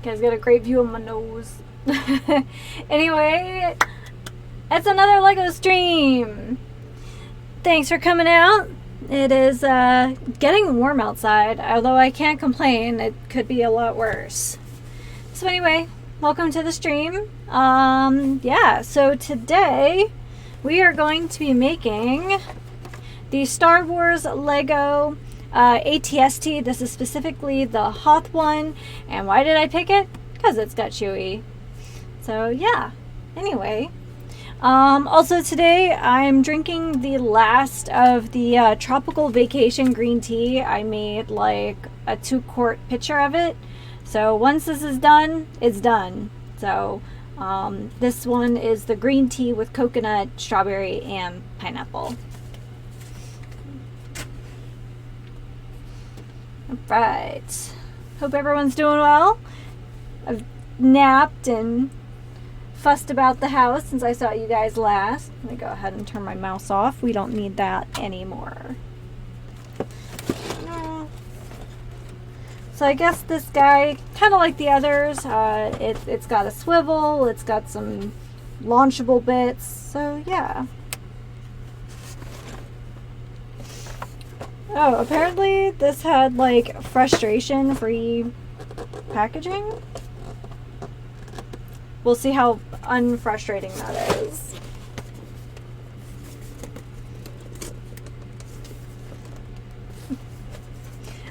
guys got a great view of my nose. Anyway, it's another Lego stream. Thanks for coming out. It is getting warm outside, although I can't complain. It could be a lot worse. So anyway, welcome to the stream. Yeah, so today we are going to be making the Star Wars Lego ATST. This is specifically the Hoth one. And why did I pick it? Because it's got Chewie. So yeah, anyway. Also today I'm drinking the last of the Tropical Vacation green tea. I made like a 2-quart pitcher of it. So once this is done, it's done. So this one is the green tea with coconut, strawberry, and pineapple. Alright. Hope everyone's doing well. I've napped and fussed about the house since I saw you guys last. Let me go ahead and turn my mouse off. We don't need that anymore. So I guess this guy, kind of like the others, it's got a swivel, it's got some launchable bits, so yeah. Oh, apparently this had like frustration-free packaging. We'll see how unfrustrating that is.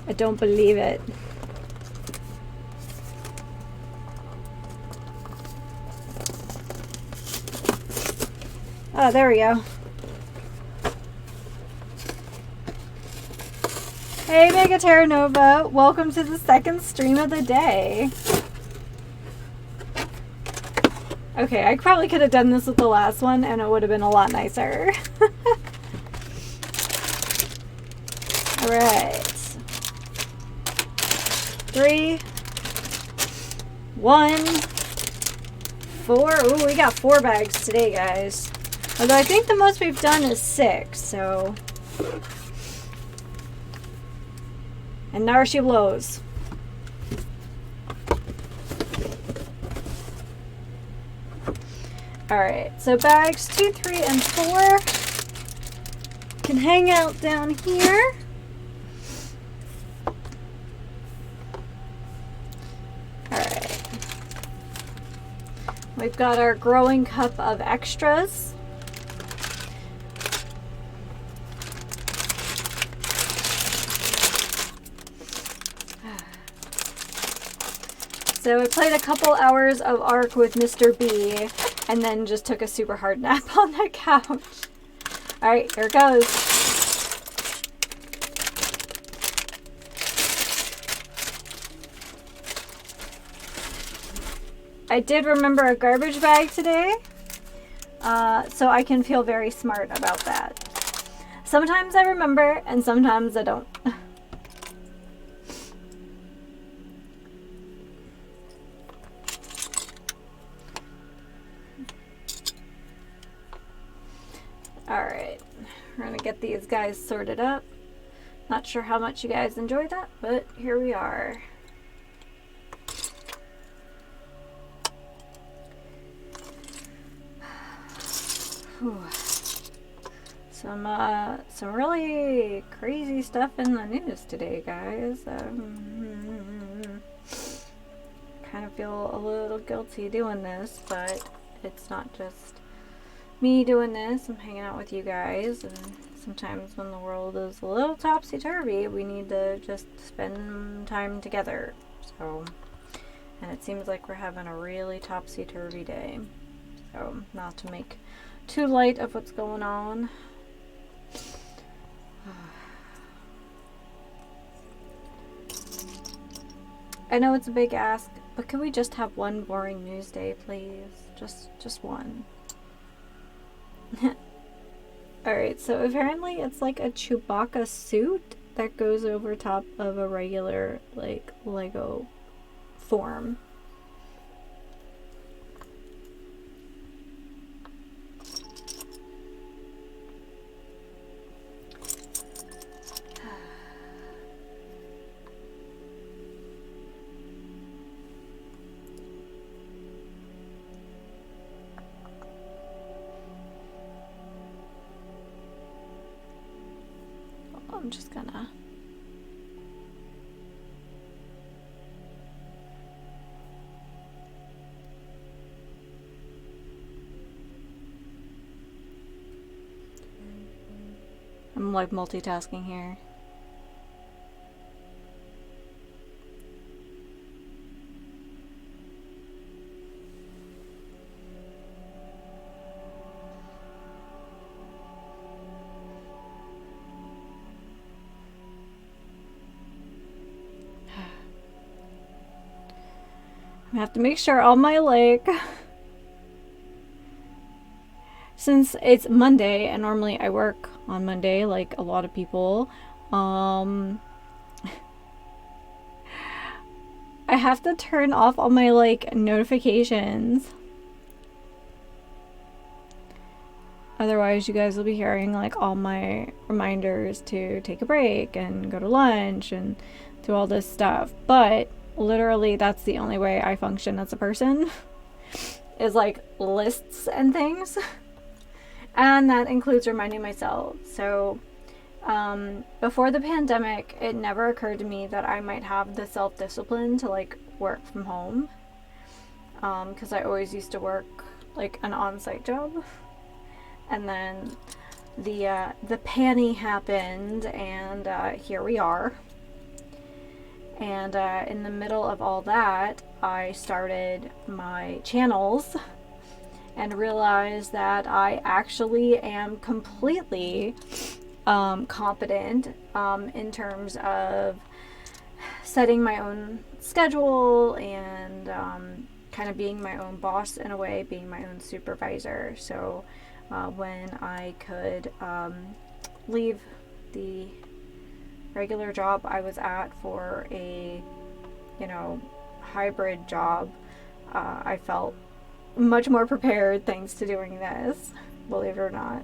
I don't believe it. Oh, there we go. Hey, Mega Terra Nova. Welcome to the second stream of the day. Okay, I probably could have done this with the last one and it would have been a lot nicer. Alright. 3, 1, 4. Ooh, we got 4 bags today, guys. Although I think the most we've done is 6, so. And now she blows. Alright, so bags 2, 3, and 4 can hang out down here. Alright. We've got our growing cup of extras. So I played a couple hours of Ark with Mr. B and then just took a super hard nap on the couch. Alright, here it goes. I did remember a garbage bag today, so I can feel very smart about that. Sometimes I remember and sometimes I don't. Alright, we're gonna get these guys sorted up. Not sure how much you guys enjoyed that, but here we are. Whew. Some really crazy stuff in the news today, guys. Kind of feel a little guilty doing this, but it's not just me doing this. I'm hanging out with you guys, and sometimes when the world is a little topsy-turvy, we need to just spend time together. So, and it seems like we're having a really topsy-turvy day. So, not to make too light of what's going on. I know it's a big ask, but can we just have one boring news day, please? Just one. Alright, so apparently it's like a Chewbacca suit that goes over top of a regular, like, Lego form. I'm just gonna... I'm like multitasking here. I have to make sure all my, like, since it's Monday and normally I work on Monday like a lot of people, I have to turn off all my, like, notifications. Otherwise you guys will be hearing, like, all my reminders to take a break and go to lunch and do all this stuff. But literally that's the only way I function as a person is, like, lists and things. And that includes reminding myself. So before the pandemic, it never occurred to me that I might have the self-discipline to, like, work from home, because I always used to work, like, an on-site job. And then the panny happened, and here we are. And in the middle of all that, I started my channels and realized that I actually am completely competent in terms of setting my own schedule and kind of being my own boss in a way, being my own supervisor. So when I could leave the regular job I was at for a, hybrid job, I felt much more prepared thanks to doing this, believe it or not.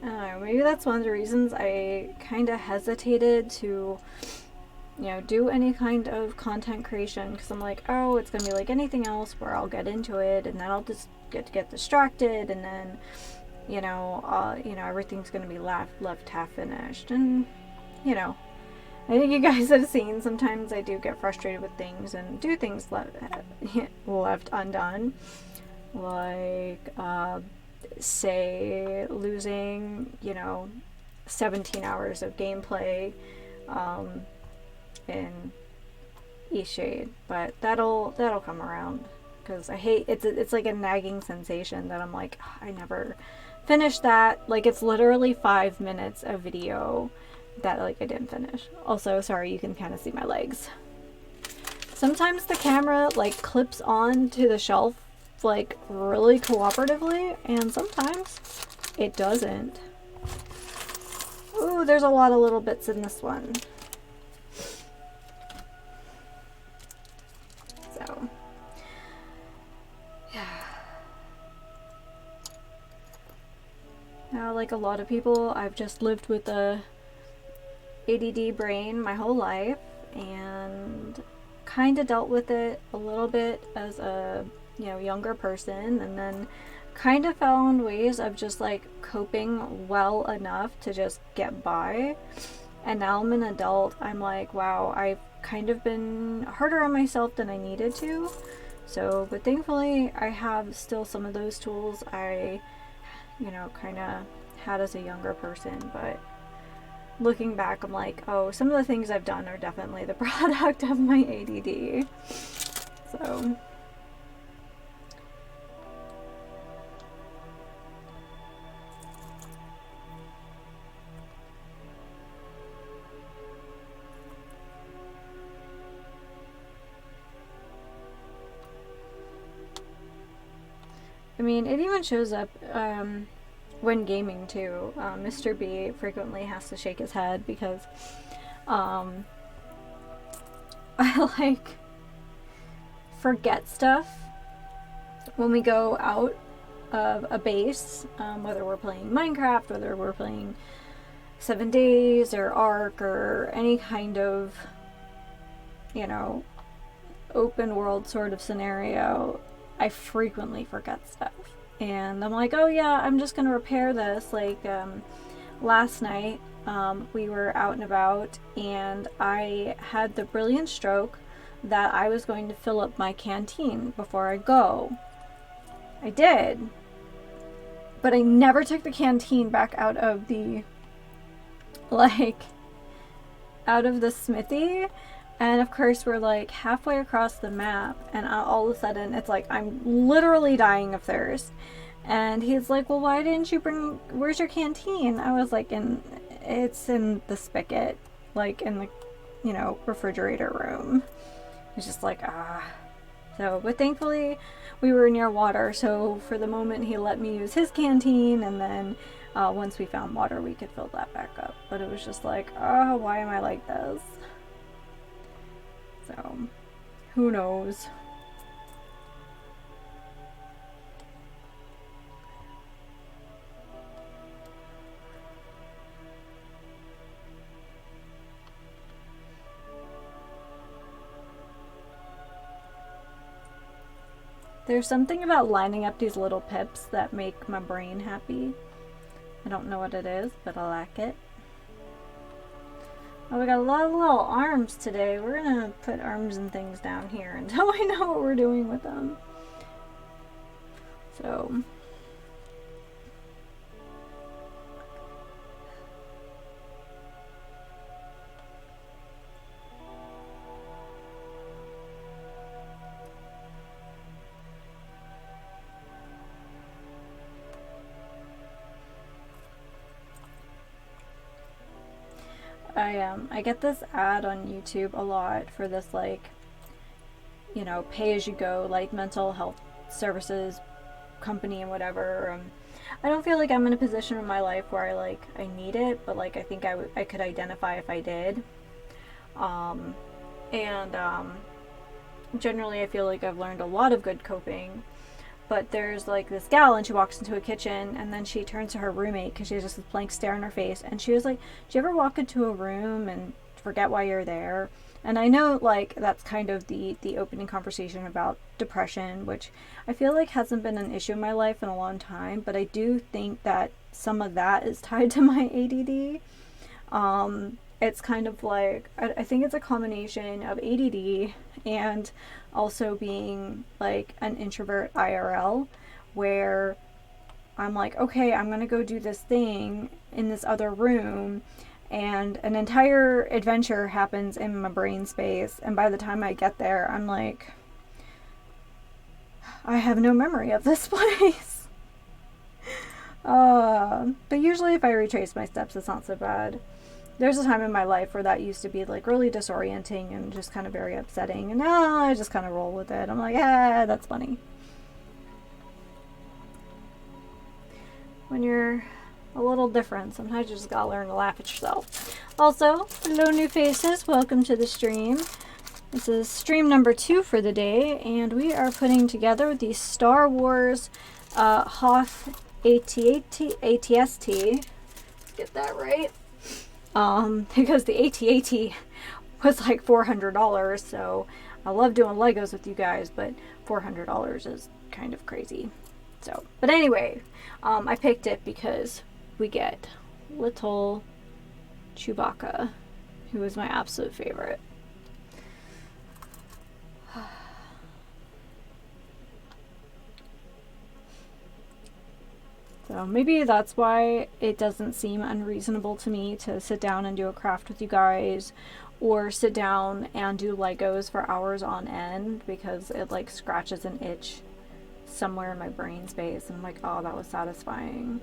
I don't know, maybe that's one of the reasons I kind of hesitated to, do any kind of content creation, because I'm like, oh, it's going to be like anything else where I'll get into it and then I'll just get distracted, and then, everything's going to be left half finished. And, I think you guys have seen sometimes I do get frustrated with things and do things left undone. Like, say, losing, 17 hours of gameplay in Eastshade. But that'll come around, because I hate it's like a nagging sensation that I'm like, I never finished that. Like, it's literally 5 minutes of video that, like, I didn't finish. Also, sorry, you can kind of see my legs. Sometimes the camera, like, clips on to the shelf, like, really cooperatively, and sometimes it doesn't. Ooh, there's a lot of little bits in this one. So, yeah. Now, like a lot of people, I've just lived with a ADD brain my whole life, and kind of dealt with it a little bit as a younger person, and then kind of found ways of just, like, coping well enough to just get by. And now I'm an adult, I'm like, wow, I've kind of been harder on myself than I needed to. So, but thankfully I have still some of those tools I kind of had as a younger person. But looking back, I'm like, oh, some of the things I've done are definitely the product of my ADD. So, I mean, it even shows up when gaming too. Mr. B frequently has to shake his head because I, like, forget stuff when we go out of a base, whether we're playing Minecraft, whether we're playing 7 Days or Ark or any kind of, open world sort of scenario. I frequently forget stuff. And I'm like, oh yeah, I'm just gonna repair this. Like, last night, we were out and about, and I had the brilliant stroke that I was going to fill up my canteen before I go. I did. But I never took the canteen back out of the, like, out of the smithy. And of course, we're like halfway across the map, and all of a sudden, it's like I'm literally dying of thirst. And he's like, well, why didn't you bring, where's your canteen? I was like, it's in the spigot, like in the, refrigerator room. He's just like, So, but thankfully, we were near water, so for the moment, he let me use his canteen, and then once we found water, we could fill that back up. But it was just like, why am I like this? So, who knows? There's something about lining up these little pips that make my brain happy. I don't know what it is, but I like it. Oh, we got a lot of little arms today. We're gonna put arms and things down here until I know what we're doing with them. So. I get this ad on YouTube a lot for this, like, pay as you go, like, mental health services company and whatever. I don't feel like I'm in a position in my life where I need it, but like I think I could identify if I did. Generally I feel like I've learned a lot of good coping. But there's like this gal, and she walks into a kitchen, and then she turns to her roommate because she has just this blank stare on her face, and she was like, do you ever walk into a room and forget why you're there? And I know, like, that's kind of the opening conversation about depression, which I feel like hasn't been an issue in my life in a long time, but I do think that some of that is tied to my ADD. It's kind of like, I think it's a combination of ADD and also being like an introvert IRL, where I'm like, okay, I'm gonna go do this thing in this other room, and an entire adventure happens in my brain space, and by the time I get there, I'm like, I have no memory of this place. But usually if I retrace my steps, it's not so bad. There's a time in my life where that used to be like really disorienting and just kind of very upsetting, and now I just kind of roll with it. I'm like, that's funny. When you're a little different, sometimes you just gotta learn to laugh at yourself. Also, hello new faces, welcome to the stream. This is stream number 2 for the day, and we are putting together the Star Wars Hoth ATST. Let's get that right. Because the AT-AT was like $400, so I love doing Legos with you guys, but $400 is kind of crazy. So, but anyway, I picked it because we get little Chewbacca, who is my absolute favorite. So maybe that's why it doesn't seem unreasonable to me to sit down and do a craft with you guys, or sit down and do Legos for hours on end, because it like scratches an itch somewhere in my brain space, and I'm like, oh, that was satisfying.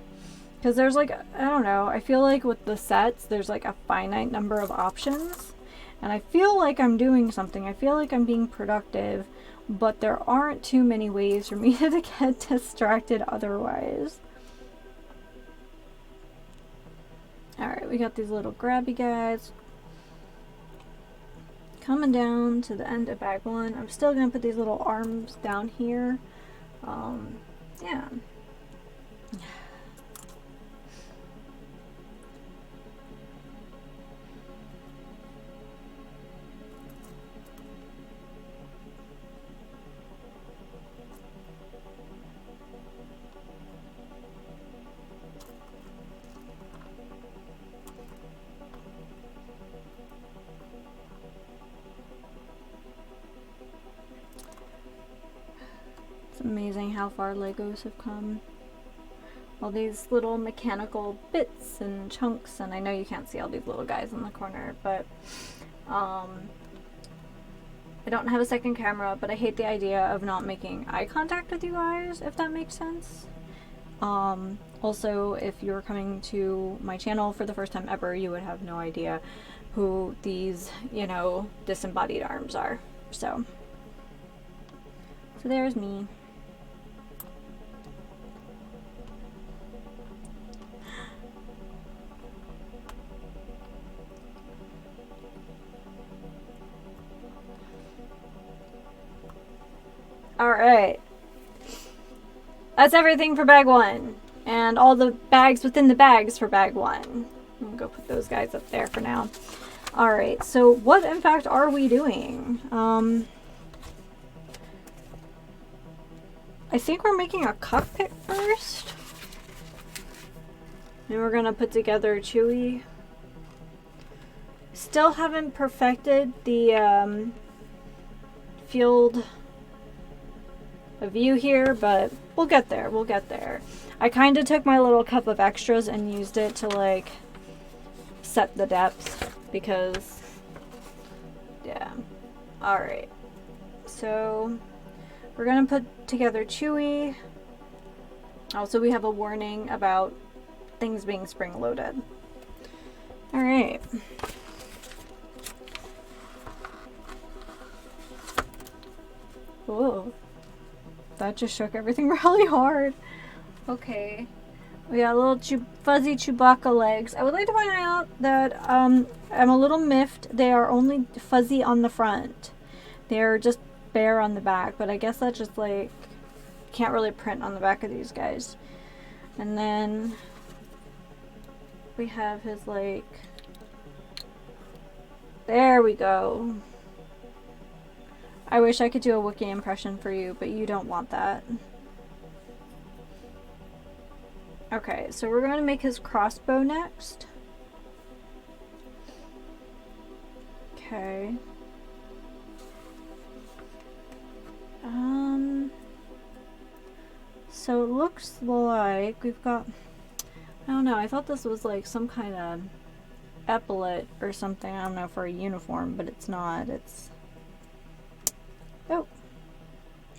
Because there's like, I don't know, I feel like with the sets, there's like a finite number of options, and I feel like I'm doing something, I feel like I'm being productive, but there aren't too many ways for me to get distracted otherwise. Alright, we got these little grabby guys coming down to the end of bag 1. I'm still going to put these little arms down here. Yeah. It's amazing how far Legos have come. All these little mechanical bits and chunks, and I know you can't see all these little guys in the corner, but I don't have a second camera, but I hate the idea of not making eye contact with you guys, if that makes sense. Also, if you're coming to my channel for the first time ever, you would have no idea who these, you know, disembodied arms are. So there's me. Alright. That's everything for bag 1. And all the bags within the bags for bag 1. I'm gonna go put those guys up there for now. Alright, so what in fact are we doing? I think we're making a cockpit first. And we're gonna put together Chewie. Still haven't perfected the field of view here, but we'll get there. We'll get there. I kind of took my little cup of extras and used it to like set the depth because, yeah. Alright. So we're gonna put together Chewie. Also, we have a warning about things being spring loaded. Alright. Whoa. That just shook everything really hard. Okay. We got little fuzzy Chewbacca legs. I would like to point out that I'm a little miffed. They are only fuzzy on the front. They're just bare on the back, but I guess that's just like, can't really print on the back of these guys. And then we have his like, there we go. I wish I could do a Wookiee impression for you, but you don't want that. Okay, so we're going to make his crossbow next. Okay. So it looks like we've got, I don't know, I thought this was like some kind of epaulet or something, I don't know, for a uniform, but it's not. It's, oh,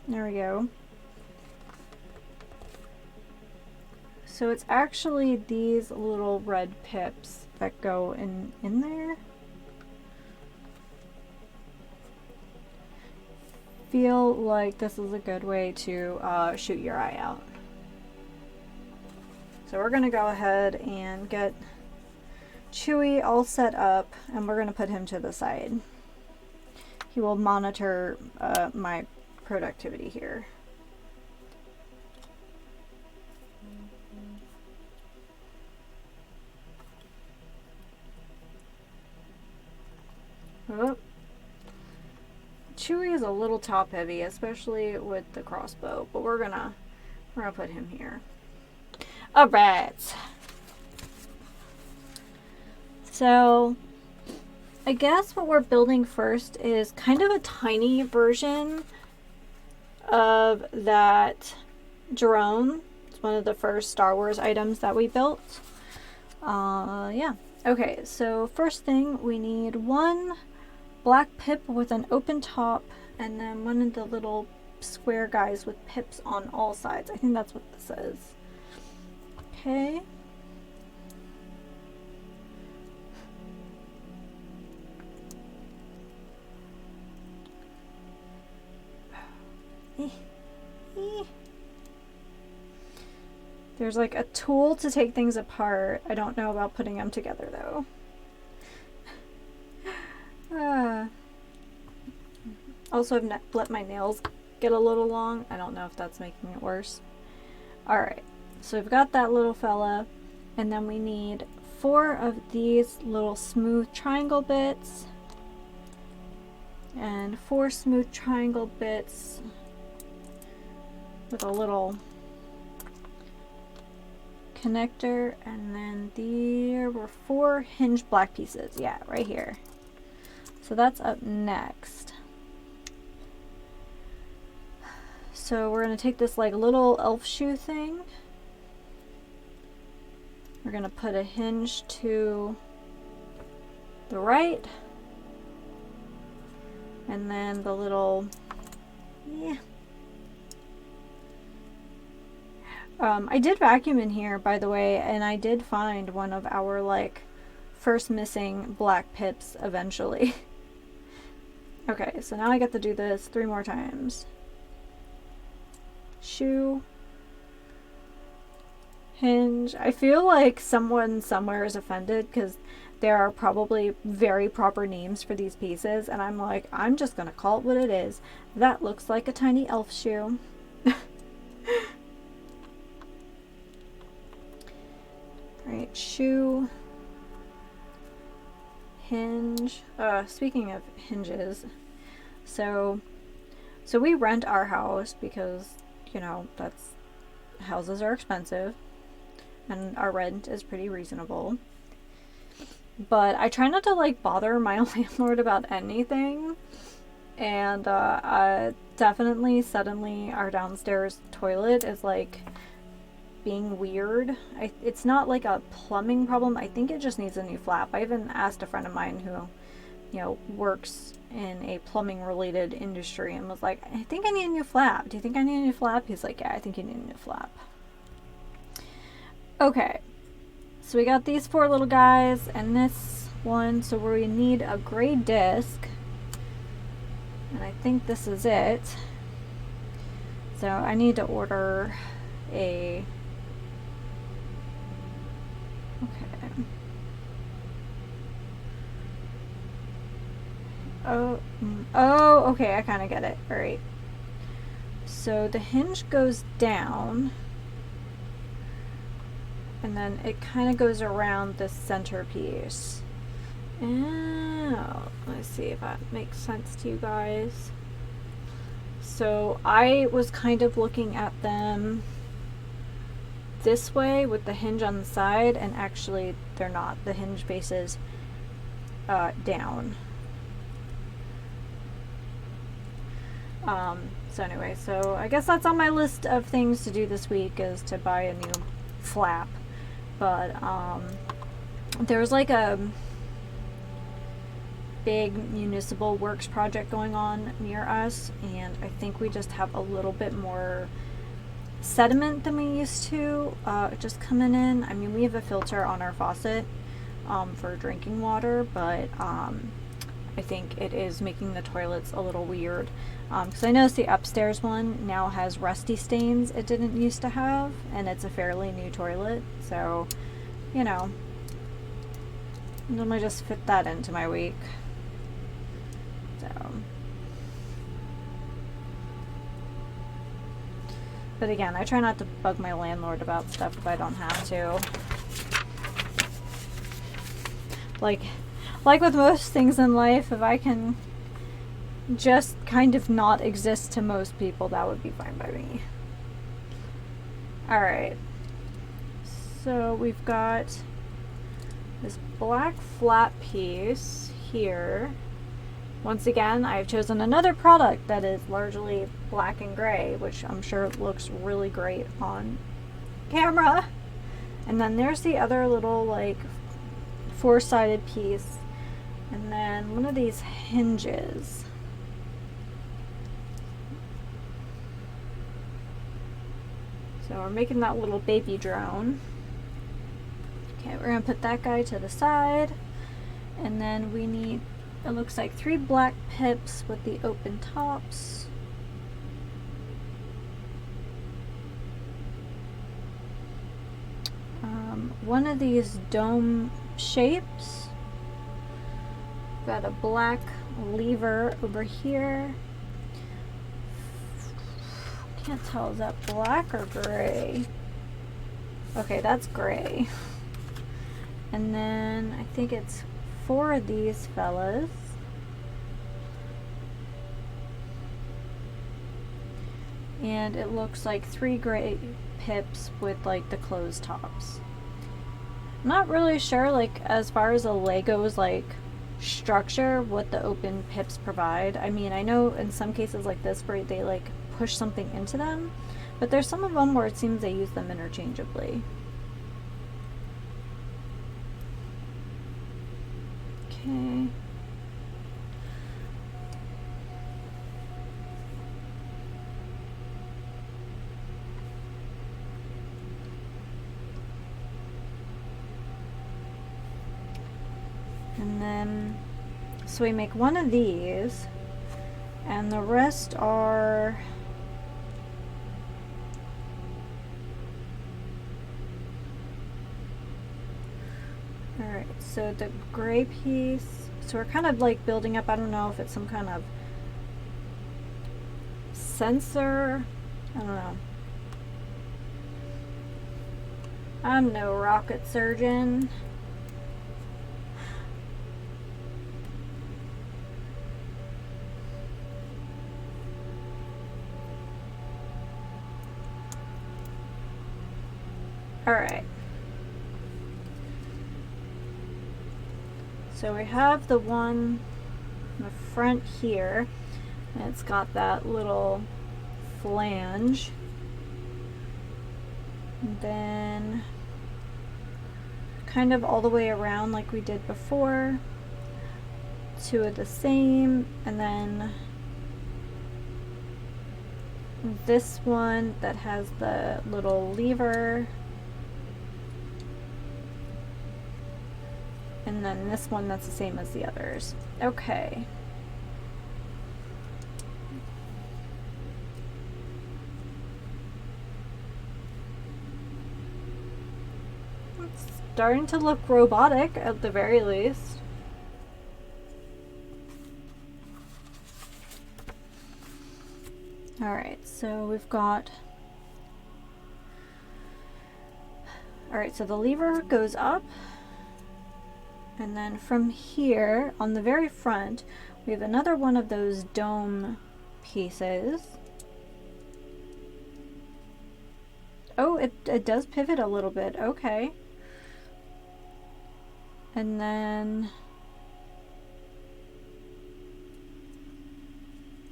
there we go. So it's actually these little red pips that go in there. Feel like this is a good way to shoot your eye out. So we're gonna go ahead and get Chewie all set up, and we're gonna put him to the side. He will monitor my productivity here. Oh. Chewie is a little top heavy, especially with the crossbow, but we're gonna put him here. Alright. So I guess what we're building first is kind of a tiny version of that drone. It's one of the first Star Wars items that we built. Yeah. Okay, so first thing, we need one black pip with an open top, and then one of the little square guys with pips on all sides. I think that's what this is. Okay. There's like a tool to take things apart. I don't know about putting them together though. Also, I've let my nails get a little long. I don't know if that's making it worse. Alright, so we've got that little fella, and then we need 4 of these little smooth triangle bits, and 4 smooth triangle bits with a little connector, and then there were 4 hinged black pieces. Yeah, right here. So that's up next. So we're gonna take this like little elf shoe thing. We're gonna put a hinge to the right. And then the little, yeah. I did vacuum in here, by the way, and I did find one of our, like, first missing black pips eventually. Okay, so now I get to do this 3 more times. Shoe. Hinge. I feel like someone somewhere is offended because there are probably very proper names for these pieces, and I'm like, I'm just gonna call it what it is. That looks like a tiny elf shoe. Alright, shoe. Hinge. Speaking of hinges, so we rent our house because, you know, houses are expensive and our rent is pretty reasonable. But I try not to like bother my landlord about anything, and definitely suddenly our downstairs toilet is like being weird. It's not like a plumbing problem. I think it just needs a new flap. I even asked a friend of mine who, you know, works in a plumbing related industry and was like, I think I need a new flap. Do you think I need a new flap? He's like, yeah, I think you need a new flap. Okay, so we got these 4 little guys and this one, so we need a gray disc, and I think this is it. So I need to order a, okay. Oh, okay, I kind of get it. All right. So the hinge goes down, and then it kind of goes around the centerpiece. Oh, let's see if that makes sense to you guys. So I was kind of looking at them this way with the hinge on the side, and actually they're not. The hinge faces down. So anyway, so I guess that's on my list of things to do this week, is to buy a new flap. But there's like a big municipal works project going on near us, and I think we just have a little bit more sediment than we used to just coming in. I mean, we have a filter on our faucet for drinking water, but I think it is making the toilets a little weird, because I noticed the upstairs one now has rusty stains it didn't used to have, and it's a fairly new toilet, so, you know, let me just fit that into my week. So, but again, I try not to bug my landlord about stuff if I don't have to. Like with most things in life, if I can just kind of not exist to most people, that would be fine by me. Alright. So we've got this black flat piece here. Once again, I've chosen another product that is largely black and gray, which I'm sure looks really great on camera. And then there's the other little, like, 4-sided piece. And then one of these hinges. So we're making that little baby drone. Okay, we're gonna put that guy to the side. And then we need, it looks like 3 black pips with the open tops. One of these dome shapes. Got a black lever over here. Can't tell, is that black or gray? Okay, that's gray. And then I think it's 4 of these fellas. And it looks like 3 gray pips with like the closed tops. I'm not really sure, like, as far as a Lego's like structure, what the open pips provide. I mean, I know in some cases like this where they like push something into them. But there's some of them where it seems they use them interchangeably. Okay. And then, so we make one of these, and the rest are alright, so the gray piece, so we're kind of like building up, I don't know if it's some kind of sensor, I don't know. I'm no rocket surgeon. Alright. So we have the one in the front here, and it's got that little flange. And then kind of all the way around like we did before. Two of the same, and then this one that has the little lever. And then this one that's the same as the others. Okay. It's starting to look robotic at the very least. Alright, so we've got... Alright, so the lever goes up. And then from here, on the very front, we have another one of those dome pieces. Oh, it does pivot a little bit. Okay. And then...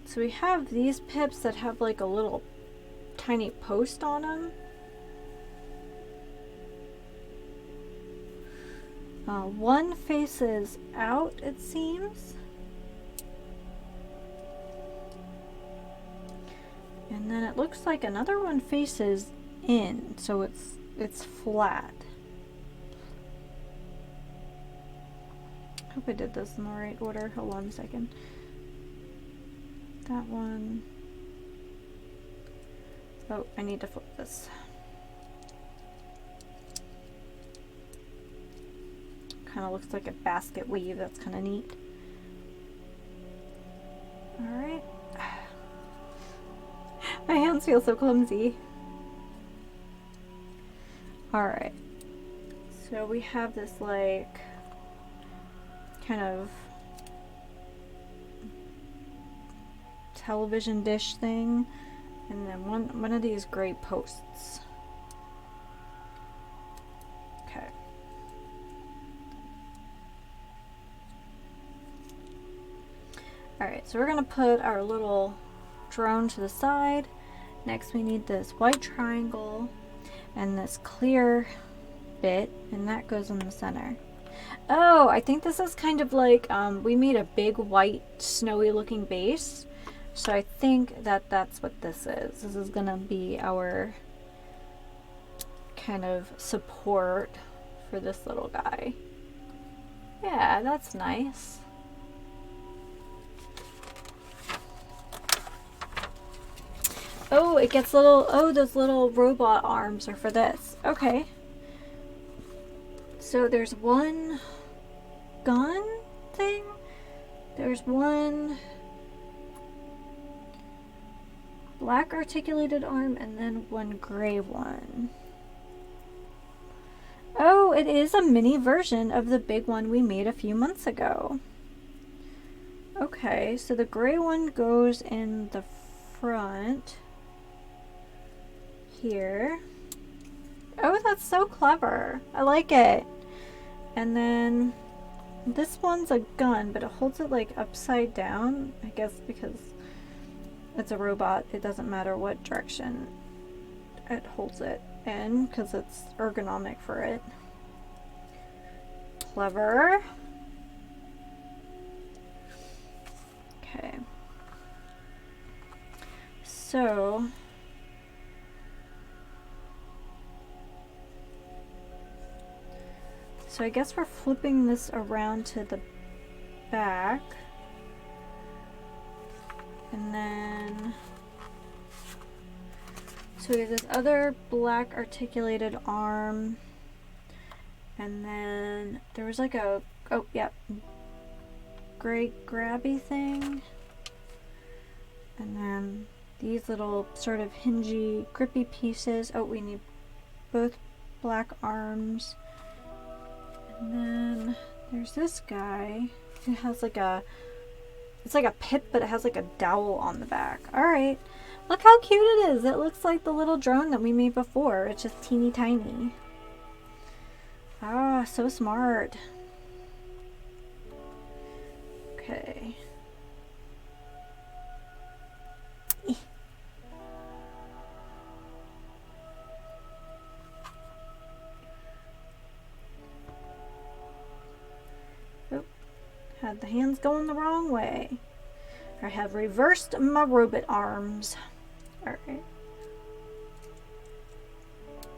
So we have these pips that have like a little tiny post on them. One faces out, it seems. And then it looks like another one faces in, so it's flat. Hope I did this in the right order. Hold on a second. That one. Oh, I need to flip this. Kind of looks like a basket weave. That's kind of neat. Alright. My hands feel so clumsy. Alright. So we have this like kind of television dish thing, and then one of these gray posts. Okay. Alright, so we're gonna put our little drone to the side. Next we need this white triangle and this clear bit, and that goes in the center. Oh, I think this is kind of like, we made a big white snowy looking base. So I think that that's what this is. This is gonna be our kind of support for this little guy. Yeah, that's nice. Oh, it gets little, oh, those little robot arms are for this. Okay. So there's one gun thing. There's one black articulated arm and then one gray one. Oh, it is a mini version of the big one we made a few months ago. Okay, so the gray one goes in the front here. Oh, that's so clever. I like it. And then this one's a gun, but it holds it like upside down, I guess, because it's a robot, it doesn't matter what direction it holds it in because it's ergonomic for it. Clever. Okay. So I guess we're flipping this around to the back. And then, so we have this other black articulated arm. And then there was like a, oh yeah, gray grabby thing. And then these little sort of hingy, grippy pieces. Oh, we need both black arms. And then there's this guy. It has like a, it's like a pip, but it has like a dowel on the back. Alright. Look how cute it is. It looks like the little drone that we made before. It's just teeny tiny. Ah, so smart. Okay. Oh, had the hands going the wrong way. I have reversed my robot arms. Alright.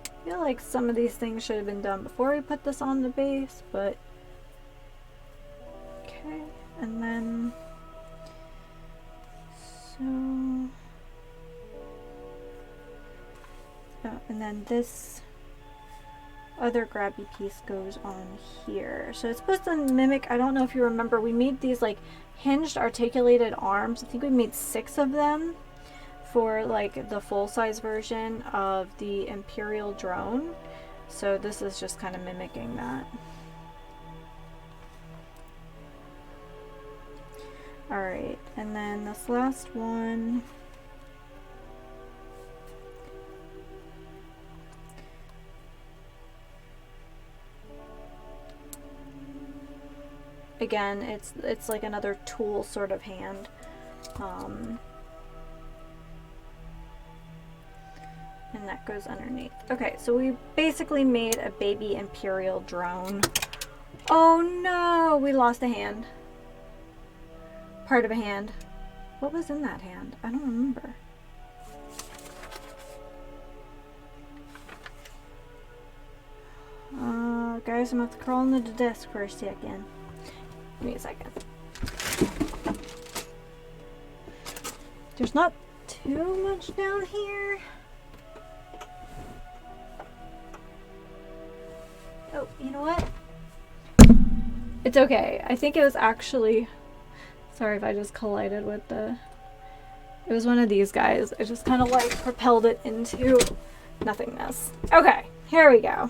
I feel like some of these things should have been done before we put this on the base, but okay. And then and then this other grabby piece goes on here. So it's supposed to mimic, I don't know if you remember, we made these like hinged articulated arms. I think we made 6 of them for like the full-size version of the Imperial drone. So this is just kind of mimicking that. Alright, and then this last one. Again, it's like another tool sort of hand. And that goes underneath. Okay, so we basically made a baby Imperial drone. Oh no, we lost a hand. Part of a hand. What was in that hand? I don't remember. Guys, I'm going to have to crawl under the desk for a second. Give me a second. There's not too much down here. Oh, you know what? It's okay. I think it was actually... Sorry if I just collided with the... It was one of these guys. I just kind of like propelled it into nothingness. Okay, here we go.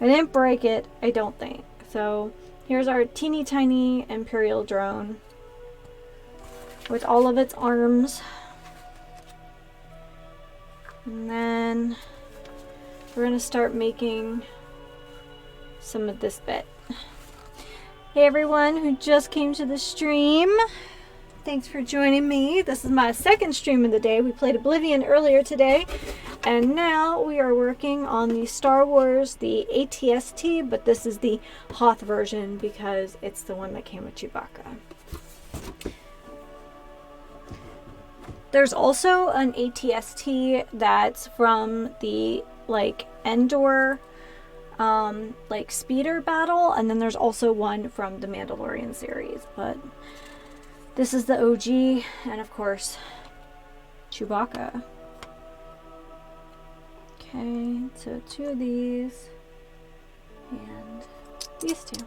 I didn't break it, I don't think. So here's our teeny tiny Imperial drone with all of its arms. And then we're gonna start making some of this bit. Hey everyone who just came to the stream, thanks for joining me. This is my second stream of the day. We played Oblivion earlier today, and now we are working on the Star Wars, the ATST, but this is the Hoth version because it's the one that came with Chewbacca. There's also an ATST that's from the like Endor like speeder battle, and then there's also one from the Mandalorian series, but this is the OG, and of course Chewbacca. Okay, so 2 of these and these 2.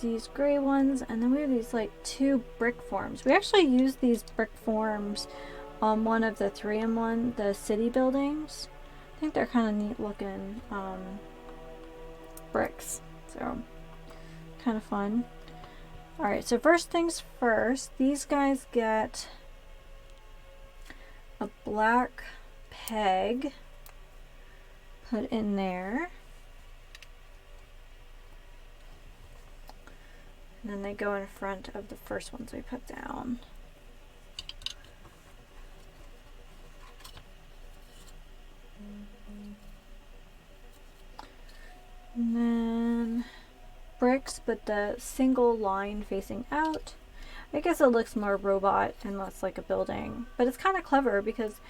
These gray ones, and then we have these like 2 brick forms. We actually used these brick forms on one of the 3-in-1, the city buildings. I think they're kind of neat looking bricks, so kind of fun. Alright, so first things first, these guys get a black peg put in there. And then they go in front of the first ones we put down. And then bricks, but the single line facing out. I guess it looks more robot and less like a building, but it's kind of clever because,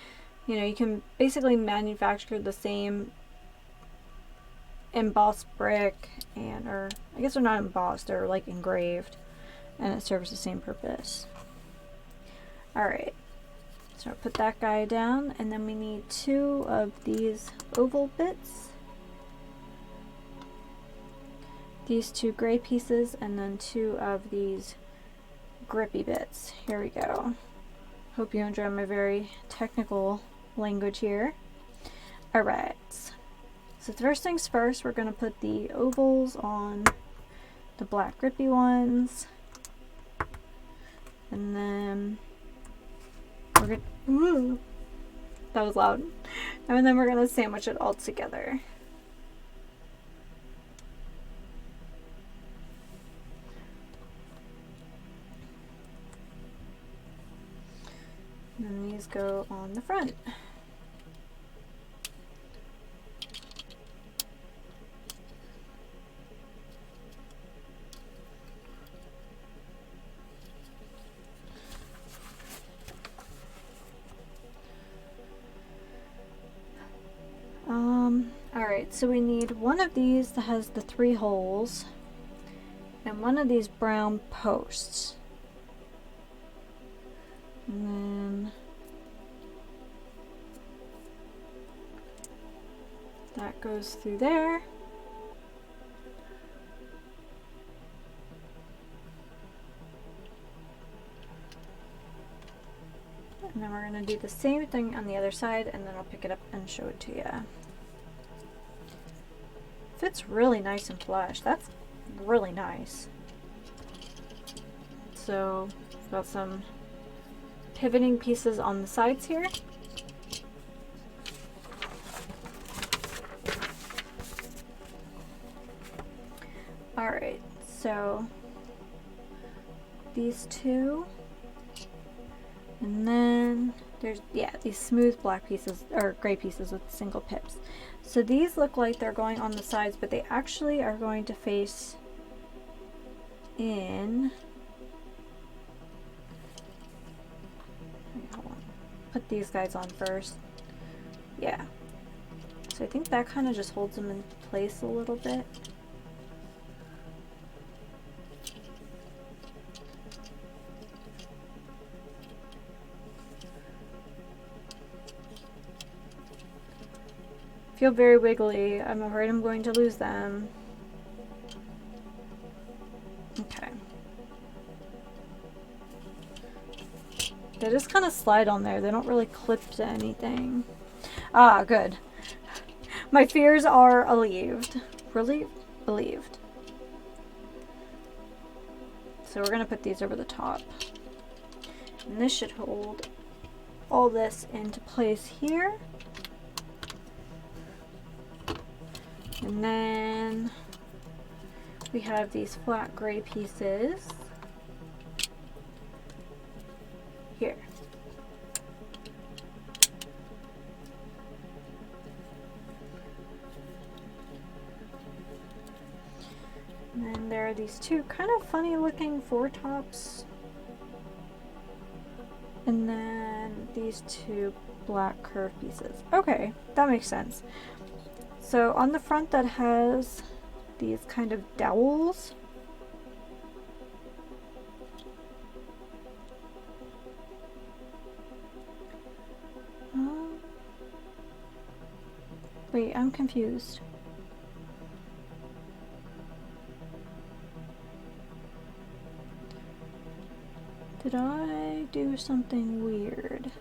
you know, you can basically manufacture the same embossed brick, and, or I guess they're not embossed, they're like engraved, and it serves the same purpose. Alright, so I'll put that guy down, and then we need 2 of these oval bits. These 2 gray pieces, and then 2 of these grippy bits. Here we go. Hope you enjoy my very technical language here. Alright, so first things first, we're going to put the ovals on the black grippy ones. And then we're going to... That was loud. And then we're going to sandwich it all together. And then these go on the front. Alright, so we need one of these that has the 3 holes and one of these brown posts. And then that goes through there. And then we're going to do the same thing on the other side, and then I'll pick it up and show it to you. Fits really nice and flush. That's really nice. So, we've got some pivoting pieces on the sides here. Alright, so these 2. And then there's, yeah, these smooth black pieces, or gray pieces with single pips. So these look like they're going on the sides, but they actually are going to face in. Hold on. Put these guys on first. Yeah. So I think that kind of just holds them in place a little bit. Feel very wiggly. I'm afraid I'm going to lose them. Okay. They just kind of slide on there. They don't really clip to anything. Ah, good. My fears are relieved. Relieved. So we're going to put these over the top. And this should hold all this into place here. And then we have these flat gray pieces here. And then there are these 2 kind of funny looking foretops. And then these 2 black curved pieces. Okay, that makes sense. So on the front that has these kind of dowels. Wait, I'm confused. Did I do something weird?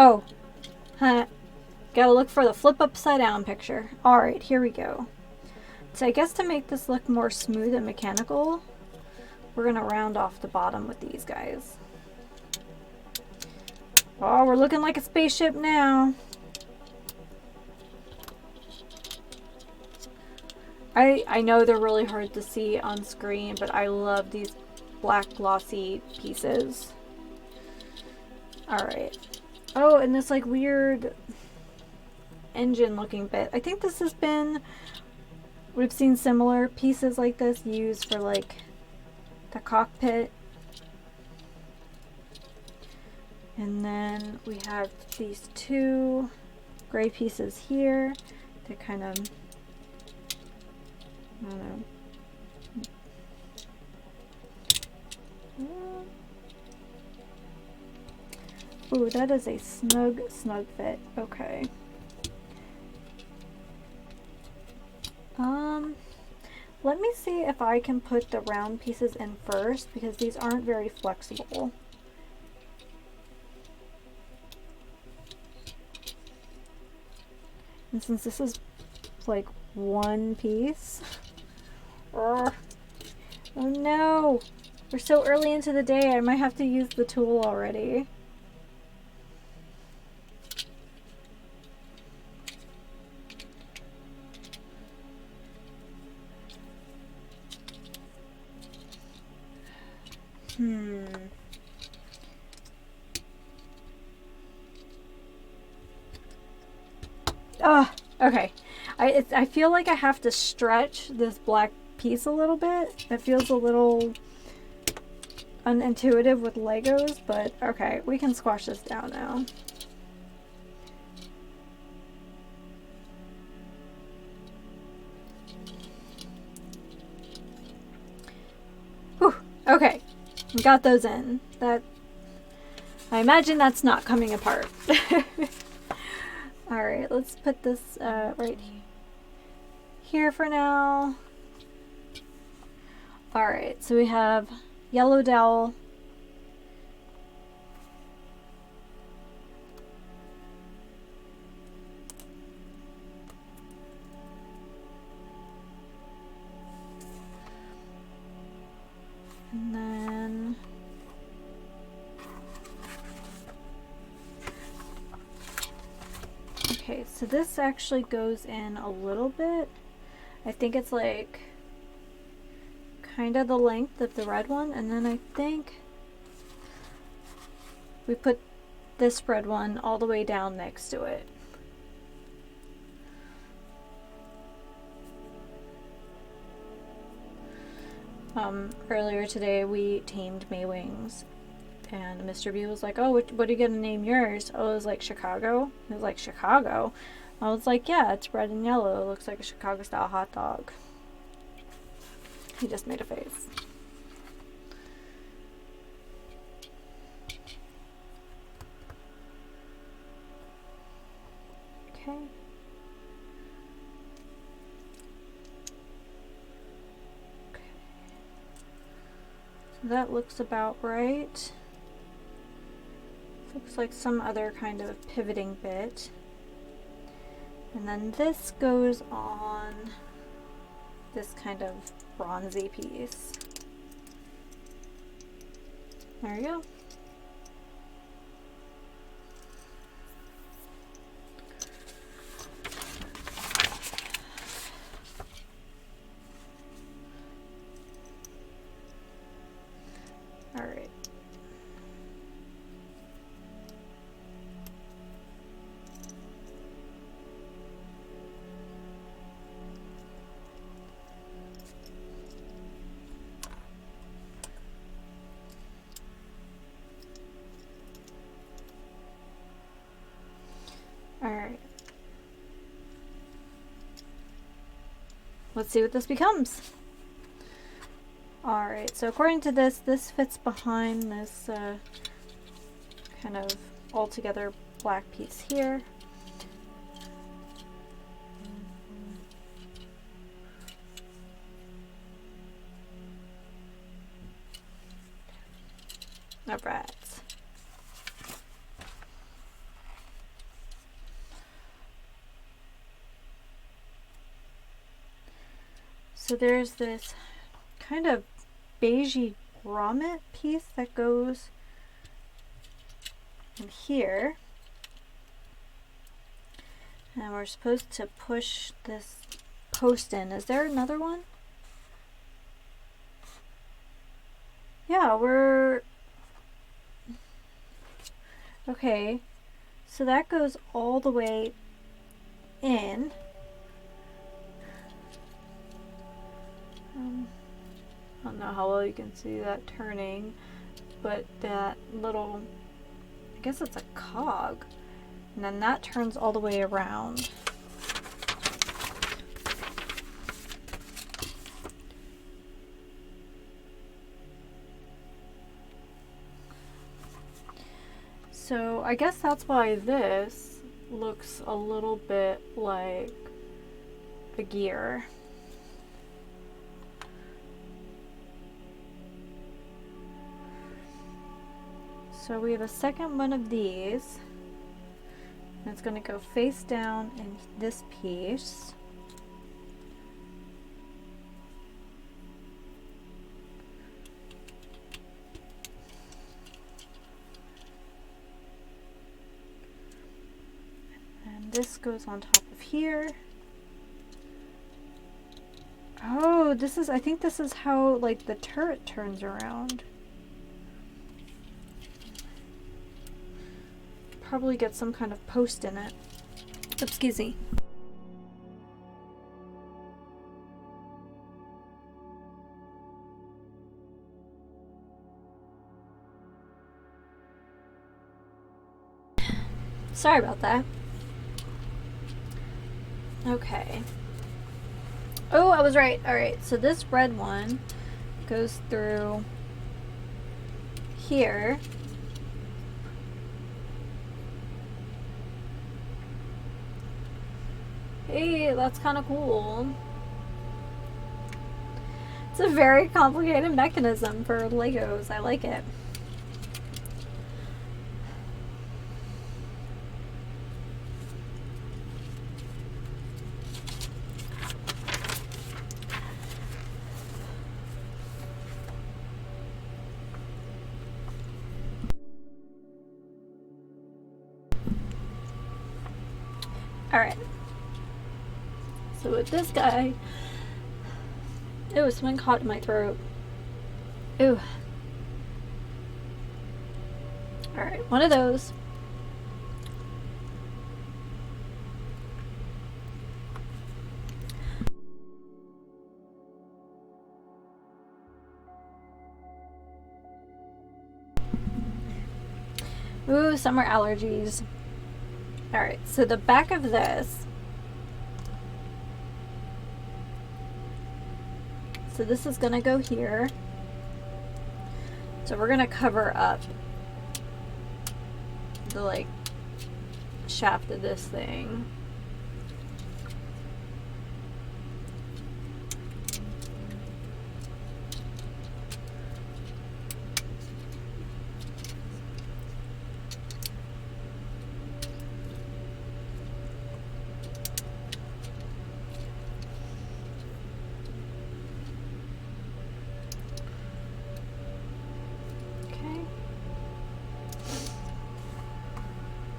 Oh, huh. Gotta look for the flip upside down picture. Alright, here we go. So I guess to make this look more smooth and mechanical, we're gonna round off the bottom with these guys. Oh, we're looking like a spaceship now. I know they're really hard to see on screen, but I love these black glossy pieces. Alright. Oh, and this like weird engine looking bit. I think this has been, we've seen similar pieces like this used for like the cockpit. And then we have these two gray pieces here that kind of, I don't know. Ooh, that is a snug fit. Okay. Let me see if I can put the round pieces in first, because these aren't very flexible. And since this is like one piece. Oh no! We're so early into the day, I might have to use the tool already. Oh, okay. I feel like I have to stretch this black piece a little bit. It feels a little unintuitive with Legos, but okay, we can squash this down now. Whew, okay, we got those in. That, I imagine that's not coming apart. Alright, let's put this right here for now. Alright, so we have yellow dowel. And then okay, so this actually goes in a little bit. I think it's like kind of the length of the red one, and then I think we put this red one all the way down next to it. Earlier today we tamed Maywings, and Mr. B was like, oh, what are you gonna name yours? Oh, it was like Chicago. It was like, Chicago? I was like, yeah, it's red and yellow. It looks like a Chicago style hot dog. He just made a face. Okay. So that looks about right. Looks like some other kind of pivoting bit. And then this goes on this kind of bronzy piece. There you go. All right. Alright. Let's see what this becomes. Alright, so according to this, this fits behind this kind of altogether black piece here. Alright. So there's this kind of beigey grommet piece that goes in here. And we're supposed to push this post in. Is there another one? Yeah, we're... Okay, so that goes all the way in. I don't know how well you can see that turning, but that little, I guess it's a cog, and then that turns all the way around. So I guess that's why this looks a little bit like a gear. So we have a second one of these, and it's going to go face down in this piece. And this goes on top of here. Oh, this is, I think this is how like the turret turns around. Probably get some kind of post in it. Excuse me. Sorry about that. Okay. Oh, I was right. Alright, so this red one goes through here. Hey, that's kind of cool. It's a very complicated mechanism for Legos. I like it. Alright. So with this guy, ew, something caught in my throat. Ew. Alright, one of those. Ooh, summer allergies. Alright, so the back of this. So this is gonna go here. So we're gonna cover up the like shaft of this thing.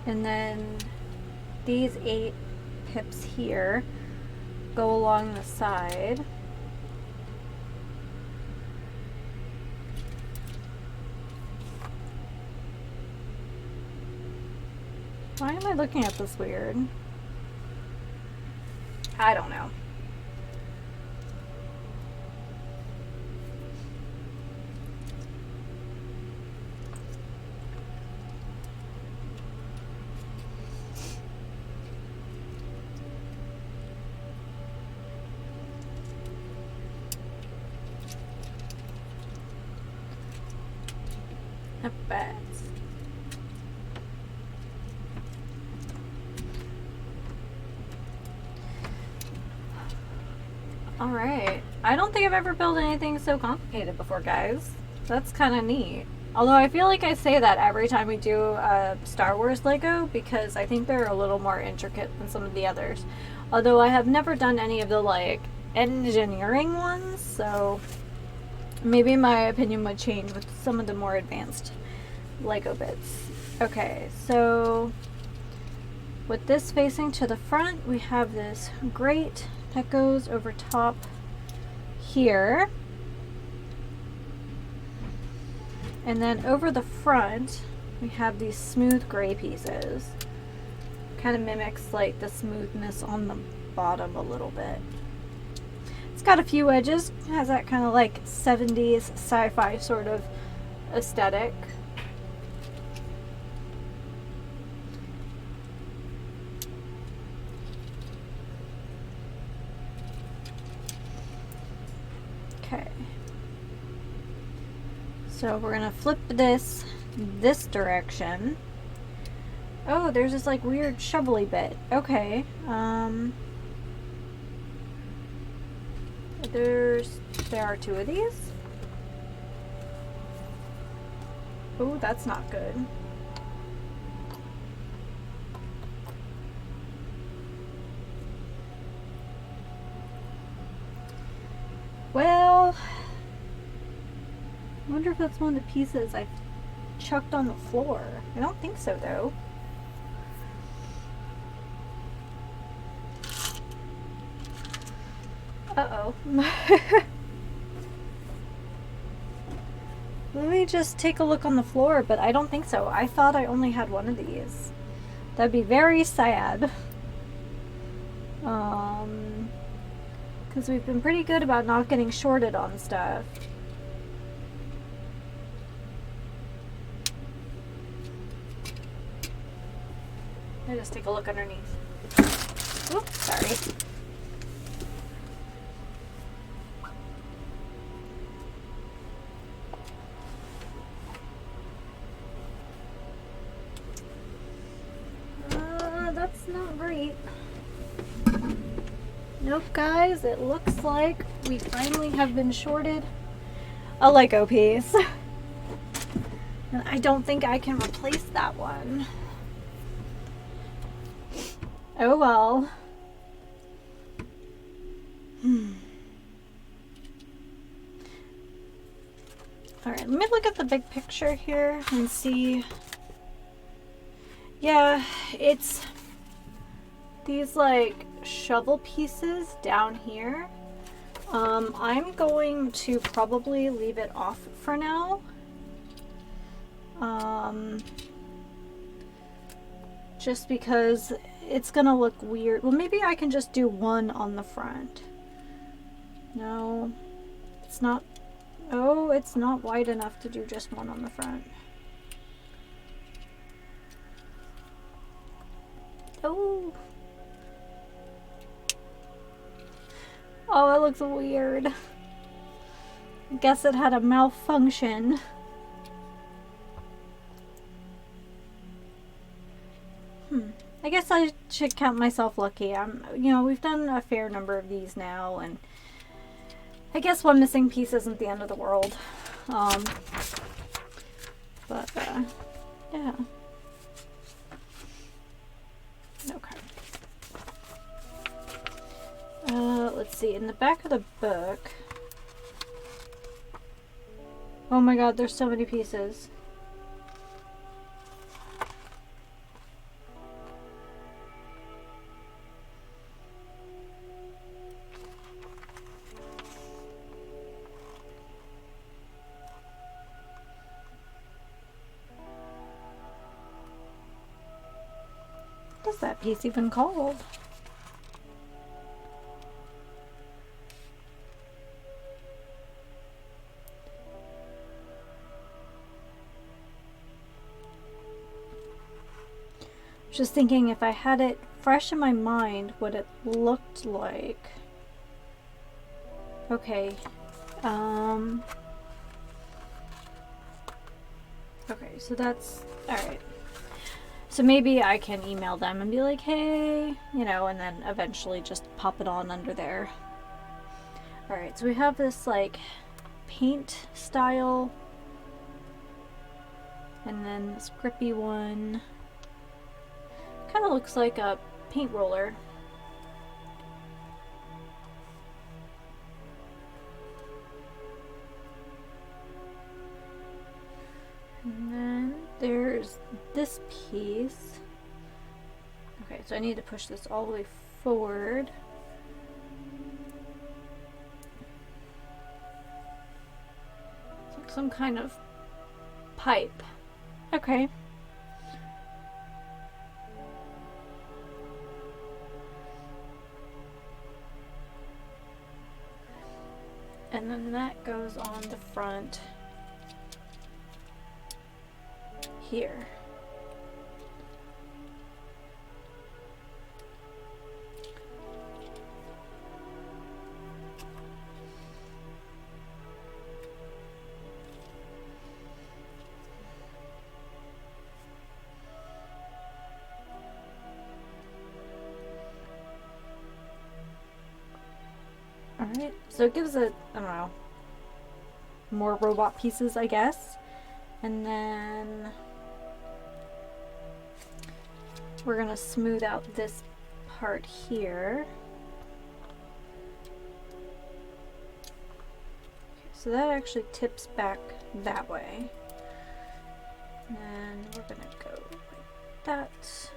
And then these 8 pips here go along the side. Why am I looking at this weird? I don't know. Bats. Alright. I don't think I've ever built anything so complicated before, guys. That's kind of neat. Although I feel like I say that every time we do a Star Wars Lego, because I think they're a little more intricate than some of the others. Although I have never done any of the like engineering ones, so maybe my opinion would change with some of the more advanced Lego bits. Okay, so with this facing to the front, we have this grate that goes over top here. And then over the front, we have these smooth gray pieces. Kind of mimics like the smoothness on the bottom a little bit. It's got a few edges, it has that kind of like 70s sci-fi sort of aesthetic. Okay. So we're gonna flip this direction. Oh, there's this like weird shovelly bit. Okay. There are two of these. Oh, that's not good. Well, I wonder if that's one of the pieces I've chucked on the floor. I don't think so, though. Uh-oh. Let me just take a look on the floor, but I don't think so. I thought I only had one of these. That'd be very sad. Because we've been pretty good about not getting shorted on stuff. Let me just take a look underneath. Oops, sorry. That's not great. Nope, guys, it looks like we finally have been shorted a Lego piece. And I don't think I can replace that one. Oh well. Alright, let me look at the big picture here and see. Yeah, it's these like shovel pieces down here. I'm going to probably leave it off for now. Just because it's gonna look weird. Well, maybe I can just do one on the front. No, it's not. Oh, it's not wide enough to do just one on the front. Oh. Oh, it looks weird. Guess it had a malfunction. I guess I should count myself lucky. You know, we've done a fair number of these now, and I guess one missing piece isn't the end of the world. Yeah. Okay. Let's see, in the back of the book. Oh my god, there's so many pieces. What is that piece even called? Just thinking if I had it fresh in my mind what it looked like. Okay. Okay, so that's alright. So maybe I can email them and be like, hey, you know, and then eventually just pop it on under there. Alright, so we have this like paint style. And then this grippy one. Kind of looks like a paint roller. there's this piece. Okay, so I need to push this all the way forward. It's like some kind of pipe. Okay. And then that goes on the front here. Alright, so it gives it, I don't know, more robot pieces, I guess. And then we're gonna smooth out this part here. So that actually tips back that way. And we're gonna go like that.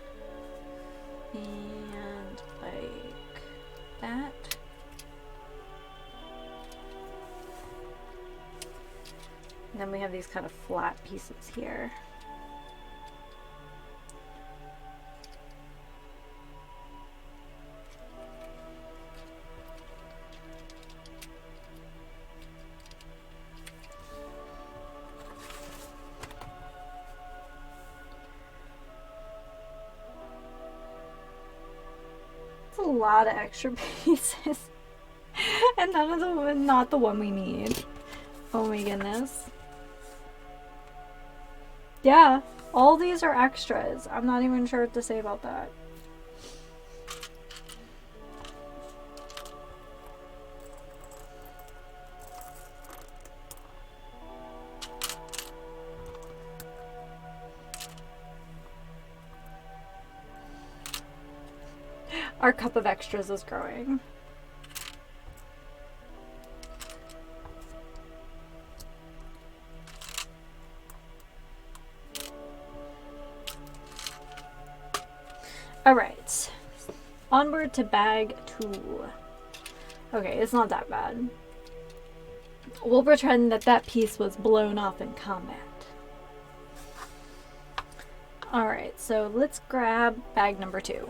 And like that. And then we have these kind of flat pieces here. It's a lot of extra pieces. And none of them are not the one we need. Oh my goodness. Yeah, all these are extras. I'm not even sure what to say about that. Our cup of extras is growing. Alright, onward to bag 2. Okay, it's not that bad. We'll pretend that that piece was blown off in combat. Alright, so let's grab bag number 2.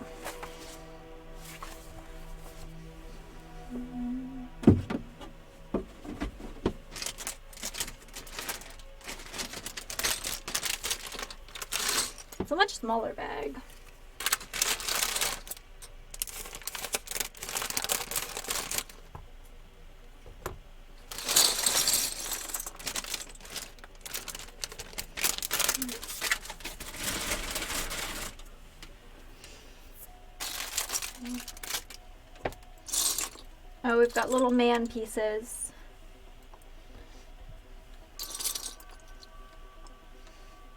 It's a much smaller bag. Oh, we've got little man pieces.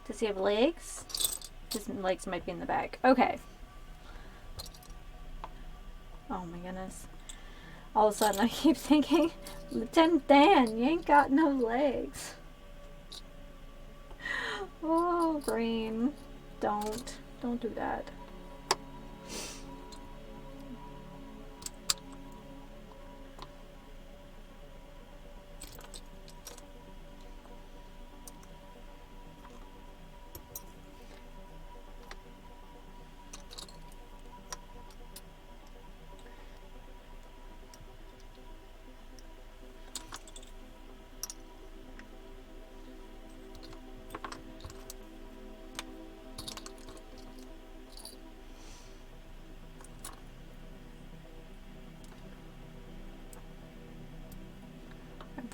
Does he have legs? His legs might be in the bag. Okay. Oh my goodness. All of a sudden I keep thinking, Lieutenant Dan, you ain't got no legs. Oh, brain. Don't do that.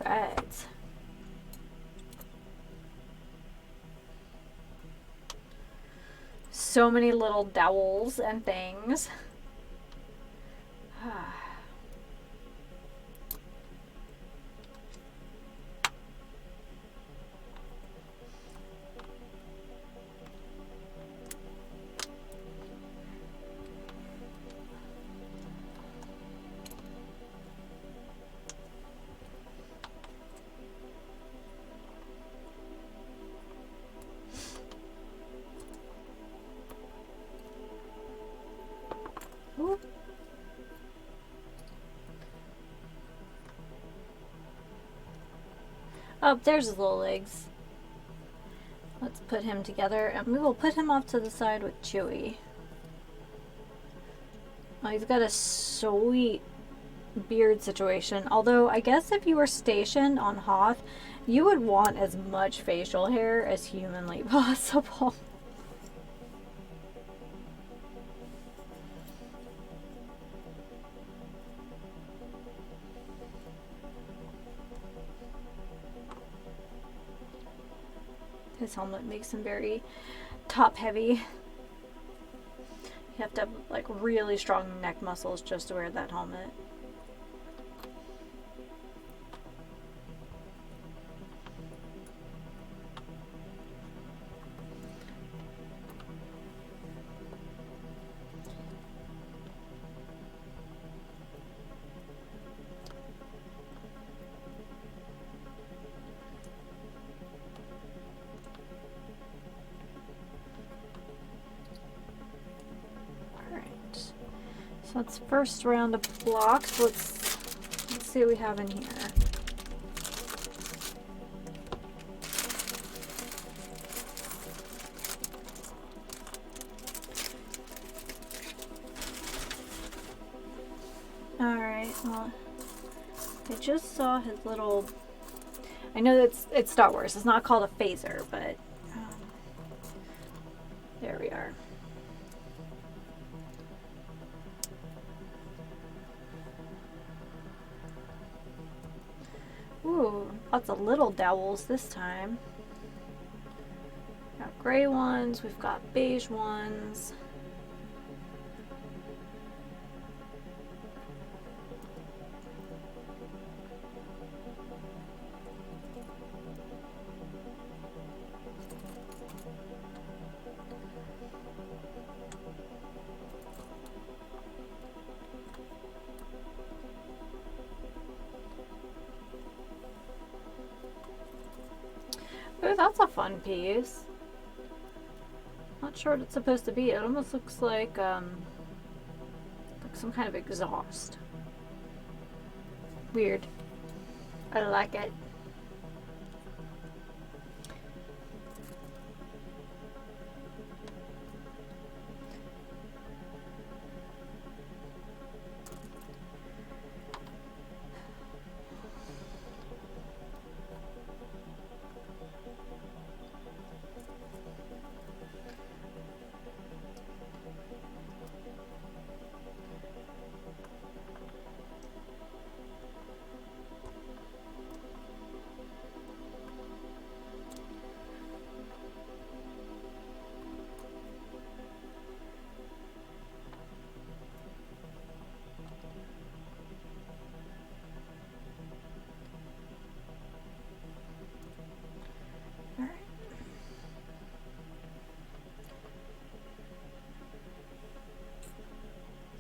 Right. So many little dowels and things. Oh, there's his little legs. Let's put him together, and we will put him off to the side with Chewie. Oh, he's got a sweet beard situation. Although, I guess if you were stationed on Hoth, you would want as much facial hair as humanly possible. His helmet makes him very top heavy. You have to have like really strong neck muscles just to wear that helmet. So that's first round of blocks. Let's see what we have in here. Alright, well, I just saw his little... I know that's it's Star Wars. It's not called a phaser, but there we are. Ooh, lots of little dowels this time. Got gray ones, we've got beige ones. Ooh, that's a fun piece. Not sure what it's supposed to be. It almost looks like some kind of exhaust. Weird. I like it.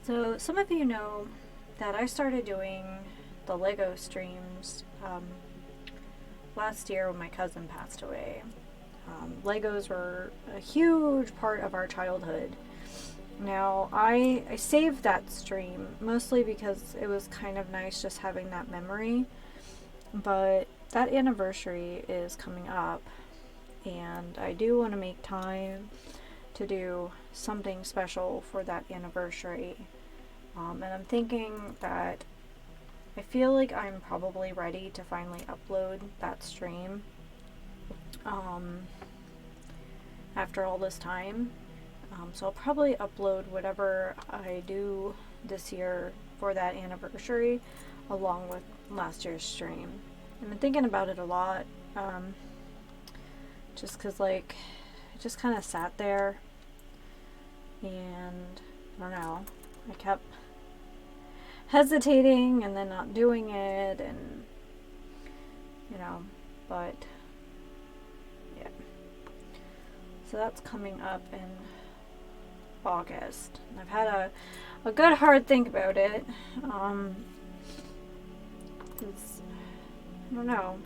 So some of you know that I started doing the Lego streams last year when my cousin passed away. Legos were a huge part of our childhood. Now I saved that stream mostly because it was kind of nice just having that memory, but that anniversary is coming up and I do want to make time to do something special for that anniversary. And I'm thinking that I feel like I'm probably ready to finally upload that stream after all this time. So I'll probably upload whatever I do this year for that anniversary along with last year's stream. I've been thinking about it a lot, just because like it just kind of sat there and I don't know, I kept hesitating and then not doing it, and you know, but yeah, so that's coming up in August. I've had a good hard think about it. It's, I don't know,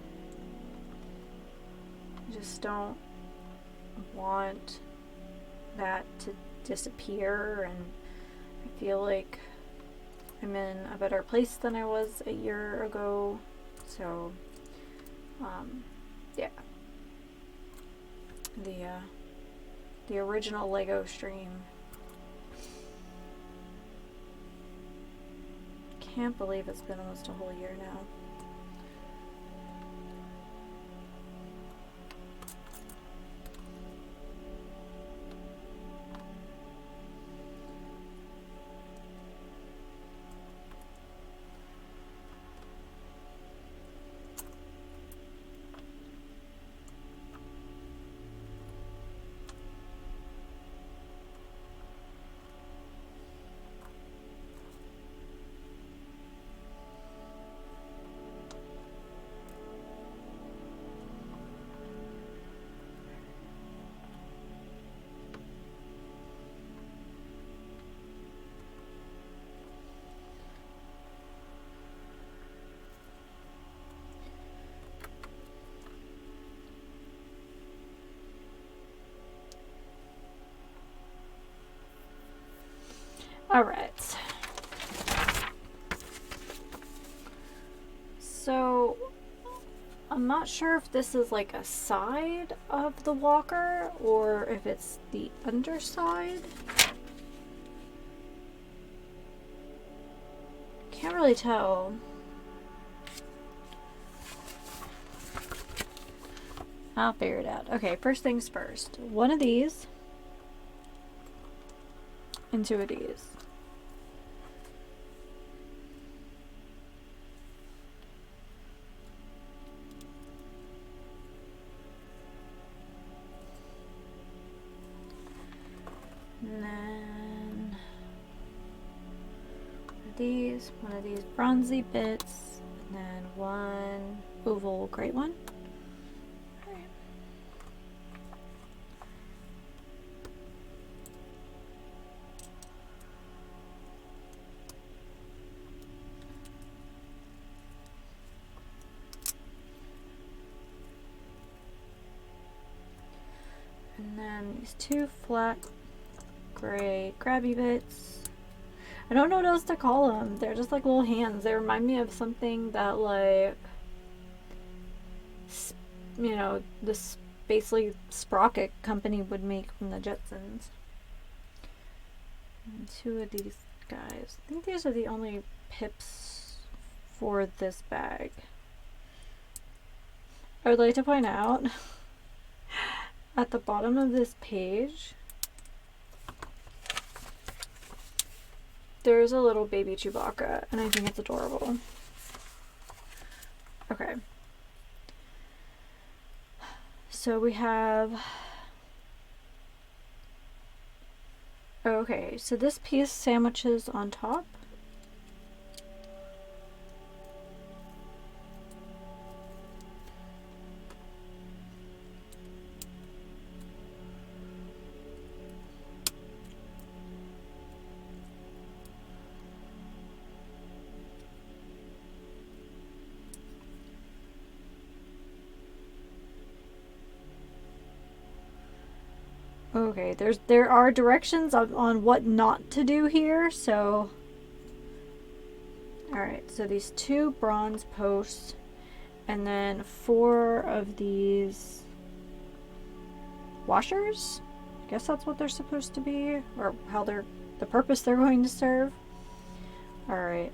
I just don't want that to disappear, and I feel like I'm in a better place than I was a year ago, so Yeah. The original Lego stream. Can't believe it's been almost a whole year now. Alright. So, I'm not sure if this is like a side of the walker or if it's the underside. Can't really tell. I'll figure it out. Okay, first things first. One of these and two of these. And then one of these bronzy bits, and then one oval gray one. Alright. And then these two flat gray grabby bits. I don't know what else to call them. They're just like little hands. They remind me of something that, like, you know, this basically sprocket company would make from the Jetsons. And two of these guys. I think these are the only pips for this bag. I would like to point out at the bottom of this page there's a little baby Chewbacca, and I think it's adorable. Okay. So we have... Okay, so this piece sandwiches on top. Okay, there are directions on what not to do here, so... Alright, so these two bronze posts, and then 4 of these washers? I guess that's what they're supposed to be, or how they're, the purpose they're going to serve. Alright,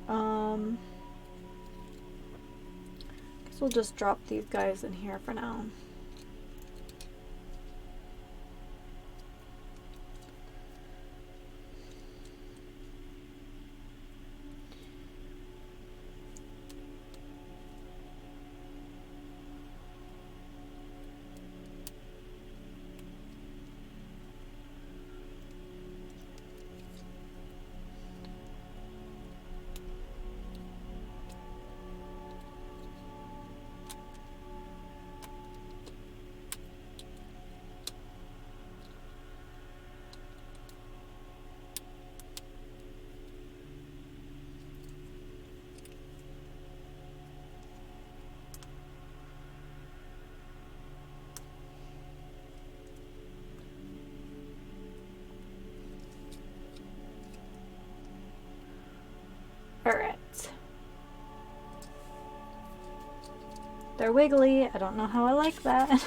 guess we'll just drop these guys in here for now. they're wiggly. I don't know how I like that.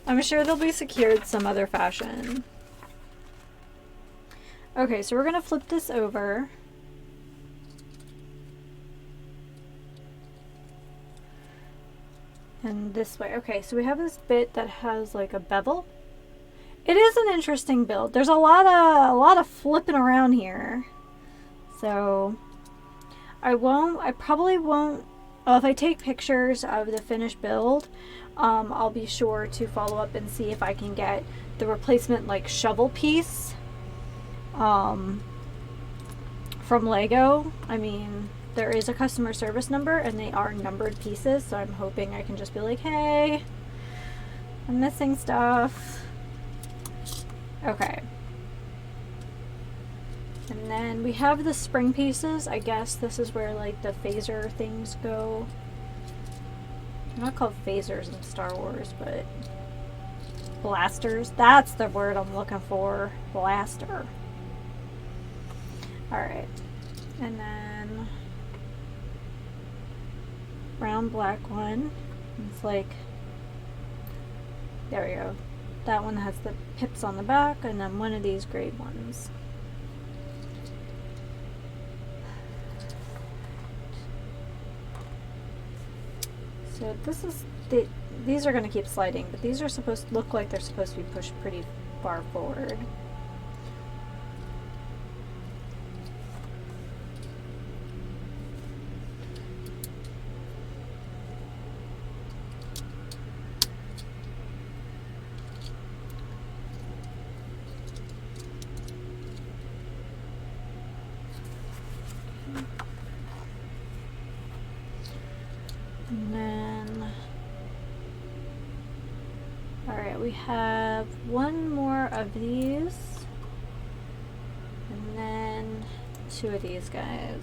I'm sure they'll be secured some other fashion. Okay, so we're gonna flip this over. And this way. Okay, so we have this bit that has like a bevel. It is an interesting build. There's a lot of flipping around here. So I probably won't, if I take pictures of the finished build, I'll be sure to follow up and see if I can get the replacement like shovel piece from Lego. I mean, there is a customer service number and they are numbered pieces, so I'm hoping I can just be like, hey, I'm missing stuff. Okay. And then we have the spring pieces. I guess this is where like the phaser things go. They're not called phasers in Star Wars, but blasters. That's the word I'm looking for. Blaster. Alright. And then brown black one. It's like, there we go. That one has the pips on the back, and then one of these gray ones. So this is these are going to keep sliding, but these are supposed to look like they're supposed to be pushed pretty far forward. And then, alright, we have one more of these, and then two of these guys.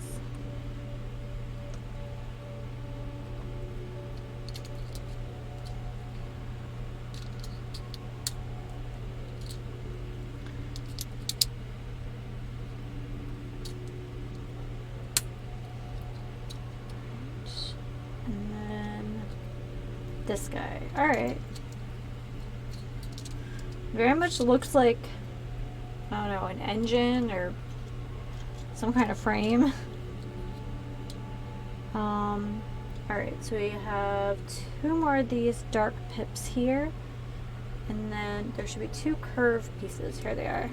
This guy. Alright. Very much looks like, I don't know, an engine or some kind of frame. Alright, so we have two more of these dark pips here. And then there should be two curved pieces. Here they are.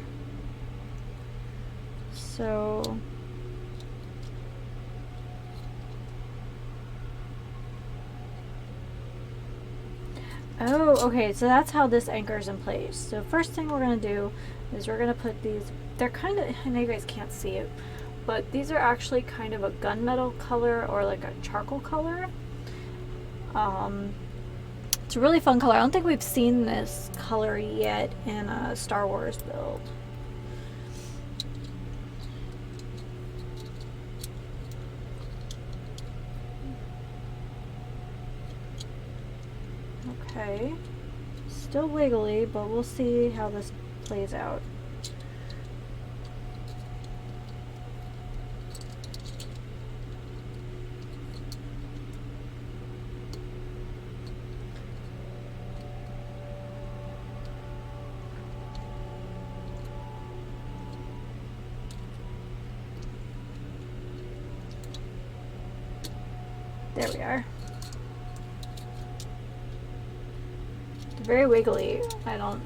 So oh, okay, so that's how this anchors in place. So first thing we're going to do is we're going to put these, they're kind of, and you guys can't see it, but these are actually kind of a gunmetal color or like a charcoal color. It's a really fun color. I don't think we've seen this color yet in a Star Wars build. Okay, still wiggly, but we'll see how this plays out. There we are. Very wiggly. I don't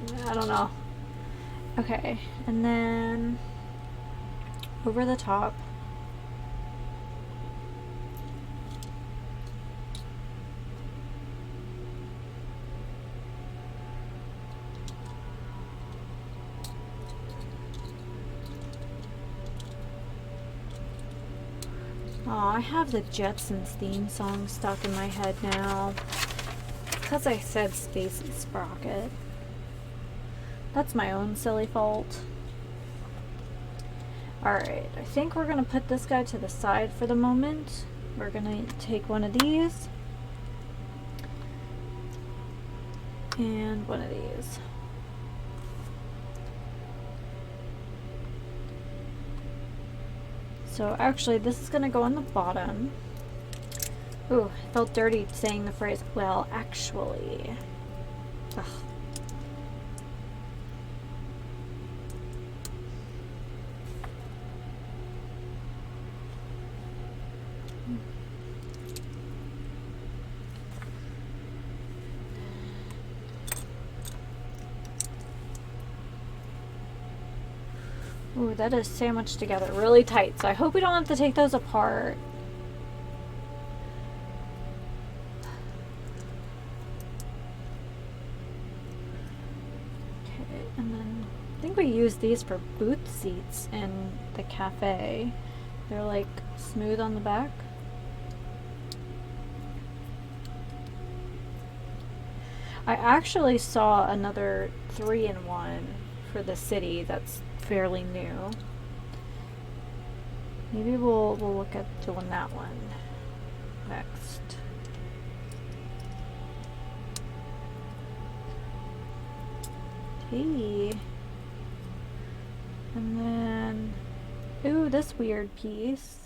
know. Okay, and then over the top. Oh, I have the Jetsons theme song stuck in my head now. Because I said Spacey Sprocket. That's my own silly fault. Alright, I think we're going to put this guy to the side for the moment. We're going to take one of these. And one of these. So actually this is going to go on the bottom. Ooh, I felt dirty saying the phrase, well, actually. Ugh. Ooh, that is sandwiched together really tight, so I hope we don't have to take those apart. Okay, and then I think we use these for booth seats in the cafe. They're like smooth on the back. I actually saw another 3-in-1 for the city that's fairly new. Maybe we'll look at doing that one next. Hey. And then, ooh, this weird piece.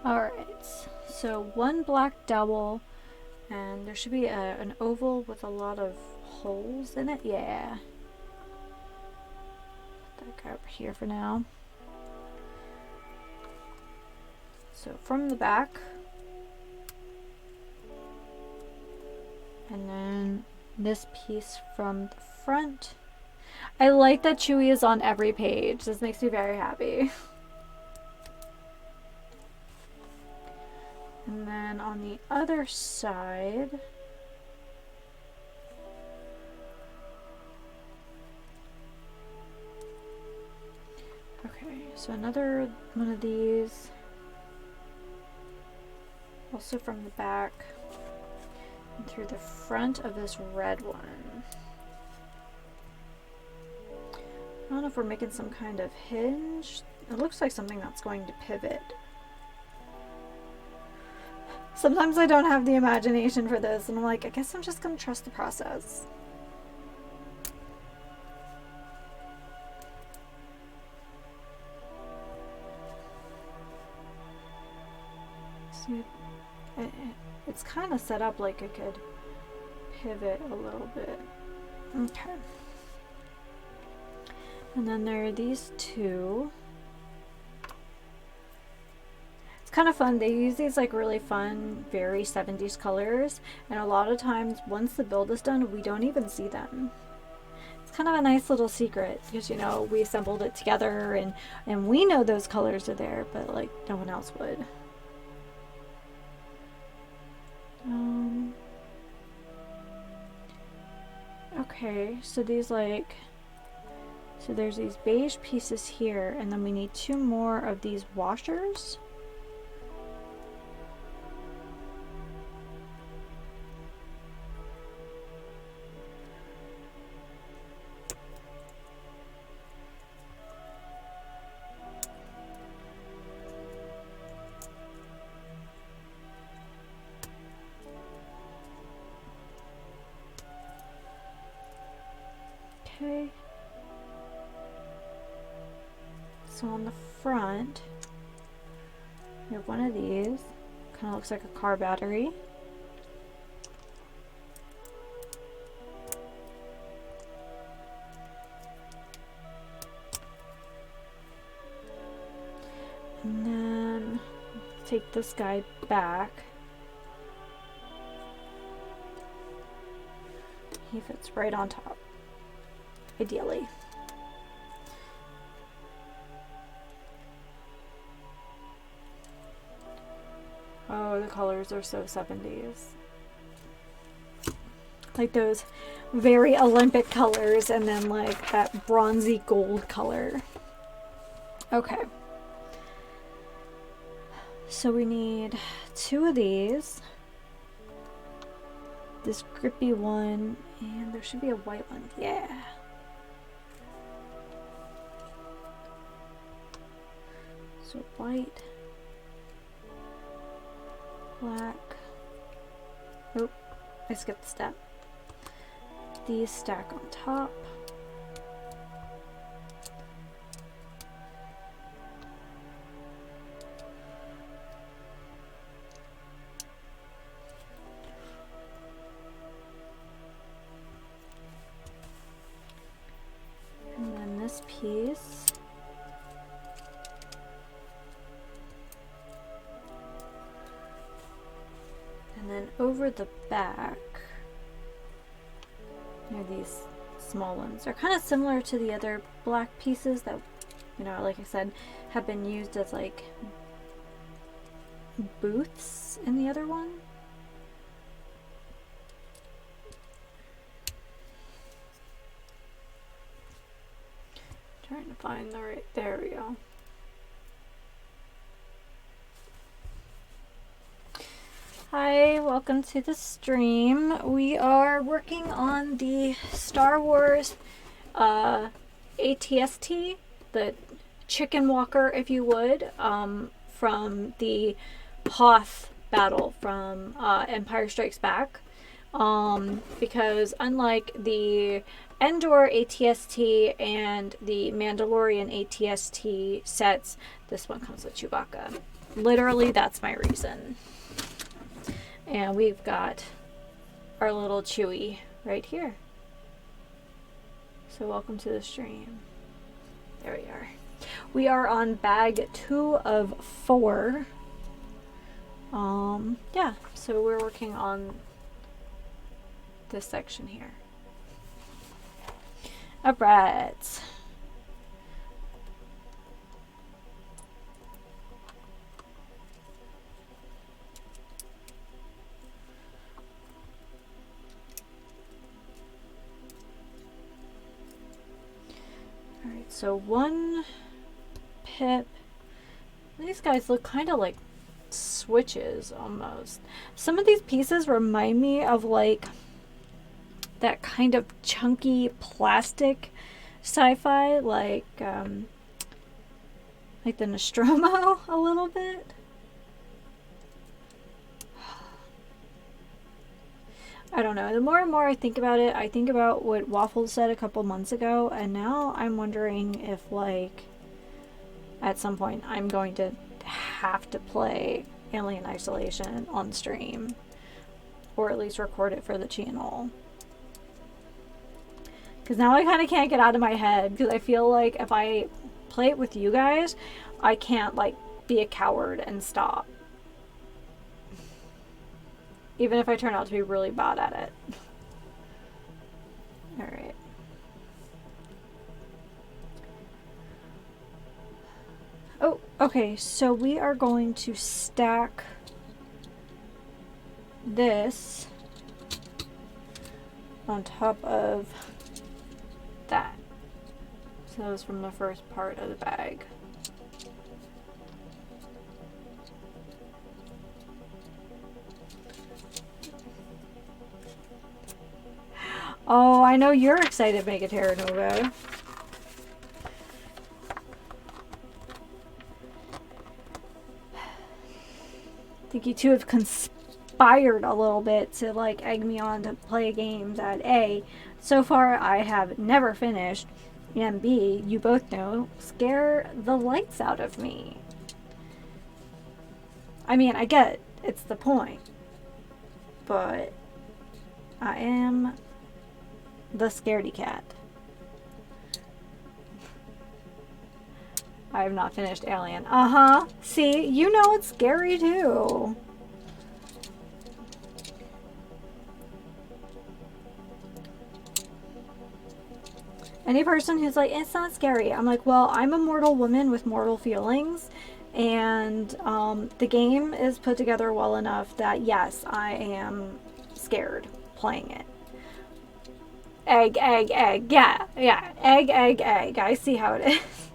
Alright, so one black dowel, and there should be an oval with a lot of holes in it. Yeah. Put that guy over here for now. So from the back, and then this piece from the front. I like that Chewy is on every page. This makes me very happy. And then on the other side, okay, so another one of these, also from the back, and through the front of this red one. I don't know if we're making some kind of hinge. It looks like something that's going to pivot. Sometimes I don't have the imagination for this, and I'm like, I guess I'm just gonna trust the process. So it's kind of set up like it could pivot a little bit. Okay. And then there are these two. It's kind of fun. They use these like really fun, very 70s colors, and a lot of times once the build is done, we don't even see them. It's kind of a nice little secret because, you know, we assembled it together and we know those colors are there, but like no one else would. Okay, so these like, so there's these beige pieces here, and then we need 2 more of these washers. Okay. So on the front, we have one of these. Kind of looks like a car battery. And then take this guy back. He fits right on top, ideally. Oh, the colors are so 70s. Like those very Olympic colors and then like that bronzy gold color. Okay. So we need 2 of these. This grippy one, and there should be a white one. Yeah. So white. black. Oh, I skipped a step. These stack on top. And then this piece. And then over the back, are these small ones. They're kind of similar to the other black pieces that, you know, like I said, have been used as like booths in the other one. Trying to find the right, there we go. Hi, welcome to the stream. We are working on the Star Wars ATST, the chicken walker, if you would, from the Hoth battle from Empire Strikes Back. Because unlike the Endor ATST and the Mandalorian ATST sets, this one comes with Chewbacca. Literally, that's my reason. And we've got our little Chewie right here. So welcome to the stream. There we are. We are on bag 2 of 4. Yeah, so we're working on this section here. Alright. Alright, so 1 pip. These guys look kind of like switches almost. Some of these pieces remind me of like that kind of chunky plastic sci-fi, like the Nostromo a little bit. I don't know. The more and more I think about it, I think about what Waffles said a couple months ago, and now I'm wondering if, like, at some point I'm going to have to play Alien Isolation on stream, or at least record it for the channel. Because now I kind of can't get out of my head, because I feel like if I play it with you guys, I can't, like, be a coward and stop. Even if I turn out to be really bad at it. Alright. Oh, okay, so we are going to stack this on top of that. So that was from the first part of the bag. Oh, I know you're excited to make a Terra Nova. I think you two have conspired a little bit to like egg me on to play games that A, so far I have never finished, and B, you both know, scare the lights out of me. I mean, I get it's the point, but I am the scaredy cat. I have not finished Alien. Uh-huh. See, you know it's scary too. Any person who's like, it's not scary. I'm like, well, I'm a mortal woman with mortal feelings. And the game is put together well enough that, yes, I am scared playing it. Egg, egg, egg. Yeah, yeah. Egg, egg, egg. I see how it is.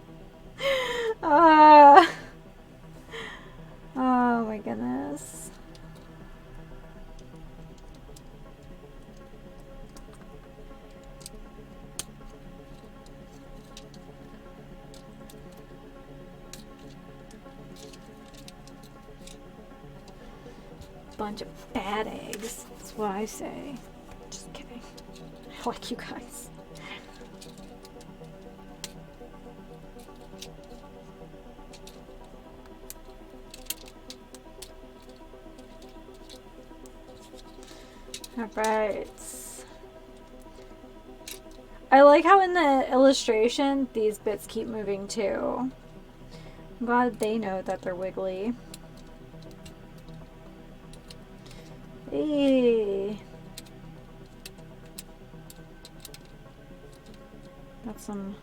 Oh my goodness. bunch of bad eggs. That's what I say. Just kidding. I like you guys. Alright. I like how in the illustration these bits keep moving too. I'm glad they know that they're wiggly. Hey. Got some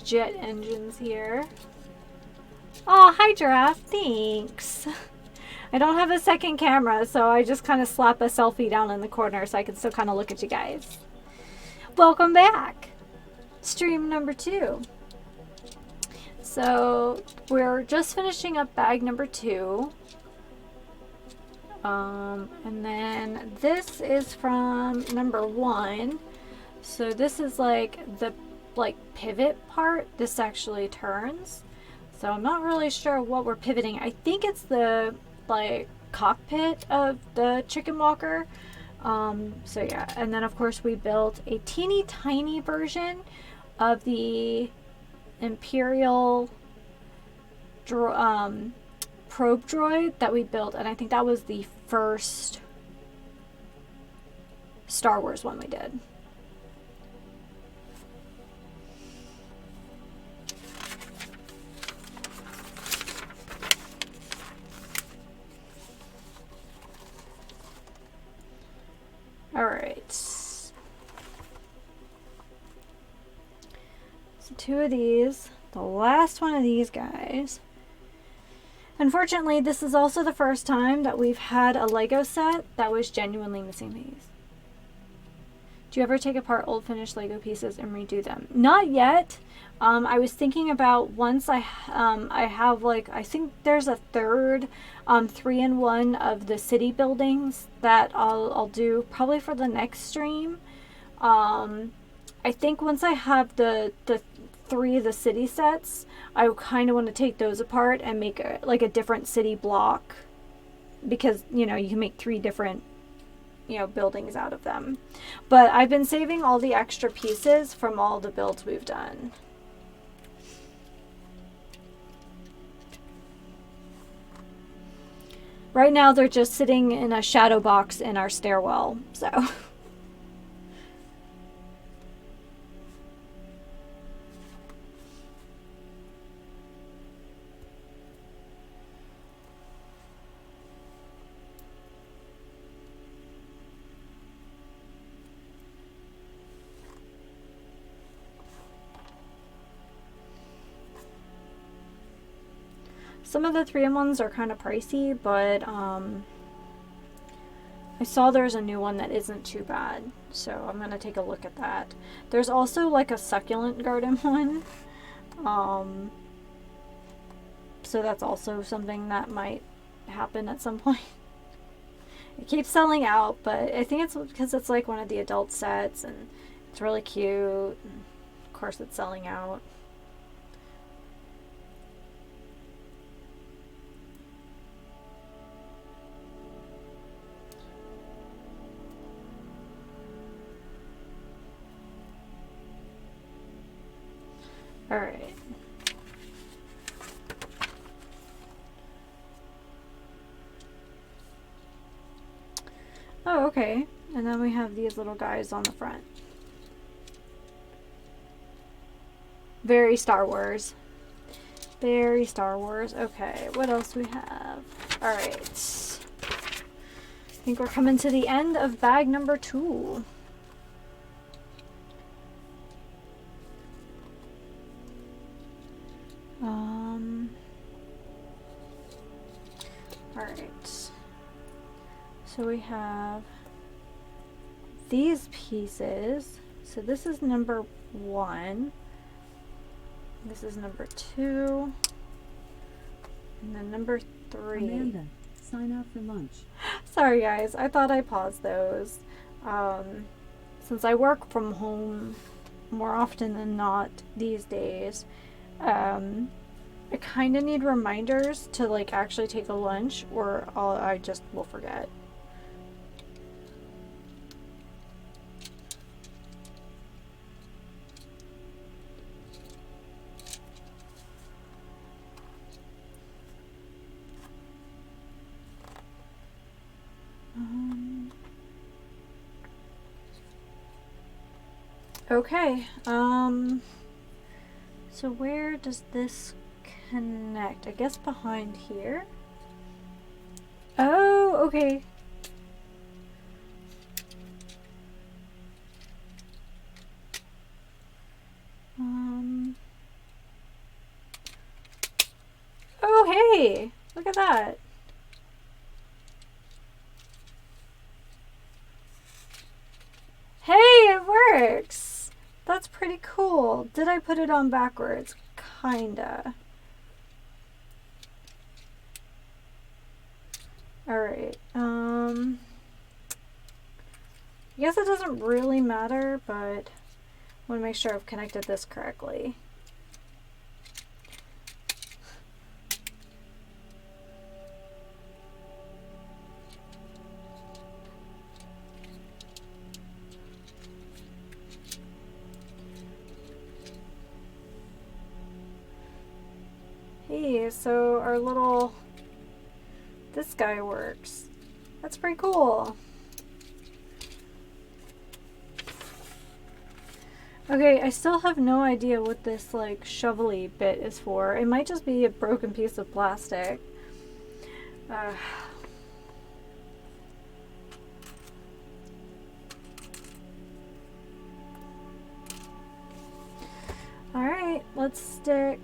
jet engines here. Oh, hi giraffe, thanks. I don't have a second camera, so I just kind of slap a selfie down in the corner so I can still kind of look at you guys. Welcome back. Stream number 2. So we're just finishing up bag number 2. And then this is from number 1. So this is like the pivot part. This actually turns. So I'm not really sure what we're pivoting. I think it's the cockpit of the chicken walker. So yeah, and then of course we built a teeny tiny version of the Imperial probe droid that we built, and I think that was the first Star Wars one we did. Alright. So 2 of these. The last one of these guys. Unfortunately, this is also the first time that we've had a Lego set that was genuinely missing these. Do you ever take apart old finished Lego pieces and redo them? Not yet. I was thinking about once I have I think there's a third 3-in-1 of the city buildings that I'll do probably for the next stream. I think once I have the 3 of the city sets, I kind of want to take those apart and make a different city block, because you can make 3 different buildings out of them. But I've been saving all the extra pieces from all the builds we've done. Right now they're just sitting in a shadow box in our stairwell, so. Some of the 3-in-1s are kind of pricey, but I saw there's a new one that isn't too bad, so I'm gonna take a look at that. There's also like a succulent garden one, so that's also something that might happen at some point. It keeps selling out, but I think it's because it's like one of the adult sets and it's really cute, and of course it's selling out. All right. Oh, okay. And then we have these little guys on the front. Very Star Wars. Very Star Wars. Okay, what else we have? All right. I think we're coming to the end of bag number 2. Alright, so we have these pieces. So this is number 1, this is number 2, and then number 3. Amanda, sign out for lunch. Sorry guys, I thought I paused those. Since I work from home more often than not these days, I kind of need reminders to like actually take a lunch, or I just will forget. Okay. So where does this connect? I guess behind here. Oh, okay. Oh, hey! Look at that. Hey, it works! That's pretty cool. Did I put it on backwards? Kinda. Alright, I guess it doesn't really matter, but I want to make sure I've connected this correctly. Hey, so our little... this guy works. That's pretty cool. Okay, I still have no idea what this like shovelly bit is for. It might just be a broken piece of plastic. Alright, let's stick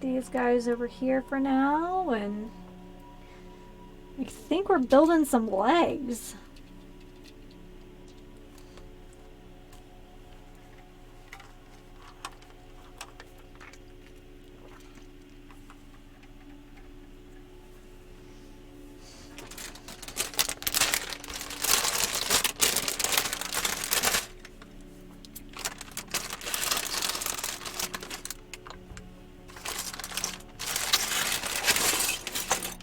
these guys over here for now, and I think we're building some legs.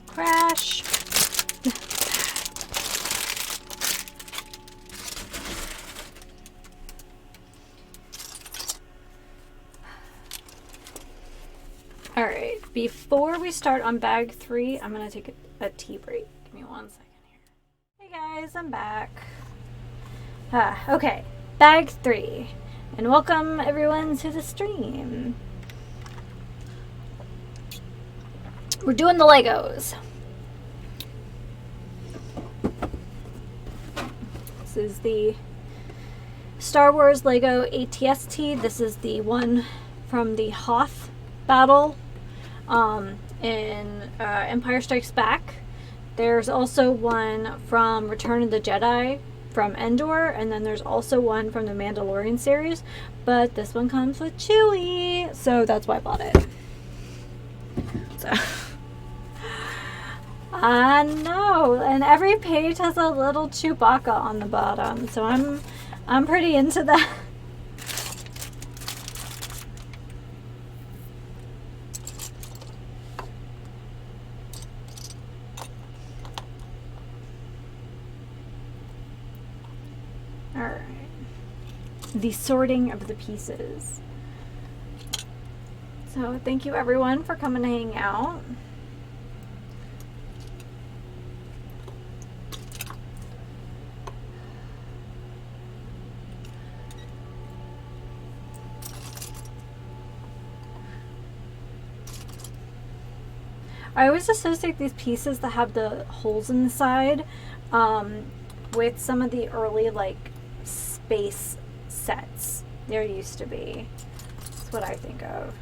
Crash. Alright, before we start on bag 3, I'm going to take a tea break. Give me 1 second here. Hey guys, I'm back. Okay, bag 3. And welcome everyone to the stream. We're doing the Legos. This is the Star Wars Lego ATST. This is the one from the Hoth battle in Empire Strikes Back. There's also one from Return of the Jedi from Endor, and then there's also one from the Mandalorian series, but this one comes with Chewie, so that's why I bought it. So I know, and every page has a little Chewbacca on the bottom, so I'm pretty into that. Alright. The sorting of the pieces. So thank you everyone for coming to hang out. I always associate these pieces that have the holes in the side with some of the early like space sets there used to be. That's what I think of.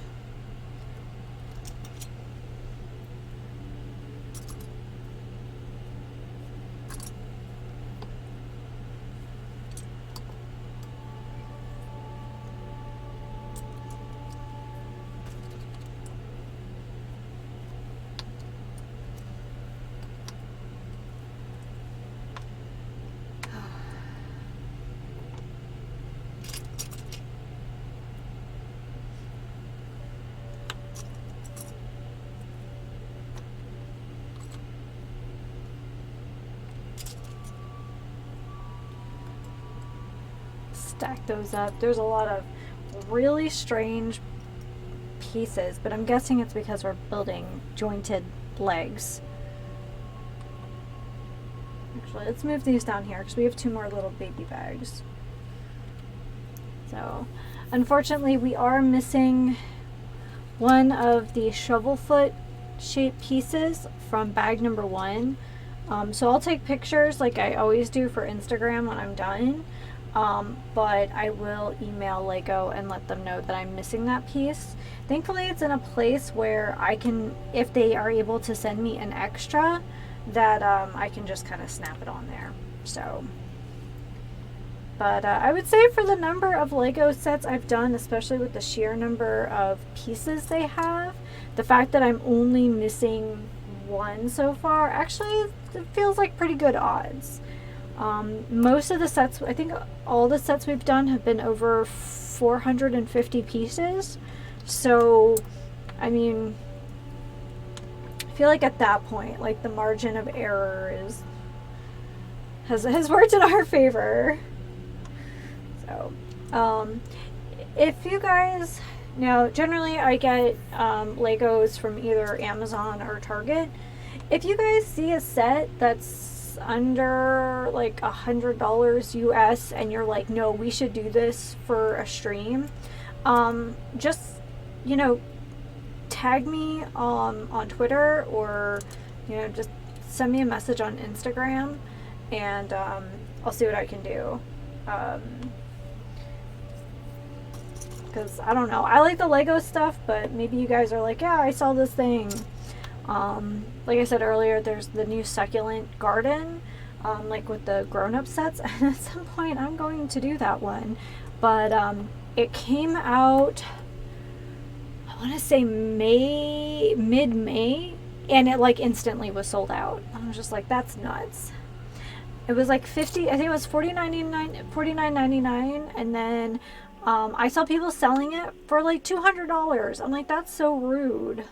stack those up. There's a lot of really strange pieces, but I'm guessing it's because we're building jointed legs. Actually, let's move these down here because we have 2 more little baby bags. So, unfortunately, we are missing one of the shovel foot shaped pieces from bag number 1. So I'll take pictures like I always do for Instagram when I'm done. But I will email Lego and let them know that I'm missing that piece. Thankfully, it's in a place where I can, if they are able to send me an extra, that I can just kind of snap it on there. So, but I would say for the number of Lego sets I've done, especially with the sheer number of pieces they have, the fact that I'm only missing 1 so far, actually it feels like pretty good odds. Most of the sets, I think all the sets we've done have been over 450 pieces. So, I mean, I feel like at that point, like the margin of error has worked in our favor. So, if you guys, now generally I get Legos from either Amazon or Target. If you guys see a set that's under like $100 US and you're like, no, we should do this for a stream, just, you know, tag me on Twitter, or, you know, just send me a message on Instagram, and I'll see what I can do. Because I don't know, I like the Lego stuff, but maybe you guys are like, yeah, I saw this thing. Like I said earlier, there's the new succulent garden, like with the grown-up sets, and at some point I'm going to do that one. But it came out, I want to say mid-May, and it like instantly was sold out. I was just like, that's nuts. It was like 50, I think it was $49.99, and then I saw people selling it for like $200. I'm like, that's so rude.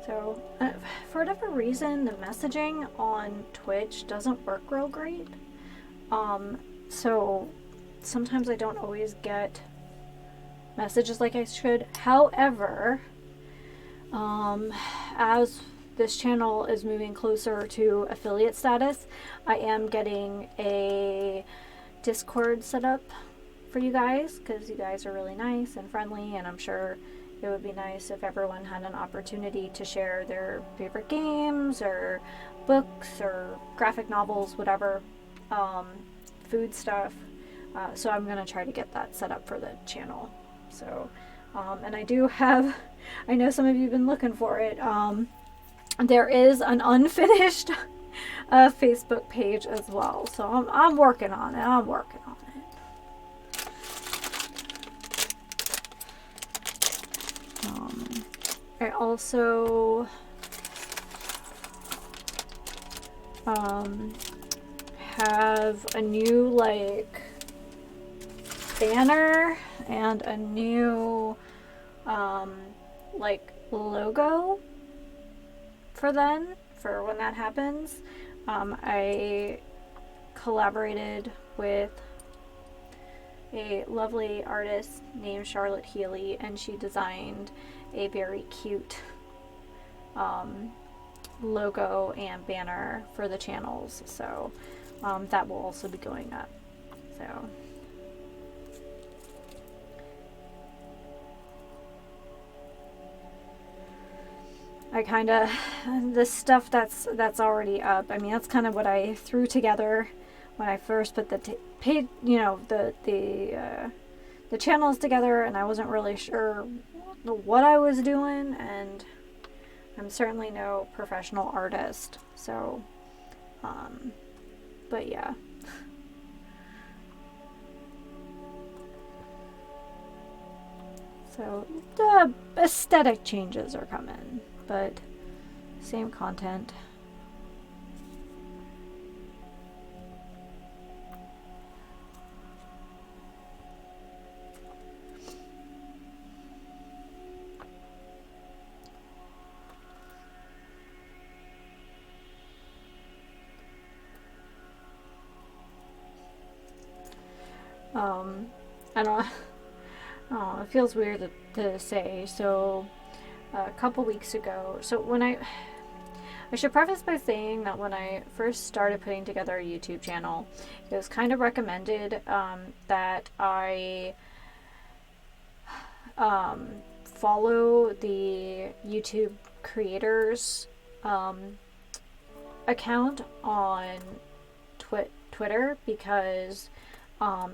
So, for whatever reason, the messaging on Twitch doesn't work real great. So sometimes I don't always get messages like I should. However, as this channel is moving closer to affiliate status, I am getting a Discord set up for you guys, because you guys are really nice and friendly, and I'm sure it would be nice if everyone had an opportunity to share their favorite games or books or graphic novels, whatever, food stuff. So I'm going to try to get that set up for the channel. So, and I do have, I know some of you have been looking for it. There is an unfinished Facebook page as well. So I'm working on it. I also have a new like banner and a new like logo for when that happens. I collaborated with a lovely artist named Charlotte Healy, and she designed a very cute logo and banner for the channels, so that will also be going up. So I kind of, the stuff that's already up, I mean, that's kind of what I threw together when I first put the paid, you know, the channels together, and I wasn't really sure what I was doing, and I'm certainly no professional artist, so but yeah. So the aesthetic changes are coming, but same content. I don't know, it feels weird to say. So a couple weeks ago, so when I should preface by saying that when I first started putting together a YouTube channel, it was kind of recommended that I follow the YouTube creators account on Twitter, because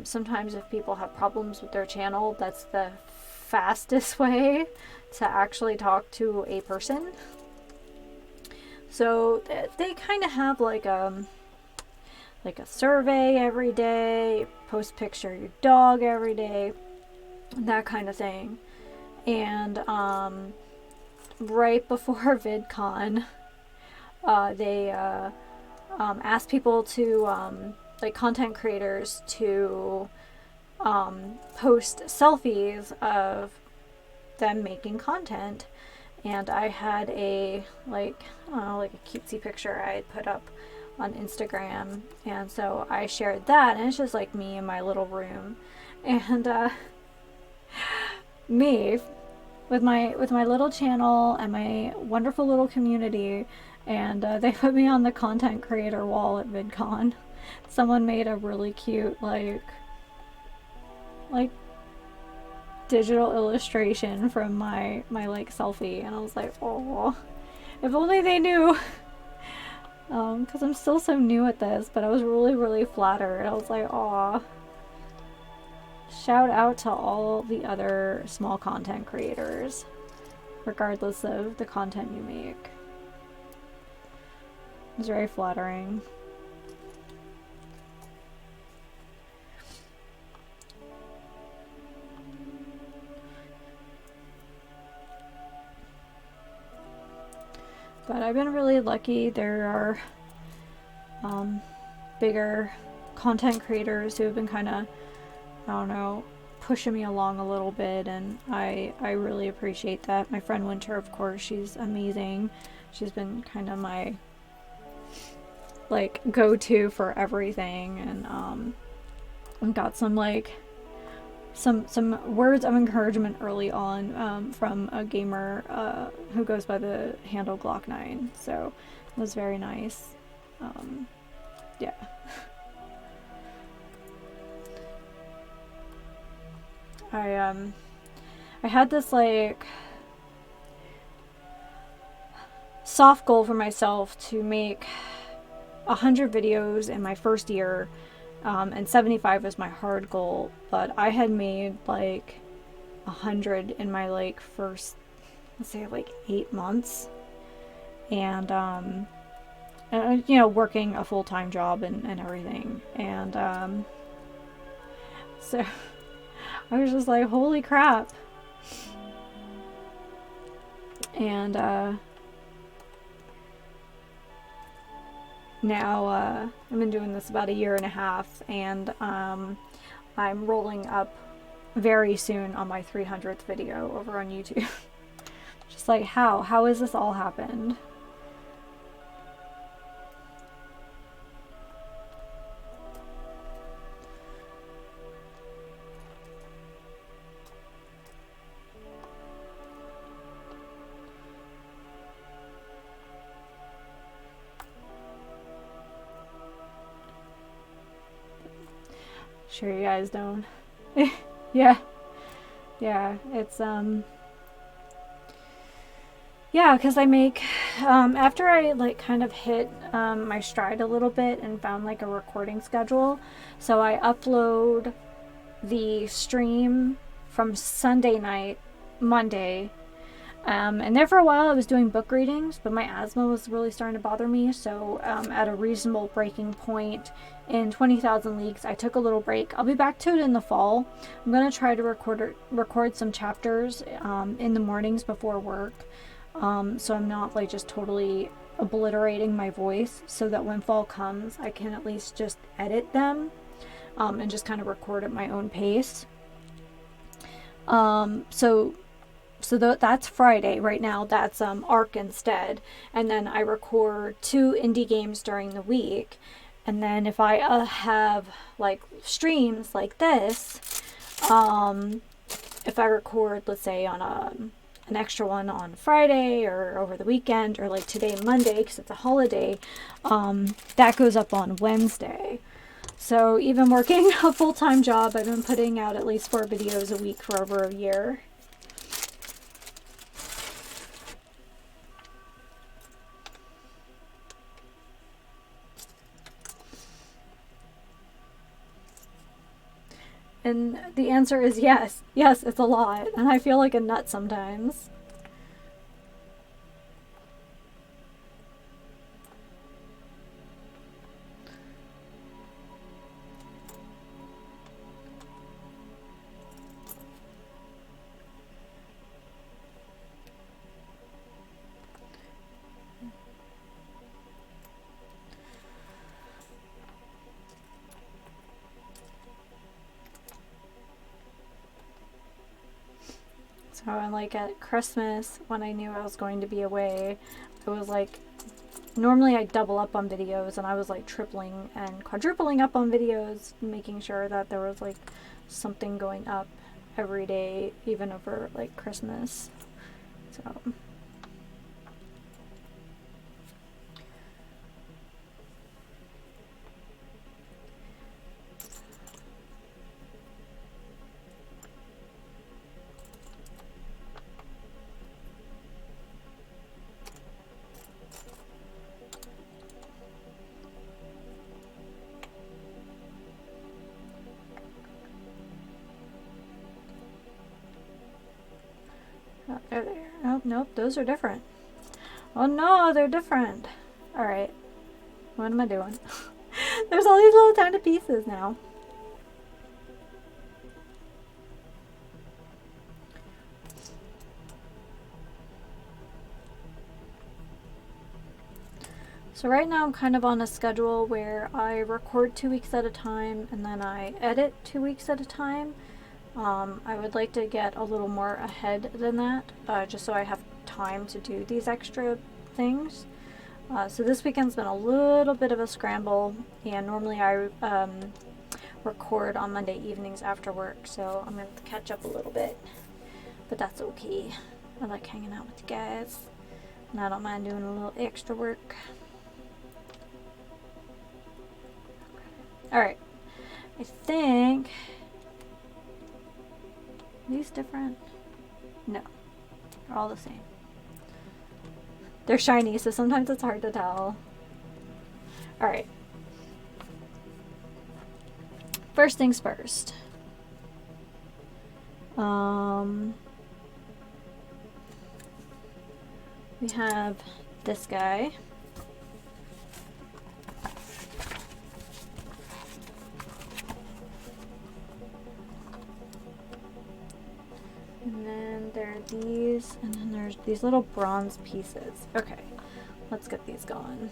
sometimes if people have problems with their channel, that's the fastest way to actually talk to a person. So they kind of have like a survey every day, post picture of your dog every day, that kind of thing. And right before VidCon, they asked people to like content creators to post selfies of them making content. And I had a like a cutesy picture I had put up on Instagram, and so I shared that, and it's just like me in my little room, and me with my little channel and my wonderful little community, and they put me on the content creator wall at VidCon. Someone made a really cute like digital illustration from my like selfie, and I was like, oh, if only they knew. Because I'm still so new at this, but I was really flattered. I was like, aw. Shout out to all the other small content creators, regardless of the content you make. It's very flattering. But I've been really lucky. There are bigger content creators who have been kind of, I don't know, pushing me along a little bit, and I really appreciate that. My friend Winter, of course, she's amazing. She's been kind of my like go-to for everything, and I've got some like some words of encouragement early on from a gamer who goes by the handle Glock9, so it was very nice. Yeah. I had this like soft goal for myself to make 100 videos in my first year. And 75 was my hard goal, but I had made like 100 in my like first, let's say like 8 months, and you know, working a full-time job and everything, and so I was just like, holy crap. And now I've been doing this about 1.5 years, and I'm rolling up very soon on my 300th video over on YouTube. Just like, how has this all happened? Sure you guys don't. Yeah, it's yeah, because I make after I like kind of hit my stride a little bit and found like a recording schedule, so I upload the stream from Sunday night, Monday, And there for a while I was doing book readings, but my asthma was really starting to bother me. So at a reasonable breaking point in 20,000 Leagues, I took a little break. I'll be back to it in the fall. I'm going to try to record some chapters in the mornings before work. So I'm not like just totally obliterating my voice, so that when fall comes, I can at least just edit them and just kind of record at my own pace. So that's Friday right now. That's Arc instead, and then I record 2 indie games during the week, and then if I have like streams like this, if I record, let's say on an extra one on Friday or over the weekend or like today Monday because it's a holiday, that goes up on Wednesday. So even working a full-time job, I've been putting out at least 4 videos a week for over a year. And the answer is yes. Yes, it's a lot. And I feel like a nut sometimes. So like at Christmas, when I knew I was going to be away, I was like, normally I double up on videos, and I was like tripling and quadrupling up on videos, making sure that there was like something going up every day, even over like Christmas. So they're there. Oh, nope, those are different. Oh no, they're different. Alright. What am I doing? There's all these little tiny pieces now. So right now I'm kind of on a schedule where I record 2 weeks at a time and then I edit 2 weeks at a time. I would like to get a little more ahead than that, just so I have time to do these extra things. So this weekend's been a little bit of a scramble, and normally I record on Monday evenings after work, so I'm going to have to catch up a little bit. But that's okay. I like hanging out with you guys, and I don't mind doing a little extra work. Alright, I think... Are these different? No. They're all the same. They're shiny, so sometimes it's hard to tell. Alright. First things first. We have this guy. And then there are these, and then there's these little bronze pieces. Okay, let's get these going.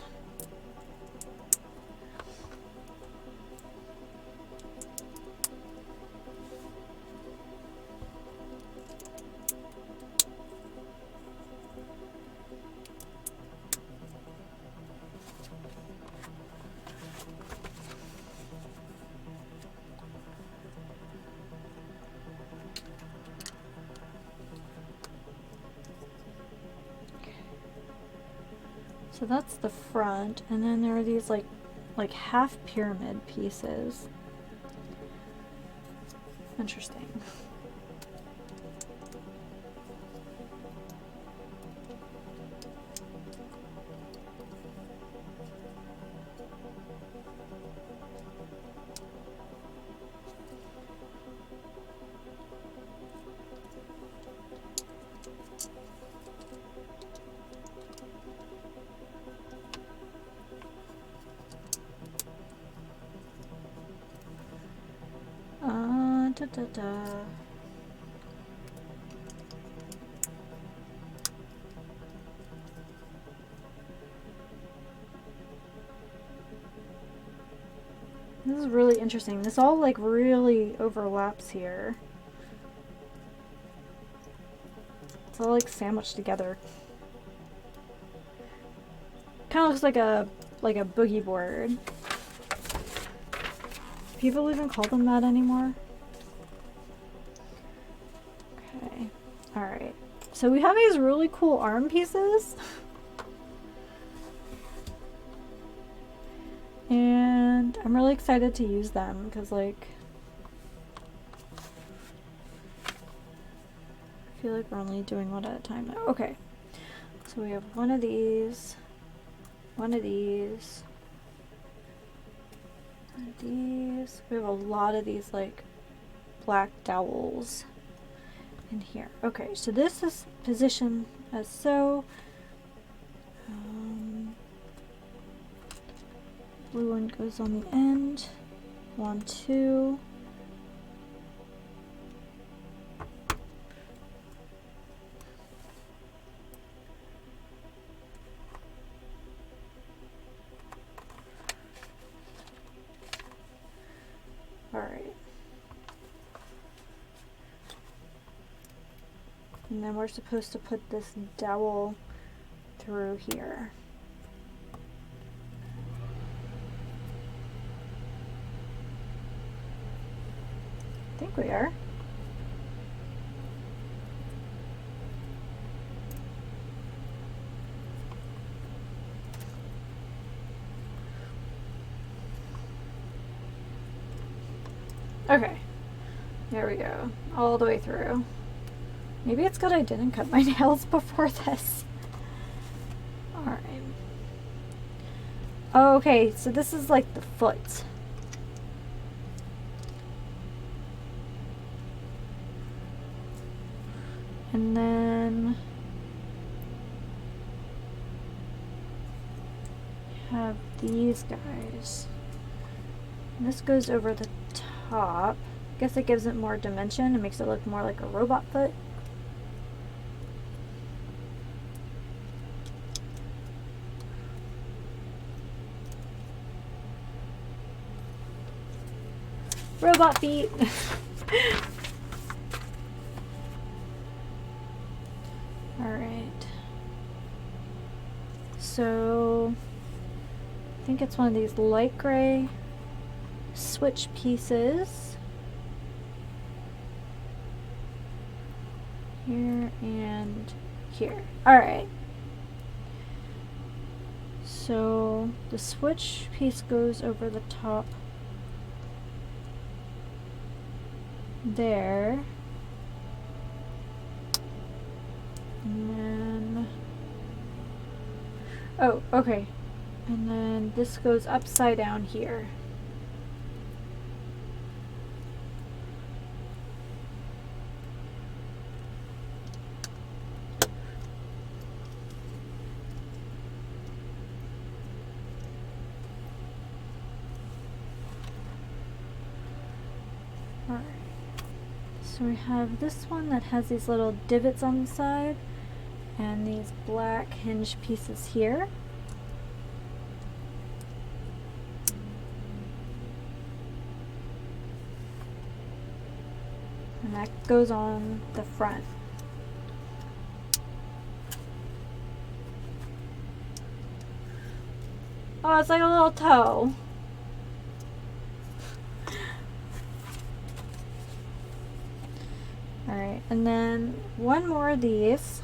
So that's the front, and then there are these like half pyramid pieces. Interesting. Da, da, da. This is really interesting. This all like really overlaps here. It's all like sandwiched together. Kind of looks like a boogie board. People even call them that anymore? Okay. Alright. So we have these really cool arm pieces. And I'm really excited to use them because, like, I feel like we're only doing one at a time now. Okay. So we have one of these, one of these, one of these. We have a lot of these, like, black dowels in here. Okay, so this is positioned as so. Blue one goes on the end. 1, 2. All right. And then we're supposed to put this dowel through here. I think we are. Okay, there we go, all the way through. Maybe it's good I didn't cut my nails before this. Alright. Okay, so this is like the foot. And then have these guys. And this goes over the top. I guess it gives it more dimension. It makes it look more like a robot foot. Robot feet. Alright. So I think it's one of these light gray switch pieces. Here and here. Alright. So the switch piece goes over the top there. And then, oh, okay. And then this goes upside down here. Alright. So we have this one that has these little divots on the side and these black hinge pieces here. And that goes on the front. Oh, it's like a little toe. Alright, and then one more of these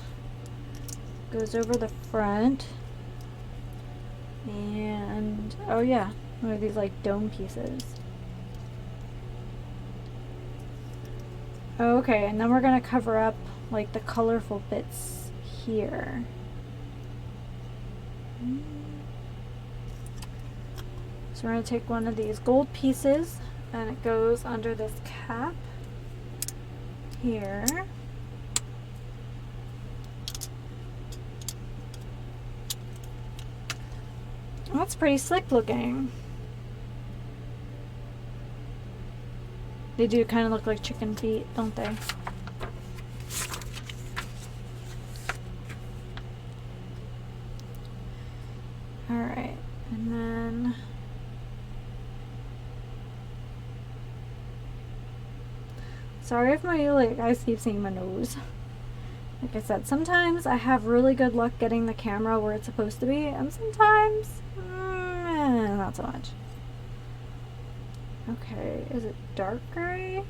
goes over the front. And, oh yeah, one of these like dome pieces. Okay, and then we're gonna cover up like the colorful bits here. So we're gonna take one of these gold pieces and it goes under this cap here. That's pretty slick looking. They do kind of look like chicken feet, don't they? Alright, and then sorry if my guys keep seeing my nose. Like I said, sometimes I have really good luck getting the camera where it's supposed to be, and sometimes not so much. Okay, is it dark gray?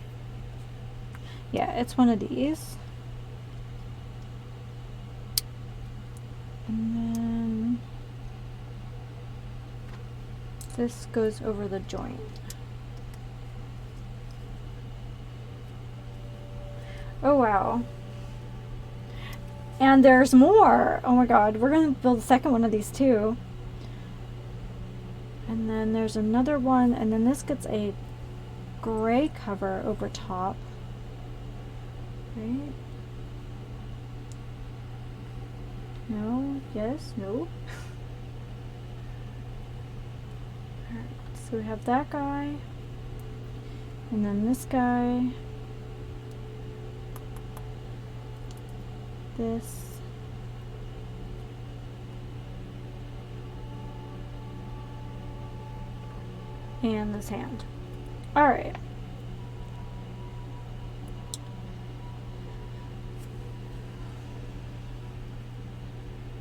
Yeah, it's one of these. And then this goes over the joint. Oh wow. And there's more. Oh my god, we're gonna build a second one of these too. And then there's another one, and then this gets a gray cover over top. Right? No, yes, no. Alright, so we have that guy. And then this guy. This. And this hand. Alright.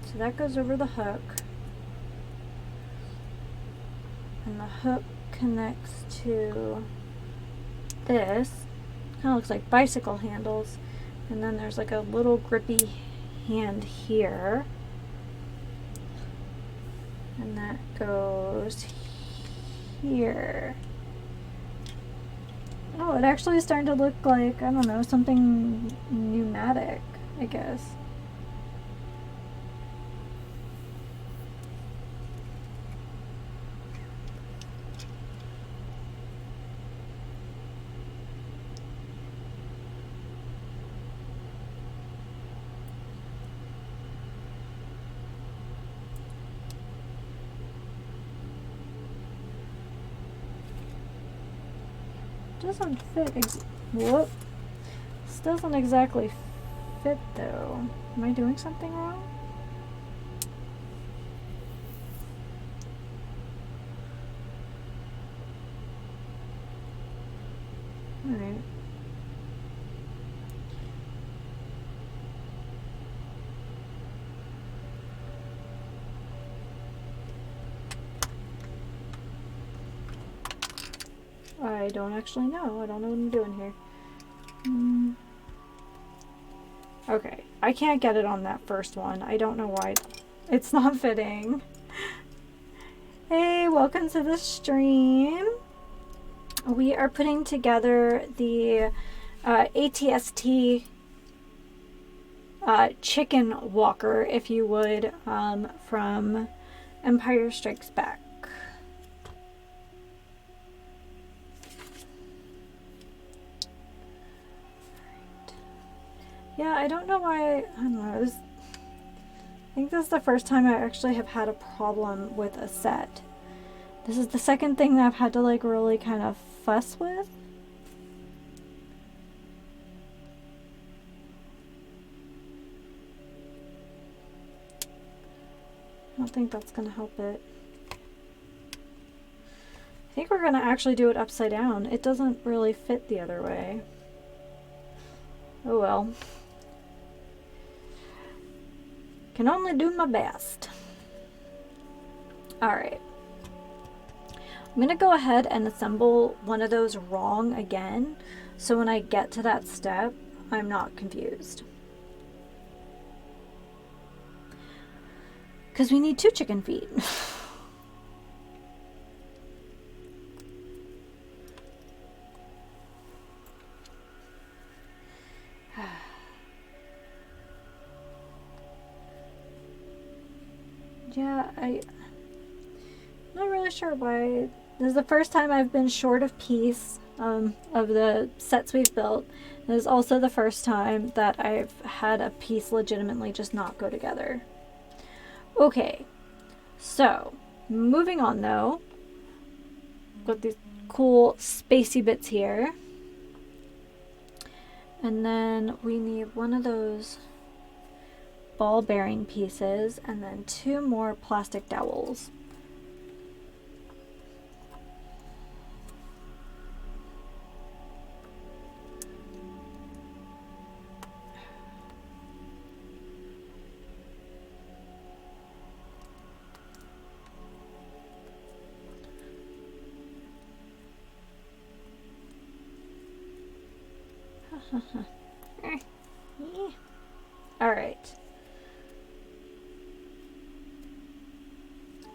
So that goes over the hook. And the hook connects to this. Kind of looks like bicycle handles. And then there's like a little grippy hand here. And that goes here. Oh, it actually is starting to look like, I don't know, something pneumatic, I guess. Doesn't fit. Whoop. This doesn't exactly fit though. Am I doing something wrong? Alright. I don't actually know. I don't know what I'm doing here. Okay, I can't get it on that first one. I don't know why it's not fitting. Hey, welcome to the stream. We are putting together the ATST chicken walker, if you would, from Empire Strikes Back. Yeah, I don't know why, I don't know, I think this is the first time I actually have had a problem with a set. This is the second thing that I've had to like really kind of fuss with. I don't think that's going to help it. I think we're going to actually do it upside down. It doesn't really fit the other way. Oh well. Can only do my best. Alright. I'm going to go ahead and assemble one of those wrong again, so when I get to that step, I'm not confused. Because we need 2 chicken feet. Yeah, I'm not really sure why. This is the first time I've been short of piece of the sets we've built. It is also the first time that I've had a piece legitimately just not go together. Okay, so moving on though. Got these cool spacey bits here. And then we need one of those ball bearing pieces and then 2 more plastic dowels. All right.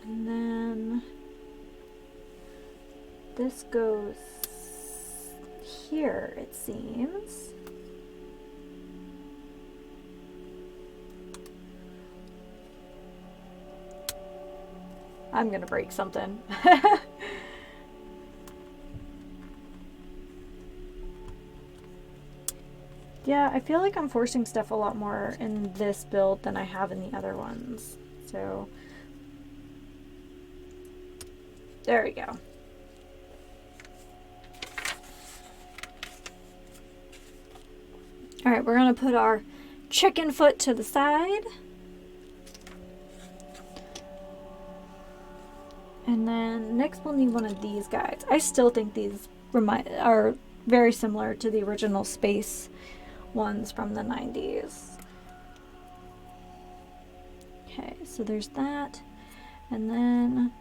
And then this goes here, it seems. I'm gonna break something. Yeah, I feel like I'm forcing stuff a lot more in this build than I have in the other ones. So, there we go. All right, we're gonna put our chicken foot to the side. And then next we'll need one of these guys. I still think these are very similar to the original space ones from the 90s. Okay, so there's that. And then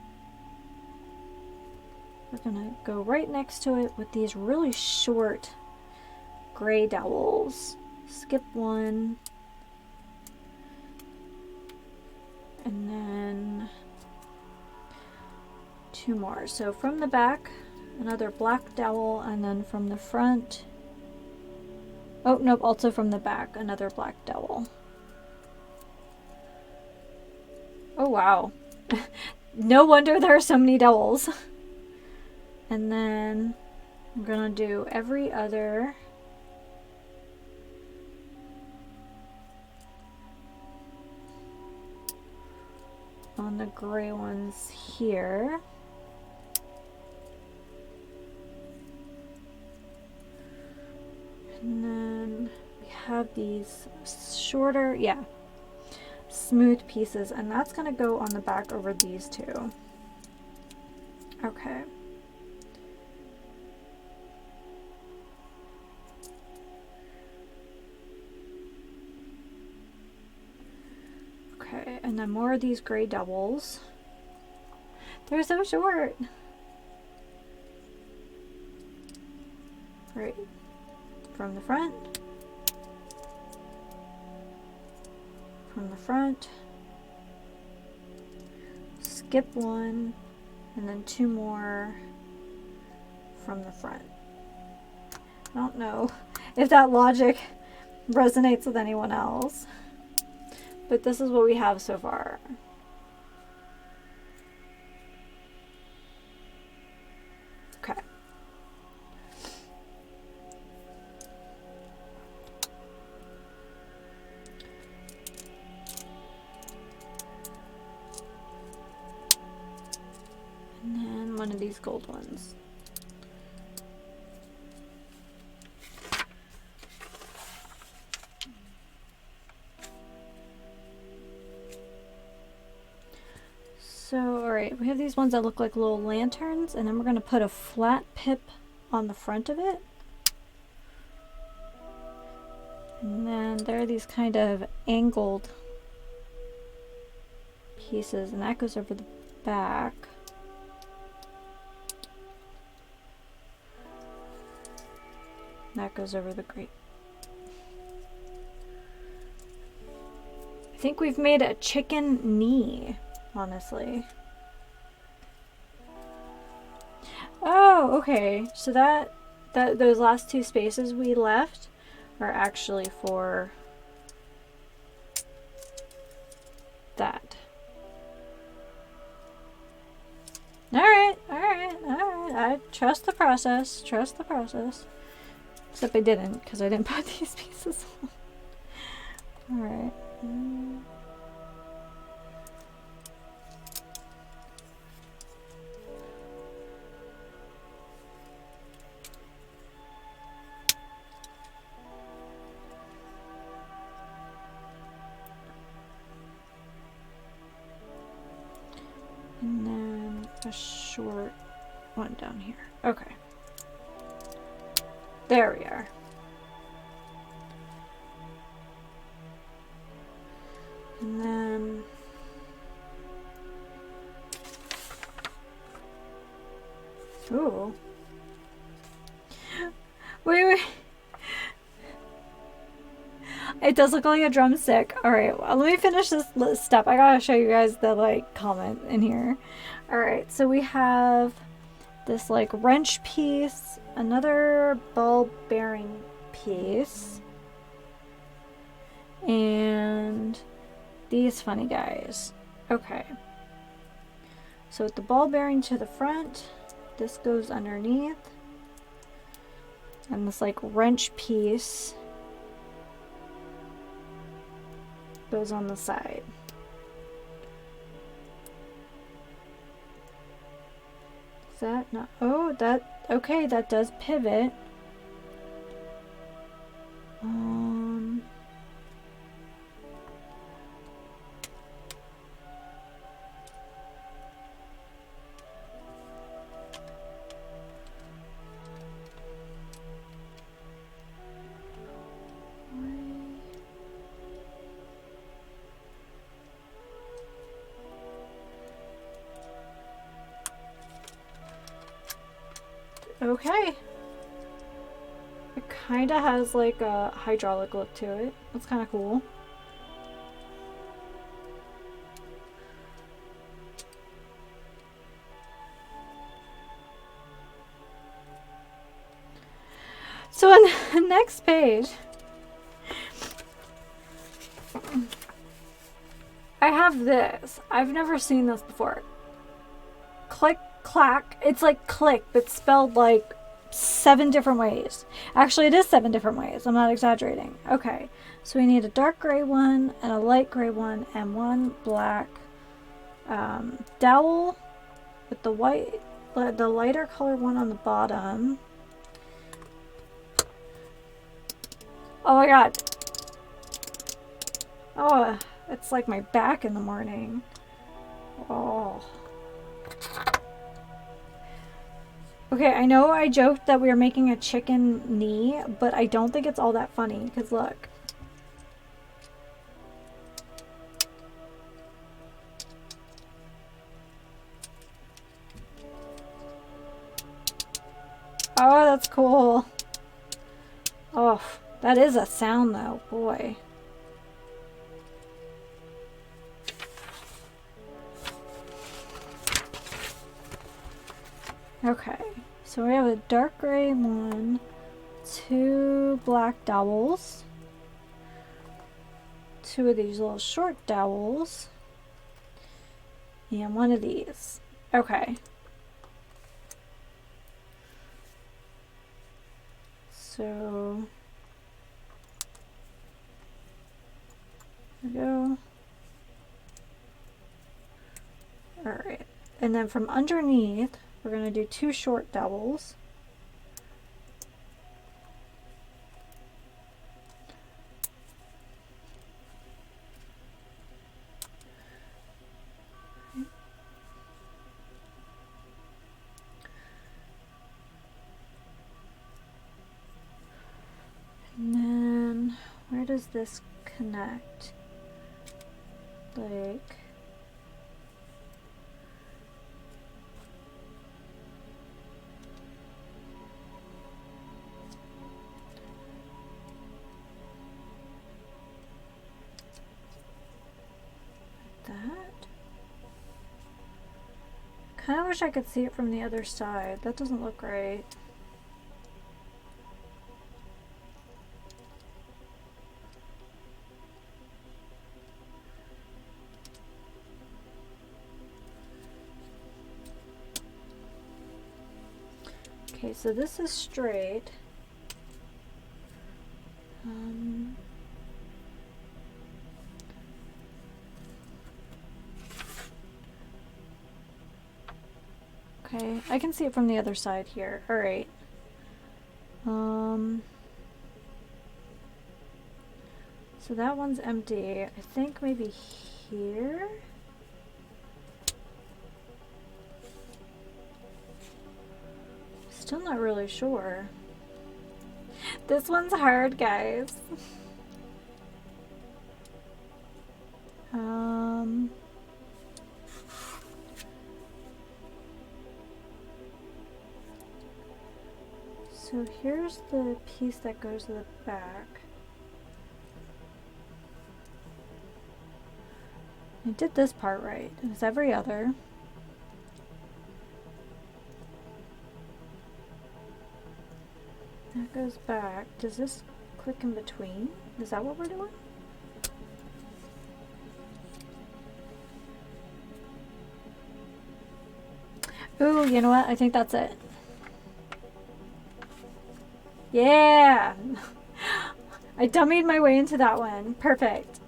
we're gonna go right next to it with these really short gray dowels. Skip one. And then 2 more. So from the back, another black dowel, and then from the front, oh nope, also from the back, another black dowel. Oh wow. No wonder there are so many dowels. And then I'm gonna do every other on the gray ones here. And then we have these shorter, yeah, smooth pieces, and that's gonna go on the back over these two. Okay. Okay, and then more of these gray doubles. They're so short. Right. From the front. From the front. Skip one. And then 2 more from the front. I don't know if that logic resonates with anyone else, but this is what we have so far. Okay. And then one of these gold ones. So, alright, we have these ones that look like little lanterns, and then we're going to put a flat pip on the front of it. And then there are these kind of angled pieces, and that goes over the back. That goes over the grate. I think we've made a chicken knee, honestly. Oh, okay. So those last 2 spaces we left are actually for that. Alright. I trust the process. Trust the process. Except I didn't, because I didn't put these pieces on. Alright. a short one down here. Okay. There we are. And then ooh. Wait. It does look like a drumstick. Alright, well, let me finish this step. I gotta show you guys the, like, comment in here. Alright, so we have this, like, wrench piece, another ball bearing piece, and these funny guys. Okay. So with the ball bearing to the front, this goes underneath, and this, like, wrench piece goes on the side. Is that not? Oh, that, okay, that does pivot. Okay. It kind of has like a hydraulic look to it. That's kind of cool. So on the next page, I have this. I've never seen this before. Click, clack. It's like click, but spelled like 7 different ways. Actually, it is 7 different ways. I'm not exaggerating. Okay, so we need a dark gray one and a light gray one and one black dowel with the white, the lighter color one on the bottom. Oh my god. Oh, it's like my back in the morning. Oh. Okay, I know I joked that we were making a chicken knee, but I don't think it's all that funny, because look. Oh, that's cool. Oh, that is a sound though, boy. Okay, so we have a dark gray one, 2 black dowels, 2 of these little short dowels, and 1 of these. Okay. So there we go. Alright, and then from underneath, we're going to do 2 short dowels. And then, where does this connect? Like, that. Kind of wish I could see it from the other side. That doesn't look right. Okay, so this is straight. Okay, I can see it from the other side here. All right. So that one's empty. I think maybe here. Still not really sure. This one's hard, guys. So here's the piece that goes to the back. I did this part right. It's every other. That goes back. Does this click in between? Is that what we're doing? Ooh, you know what? I think that's it. Yeah! I dummied my way into that one. Perfect.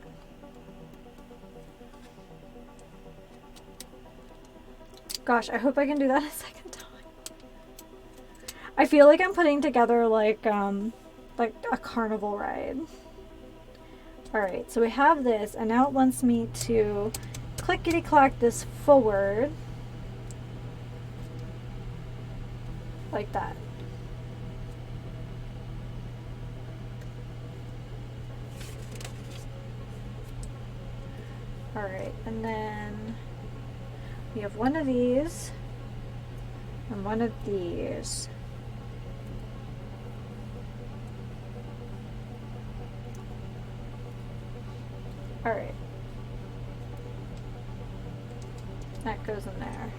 Gosh, I hope I can do that a second time. I feel like I'm putting together like a carnival ride. Alright, so we have this, and now it wants me to clickety-clack this forward. Like that. Alright, and then we have one of these and one of these. Alright. That goes in there.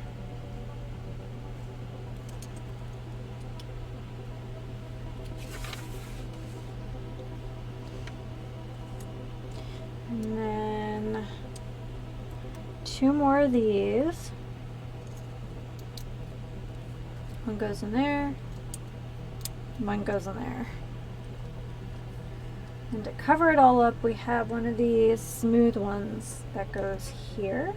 And then two more of these. One goes in there. One goes in there. And to cover it all up, we have one of these smooth ones that goes here.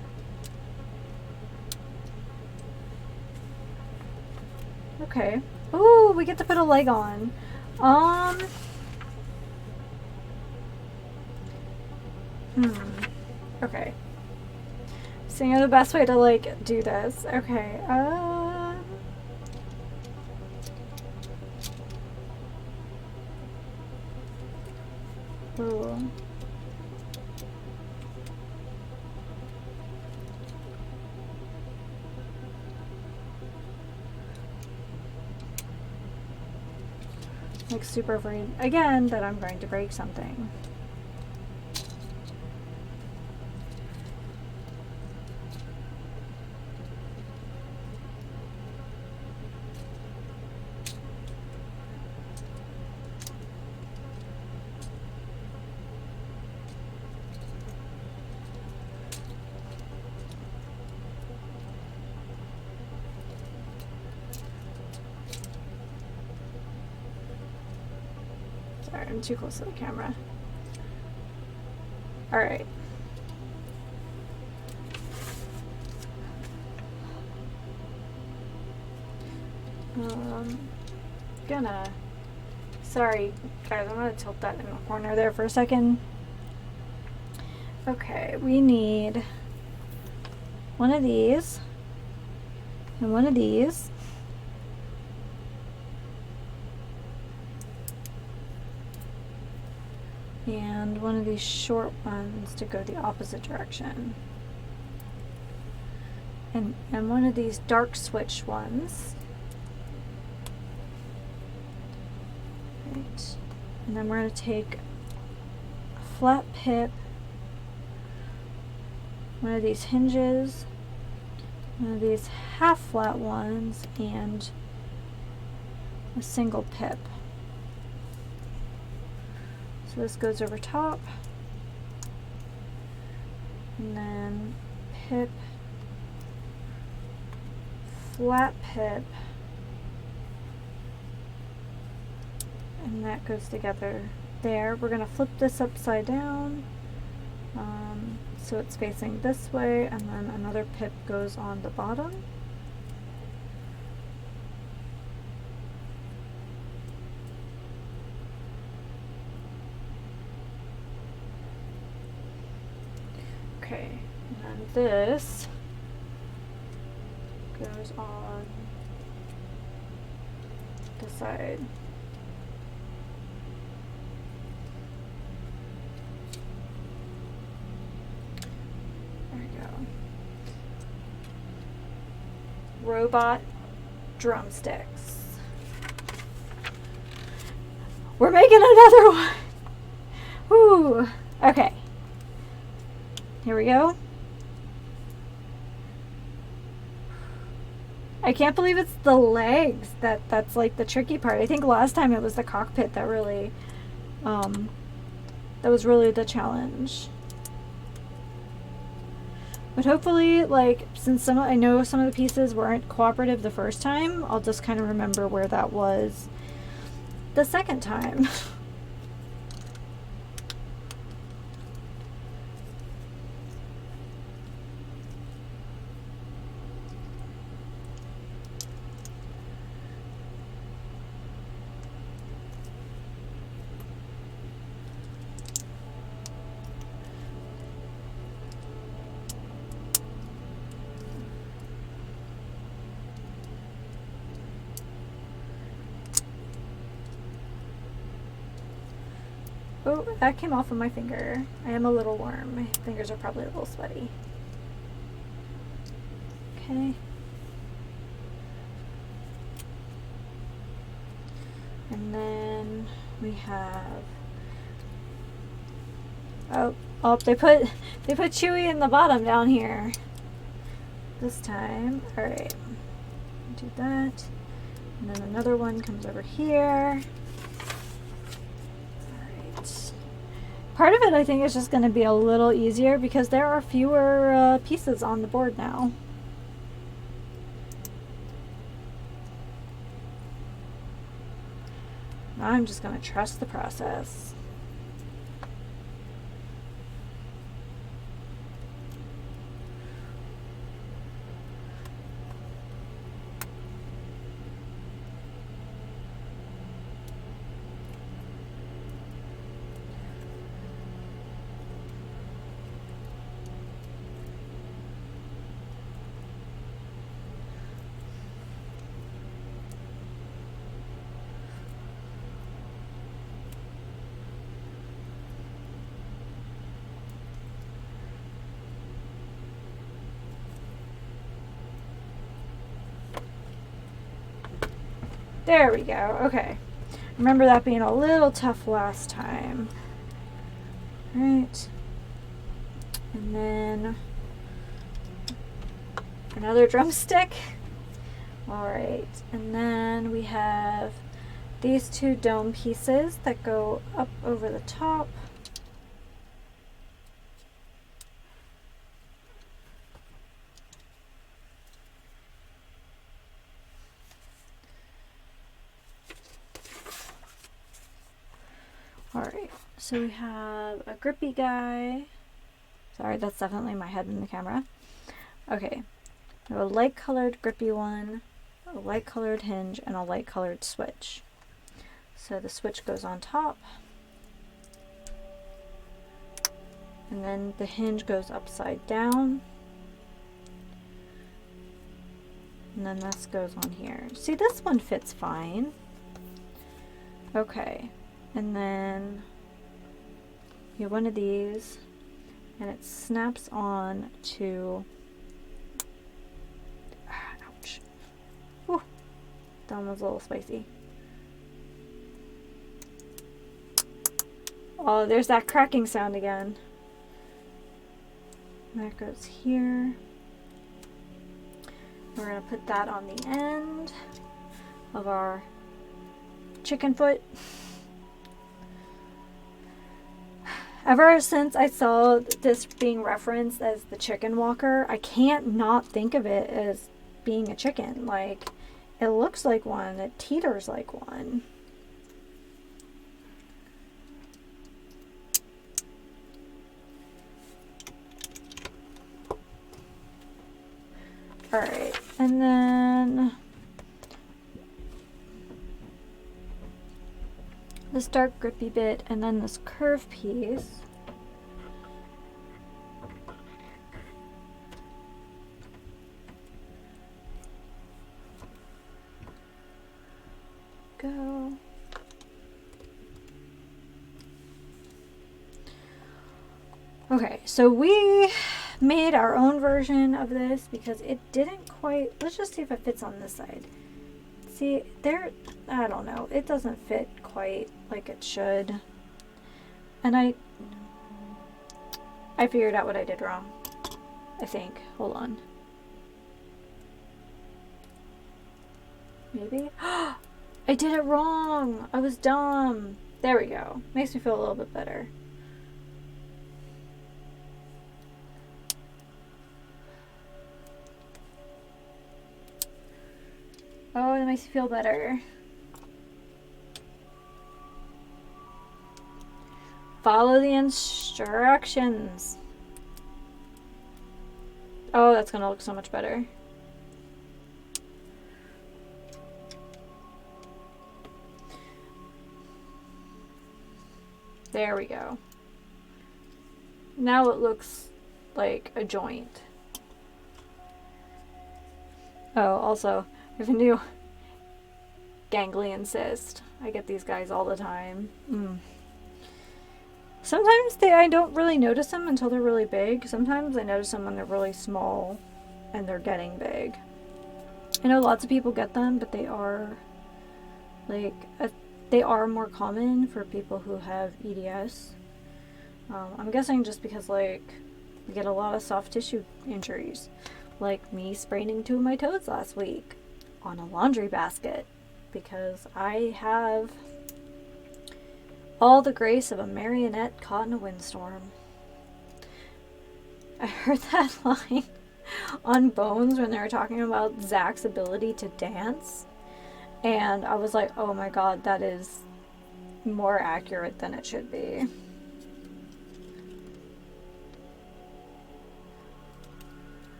Okay. Ooh, we get to put a leg on. Okay. Seeing the best way to like do this. Okay. Ooh. Like super afraid again that I'm going to break something. I'm too close to the camera. All right. Sorry guys, I'm gonna tilt that in the corner there for a second. Okay, we need one of these and one of these. And one of these short ones to go the opposite direction. And one of these dark switch ones. Right. And then we're going to take a flat pip, one of these hinges, one of these half flat ones, and a single pip. So this goes over top, and then pip, flat pip, and that goes together there. We're going to flip this upside down so it's facing this way, and then another pip goes on the bottom. Okay, and then this goes on this side. There we go. Robot drumsticks. We're making another one. Woo. Okay. Here we go. I can't believe it's the legs that's like the tricky part. I think last time it was the cockpit that really that was really the challenge. But hopefully, like, since I know some of the pieces weren't cooperative the first time, I'll just kind of remember where that was the second time. Oh, that came off of my finger. I am a little warm. My fingers are probably a little sweaty. Okay. And then we have oh, they put Chewy in the bottom down here. This time. Alright. Do that. And then another one comes over here. Part of it, I think, is just going to be a little easier because there are fewer pieces on the board now. Now I'm just going to trust the process. There we go. Okay. Remember that being a little tough last time. Right. And then another drumstick. Alright. And then we have these two dome pieces that go up over the top. Alright, so we have a grippy guy. Sorry, that's definitely my head in the camera. Okay, we have a light colored grippy one, a light colored hinge, and a light colored switch. So the switch goes on top, and then the hinge goes upside down, and then this goes on here. See, this one fits fine. Okay. And then you have one of these, and it snaps on to, ouch, whew, that one was a little spicy. Oh, there's that cracking sound again. That goes here. We're going to put that on the end of our chicken foot. Ever since I saw this being referenced as the chicken walker, I can't not think of it as being a chicken. Like, it looks like one, it teeters like one. Alright, and then this dark grippy bit, and then this curve piece. go. Okay, so we made our own version of this because it didn't quite, let's just see if it fits on this side. See, there, I don't know, it doesn't fit quite like it should. And I figured out what I did wrong, I think. Hold on. Maybe? I did it wrong! I was dumb! There we go. Makes me feel a little bit better. Oh, that makes me feel better. Follow the instructions. Oh, that's gonna look so much better. There we go. Now it looks like a joint. Oh, also, I have a new ganglion cyst. I get these guys all the time. Sometimes I don't really notice them until they're really big. Sometimes I notice them when they're really small and they're getting big. I know lots of people get them, but they are like they are more common for people who have EDS. I'm guessing just because like we get a lot of soft tissue injuries, like me spraining two of my toes last week on a laundry basket because I have all the grace of a marionette caught in a windstorm. I heard that line on Bones when they were talking about Zach's ability to dance, and I was like, oh my god, that is more accurate than it should be.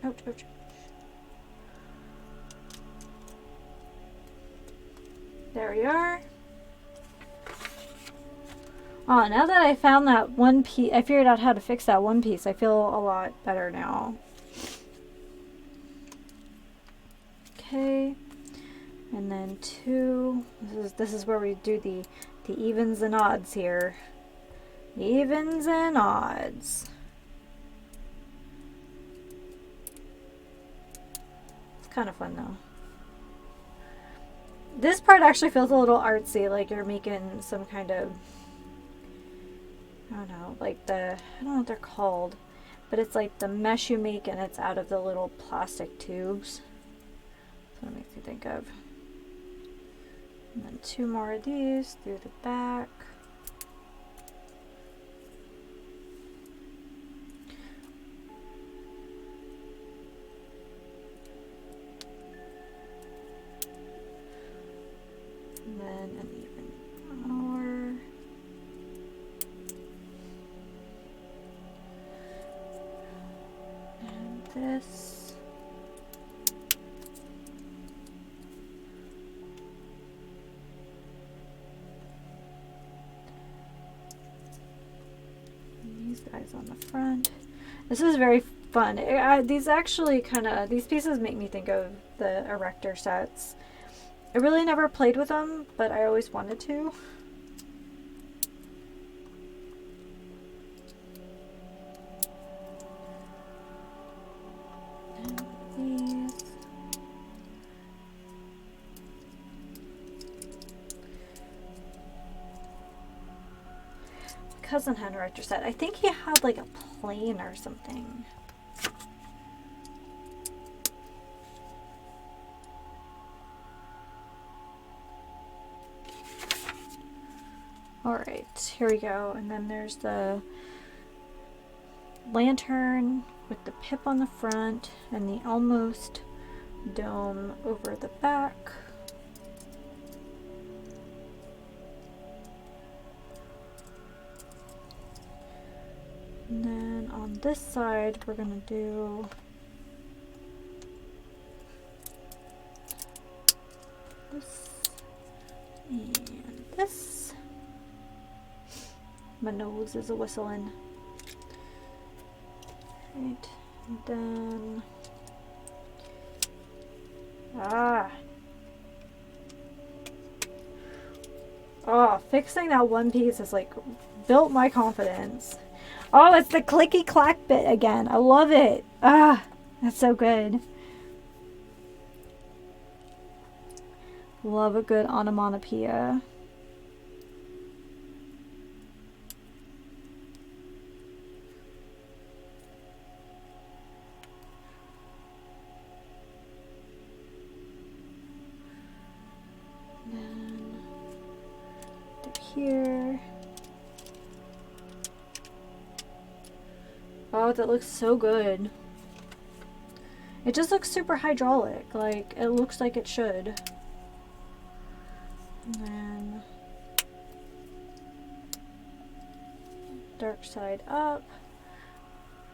Ouch, ouch. There we are. Oh, now that I found that one piece, I figured out how to fix that one piece, I feel a lot better now. Okay. And then two. This is where we do the evens and odds here. Evens and odds. Kind of fun though. This part actually feels a little artsy, like you're making some kind of, I don't know, like I don't know what they're called, but it's like the mesh you make and it's out of the little plastic tubes. That's what it makes me think of. And then two more of these through the back. And then an even more. And this. And these guys on the front. This is very fun. These actually these pieces make me think of the Erector sets. I really never played with them, but I always wanted to. And these. My cousin had an Erector set. I think he had like a plane or something. Alright, here we go. And then there's the lantern with the pip on the front and the almost dome over the back. And then on this side, we're going to do piece. My nose is a whistling. Right, and then oh, fixing that one piece has like built my confidence. Oh, it's the clicky clack bit again. I love it. That's so good. Love a good onomatopoeia. Here. Oh, that looks so good. It just looks super hydraulic. Like, it looks like it should. And then dark side up.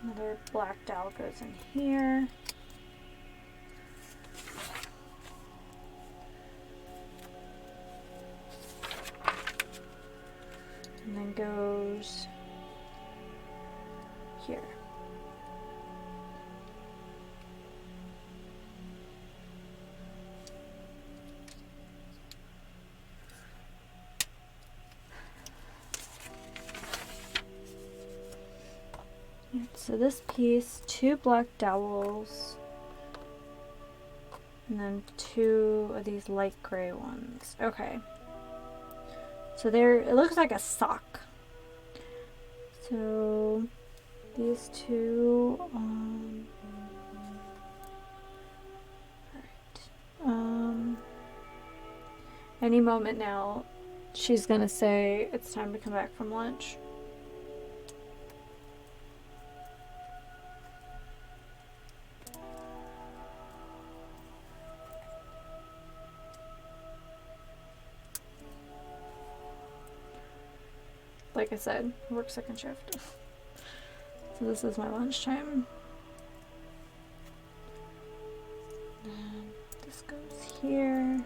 Another black dowel goes in here. And then goes here. So this piece, 2 black dowels, and then 2 of these light gray ones. Okay. So there, it looks like a sock. So these 2, alright. Any moment now, she's gonna say it's time to come back from lunch. Like I said, I work second shift. So this is my lunchtime. And this goes here.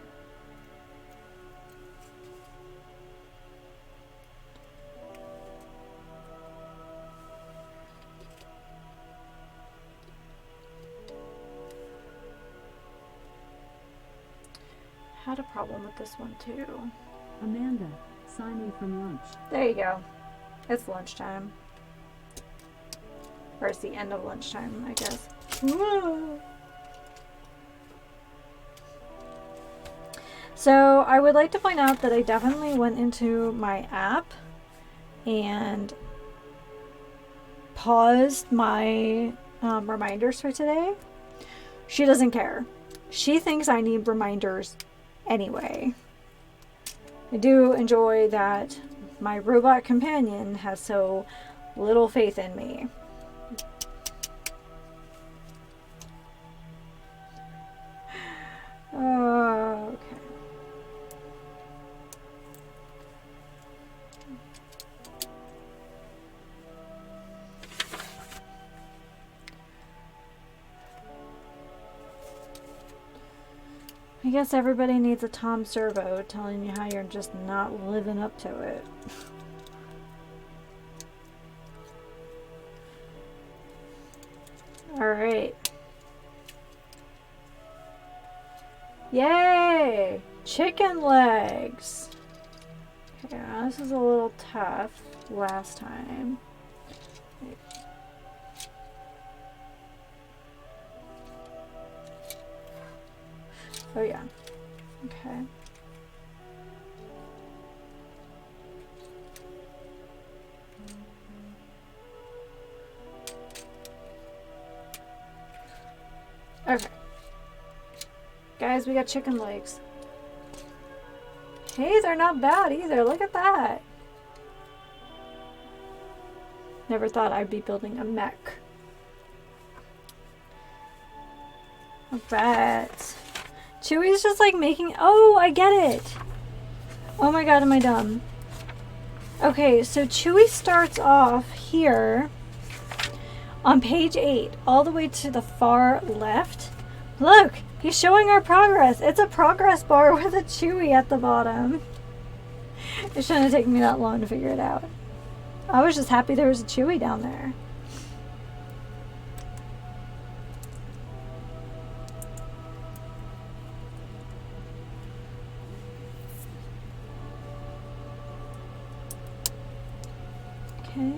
Had a problem with this one too. Amanda, sign in from lunch. There you go. It's lunchtime. Or it's the end of lunchtime, I guess. Whoa. So I would like to point out that I definitely went into my app and paused my reminders for today. She doesn't care. She thinks I need reminders anyway. I do enjoy that my robot companion has so little faith in me. Okay. I guess everybody needs a Tom Servo telling you how you're just not living up to it. Alright. Yay! Chicken legs! Okay, now this is a little tough last time. Oh yeah. Okay. Okay. Guys, we got chicken legs. Hey, they're not bad either. Look at that. Never thought I'd be building a mech. I bet. Chewy's just like making... Oh, I get it. Oh my god, am I dumb? Okay, so Chewy starts off here on page 8, all the way to the far left. Look, he's showing our progress. It's a progress bar with a Chewy at the bottom. It shouldn't have taken me that long to figure it out. I was just happy there was a Chewy down there. Okay.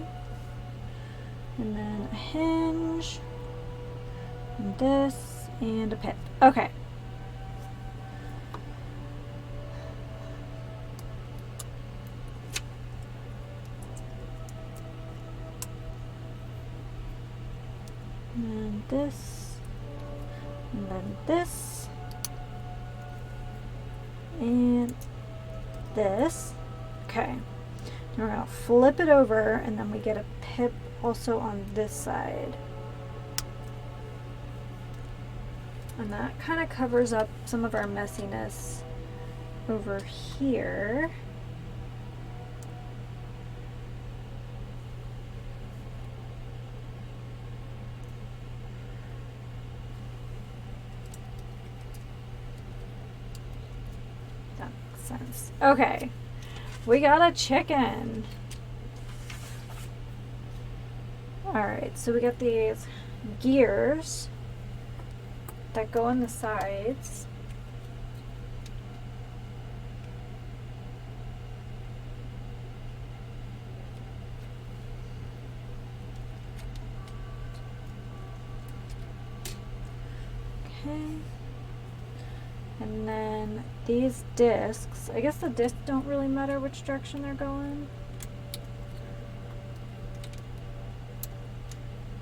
And then a hinge. And this. And a pip. Okay. And this. And then this. And this. Okay. We're going to flip it over, and then we get a pip also on this side. And that kind of covers up some of our messiness over here. That makes sense. Okay. We got a chicken. Alright, so we got these gears that go on the sides. Okay. And then these discs, I guess the discs don't really matter which direction they're going.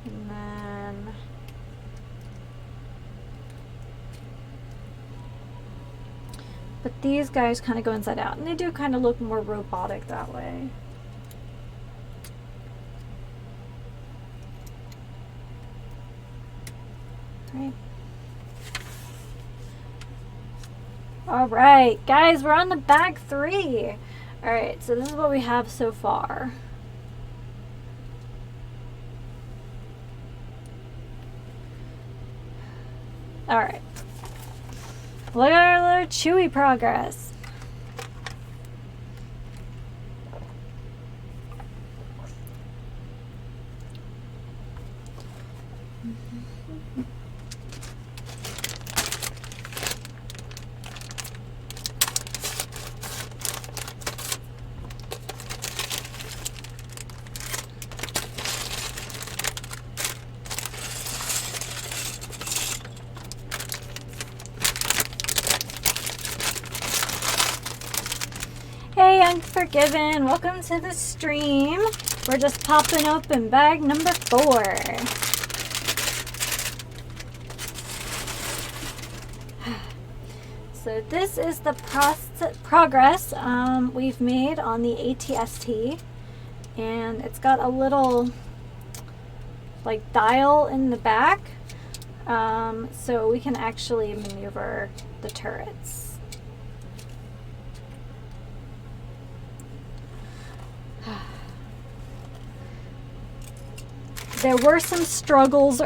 And then but these guys kind of go inside out, and they do kind of look more robotic that way. Right. All right, guys, we're on the bag 3. All right, so this is what we have so far. All right. Look at our little Chewy progress. Hey, Unforgiven, welcome to the stream. We're just popping open bag number 4. So this is the progress we've made on the ATST, and it's got a little like dial in the back, so we can actually maneuver the turrets. There were some struggles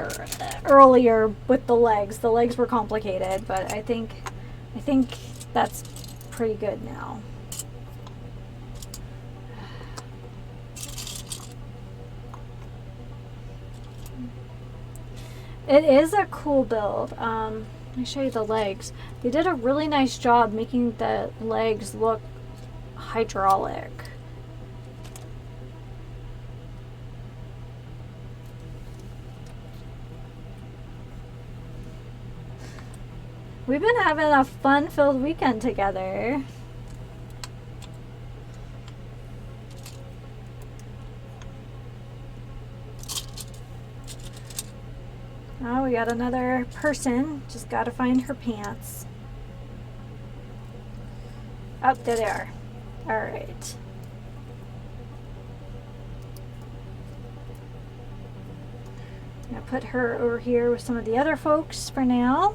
earlier with the legs. The legs were complicated, but I think that's pretty good now. It is a cool build. Let me show you the legs. They did a really nice job making the legs look hydraulic. We've been having a fun-filled weekend together. Oh, we got another person. Just gotta find her pants. Oh, there they are. All right. I'm gonna put her over here with some of the other folks for now.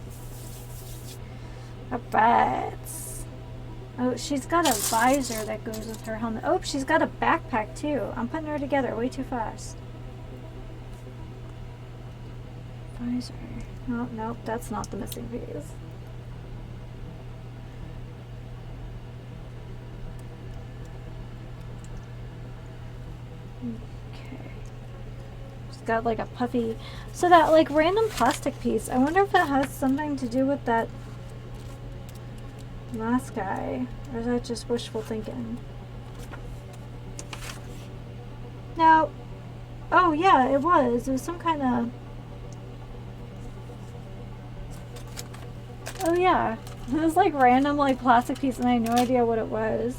Alright. Oh, she's got a visor that goes with her helmet. Oh, she's got a backpack too. I'm putting her together way too fast. Visor. Oh, nope, that's not the missing piece. Okay. It's got like a puffy. So that like random plastic piece, I wonder if it has something to do with that last guy. Or is that just wishful thinking? No. Oh yeah, it was. It was some kind of... Oh yeah. It was like random like plastic piece and I had no idea what it was.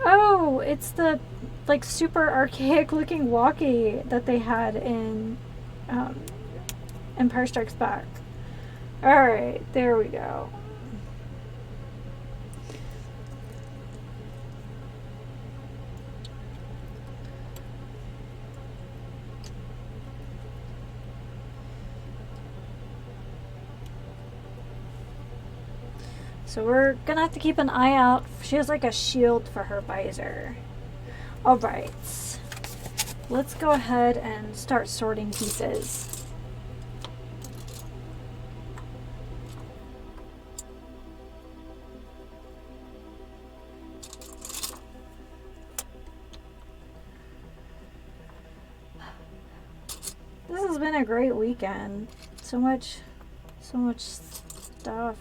Oh, it's the like super archaic looking walkie that they had in Empire Strikes Back. Alright, there we go. So we're gonna have to keep an eye out. She has like a shield for her visor. Alright. Let's go ahead and start sorting pieces. This has been a great weekend. So much stuff.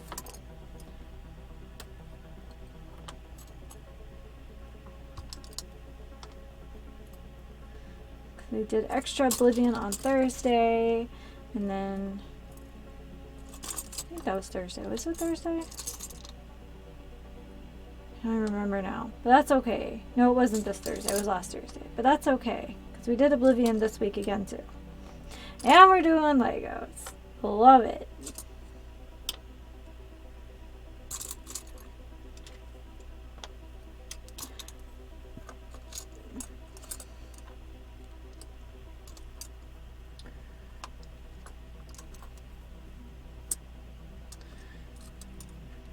We did extra Oblivion on Thursday, and then I think that was Thursday. Was it Thursday? I don't remember now, but that's okay. No, it wasn't this Thursday. It was last Thursday, but that's okay because we did Oblivion this week again too, and we're doing Legos. Love it.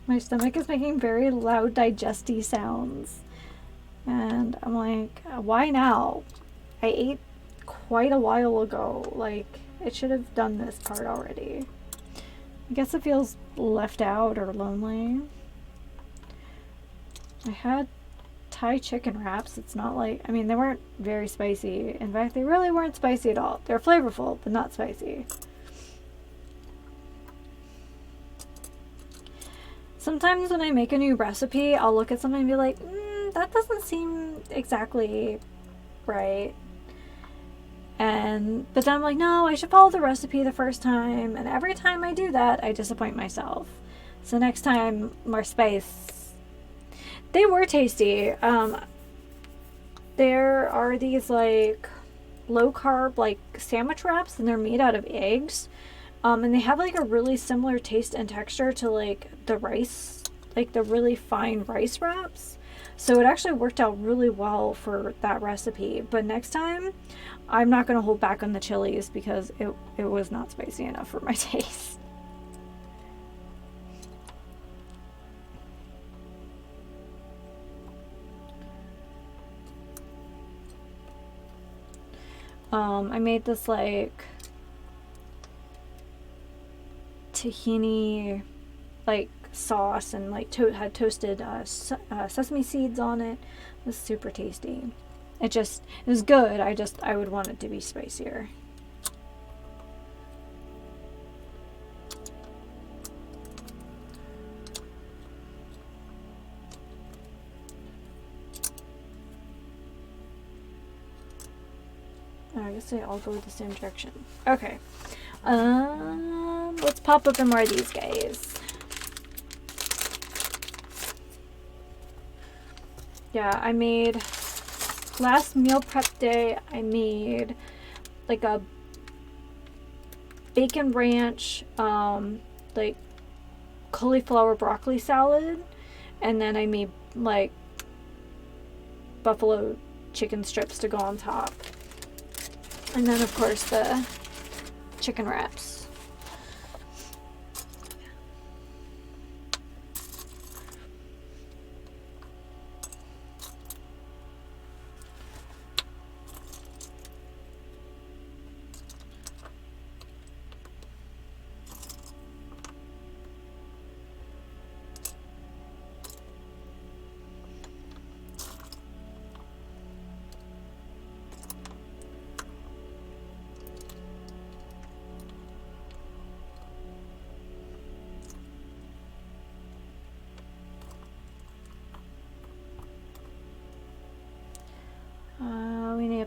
My stomach is making very loud digesty sounds. And I'm like, why now? I ate quite a while ago. Like, it should have done this part already. I guess it feels left out or lonely. I had Thai chicken wraps. It's not like, I mean, they weren't very spicy. In fact, they really weren't spicy at all. They're flavorful, but not spicy. Sometimes when I make a new recipe, I'll look at something and be like, that doesn't seem exactly right. But then I'm like, no, I should follow the recipe the first time. And every time I do that, I disappoint myself. So next time, more spice. They were tasty. There are these like low carb like sandwich wraps, and they're made out of eggs. And they have like a really similar taste and texture to like the rice, like the really fine rice wraps. So it actually worked out really well for that recipe. But next time, I'm not going to hold back on the chilies because it was not spicy enough for my taste. I made this like tahini like sauce and like had toasted sesame seeds on it. It was super tasty. It was good. I would want it to be spicier. I guess they all go the same direction. Okay. Let's pop open more of these guys. Yeah, I made last meal prep day. I made like a bacon ranch, like cauliflower broccoli salad, and then I made like buffalo chicken strips to go on top. And then, of course, the chicken wraps.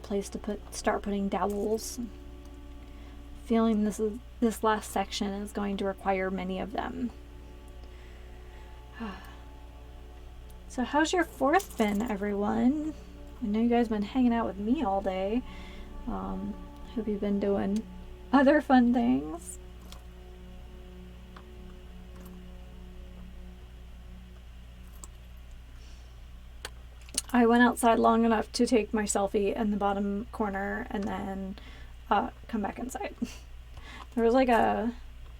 place to start putting dowels. Feeling this last section is going to require many of them. So how's your 4th been, everyone? I know you guys have been hanging out with me all day. Hope you've been doing other fun things. I went outside long enough to take my selfie in the bottom corner and then come back inside. There was like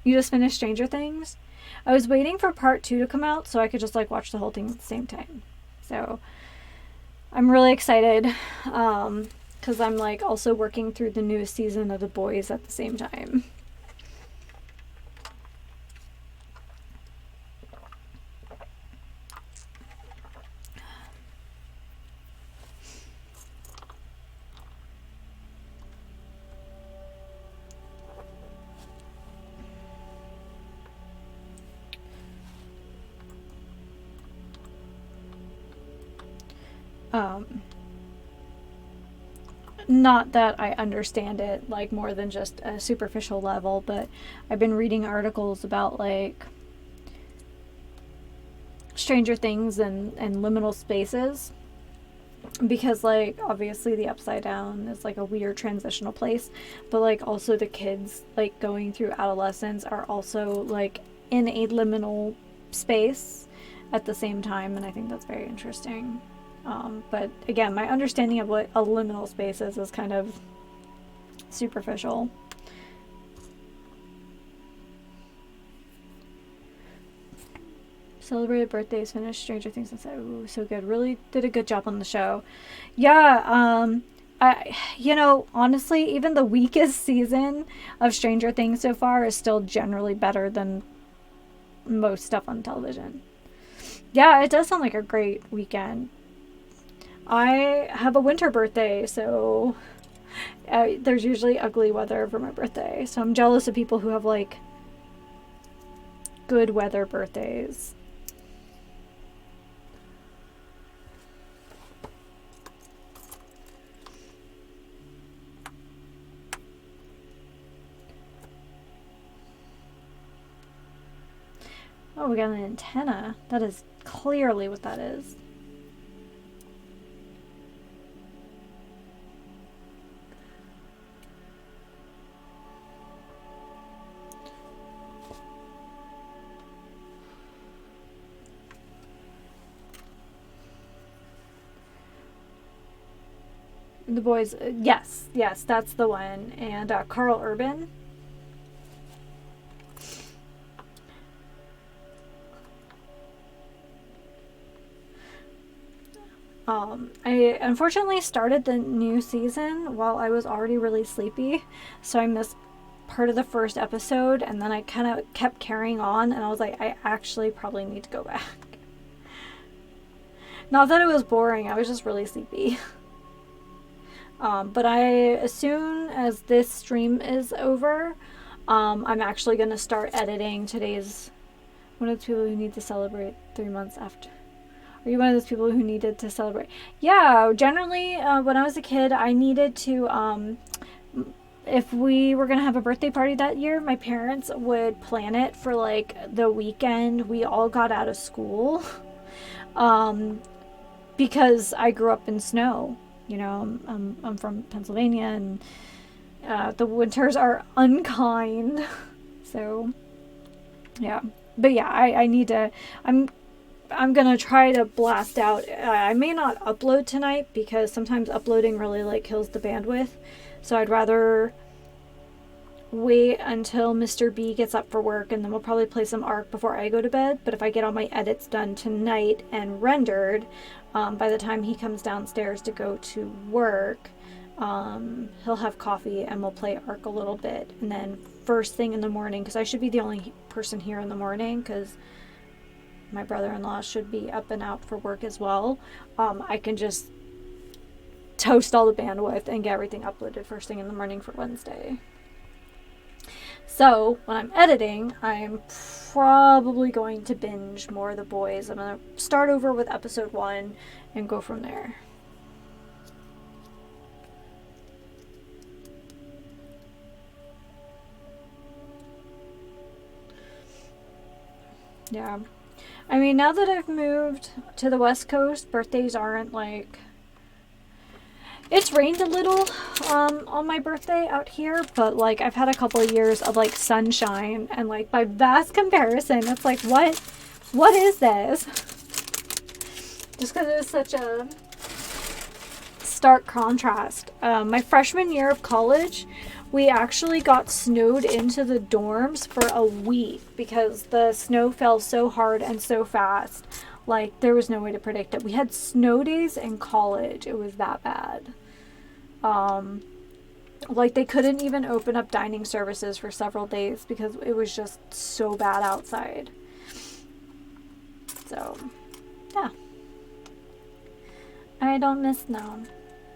you just finished Stranger Things? I was waiting for part 2 to come out so I could just like watch the whole thing at the same time. So I'm really excited because I'm like also working through the newest season of The Boys at the same time. Not that I understand it like more than just a superficial level, but I've been reading articles about like Stranger Things and liminal spaces, because like obviously the Upside Down is like a weird transitional place, but like also the kids like going through adolescence are also like in a liminal space at the same time, and I think that's very interesting. But again, my understanding of what a liminal space is kind of superficial. Celebrated birthdays, finished Stranger Things, and said, "Ooh, so good! Really did a good job on the show." Yeah, honestly, even the weakest season of Stranger Things so far is still generally better than most stuff on television. Yeah, it does sound like a great weekend. I have a winter birthday, so there's usually ugly weather for my birthday. So I'm jealous of people who have like good weather birthdays. Oh, we got an antenna. That is clearly what that is. The Boys, yes, that's the one. And Carl Urban. I unfortunately started the new season while I was already really sleepy, so I missed part of the first episode, and then I kind of kept carrying on, and I was like, I actually probably need to go back. Not that it was boring, I was just really sleepy. But as soon as this stream is over, I'm actually going to start editing today's one of the people who need to celebrate 3 months after. Are you one of those people who needed to celebrate? Yeah, generally, when I was a kid, I needed to, if we were going to have a birthday party that year, my parents would plan it for like the weekend we all got out of school. Because I grew up in snow. You know, I'm from Pennsylvania, and the winters are unkind. So, yeah. But yeah, I need to. I'm gonna try to blast out. I may not upload tonight because sometimes uploading really like kills the bandwidth. So I'd rather wait until Mr. B gets up for work, and then we'll probably play some Ark before I go to bed. But if I get all my edits done tonight and rendered, by the time he comes downstairs to go to work, he'll have coffee and we'll play Ark a little bit. And then first thing in the morning, because I should be the only person here in the morning, because my brother-in-law should be up and out for work as well, I can just toast all the bandwidth and get everything uploaded first thing in the morning for Wednesday. So when I'm editing, I'm probably going to binge more of The Boys. I'm going to start over with episode 1 and go from there. Yeah. I mean, now that I've moved to the West Coast, birthdays aren't like... It's rained a little on my birthday out here, but like I've had a couple of years of like sunshine, and like by vast comparison, it's like, what is this? Just because it was such a stark contrast. My freshman year of college, we actually got snowed into the dorms for a week because the snow fell so hard and so fast. Like, there was no way to predict it. We had snow days in college. It was that bad. Like, they couldn't even open up dining services for several days because it was just so bad outside. So, yeah. I don't miss snow.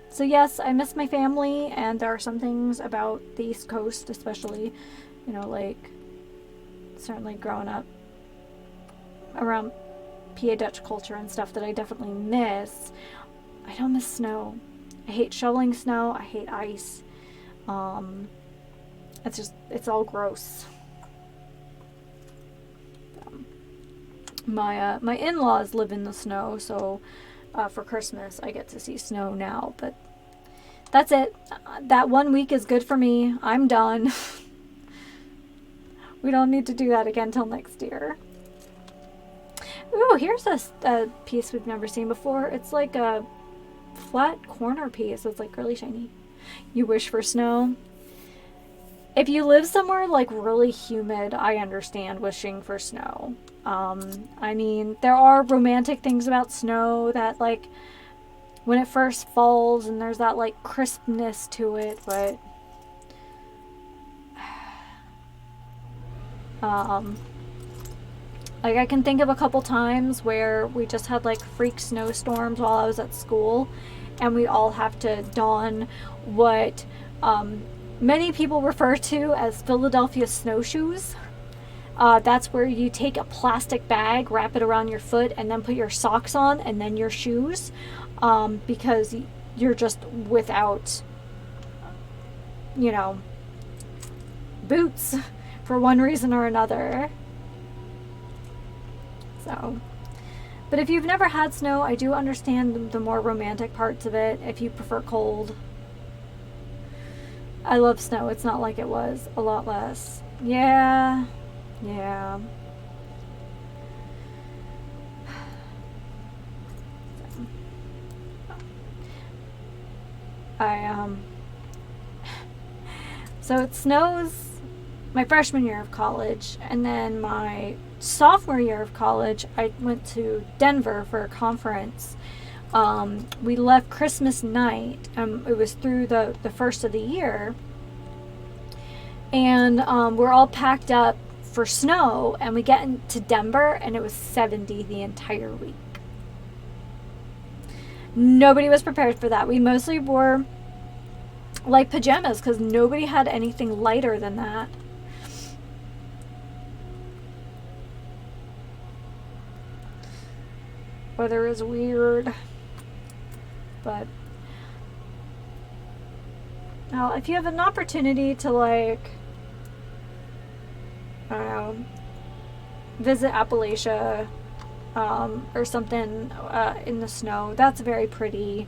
So yes, I miss my family, and there are some things about the East Coast, especially, you know, like, certainly growing up around PA Dutch culture and stuff that I definitely miss. I don't miss snow. I hate shoveling snow. I hate ice. It's all gross. My in-laws live in the snow, so for Christmas I get to see snow now, but that's it. That 1 week is good for me. I'm done. We don't need to do that again till next year. Ooh, here's a piece we've never seen before. It's like a flat corner piece. It's like really shiny. You wish for snow. If you live somewhere like really humid, I understand wishing for snow. I mean, there are romantic things about snow that, like, when it first falls and there's that like crispness to it, but like I can think of a couple times where we just had like freak snowstorms while I was at school, and we all have to don what many people refer to as Philadelphia snowshoes. That's where you take a plastic bag, wrap it around your foot, and then put your socks on and then your shoes, because you're just without, you know, boots for one reason or another. So, but if you've never had snow, I do understand the more romantic parts of it if you prefer cold. I love snow. It's not like it was. A lot less. Yeah. Yeah. So it snows my freshman year of college, and then my sophomore year of college, I went to Denver for a conference. We left Christmas night. It was through the first of the year, and we're all packed up for snow, and we get into Denver, and it was 70 the entire week. Nobody was prepared for that. We mostly wore like pajamas because nobody had anything lighter than that. Weather is weird, but now if you have an opportunity to, like, I don't know, visit Appalachia or something in the snow, that's very pretty.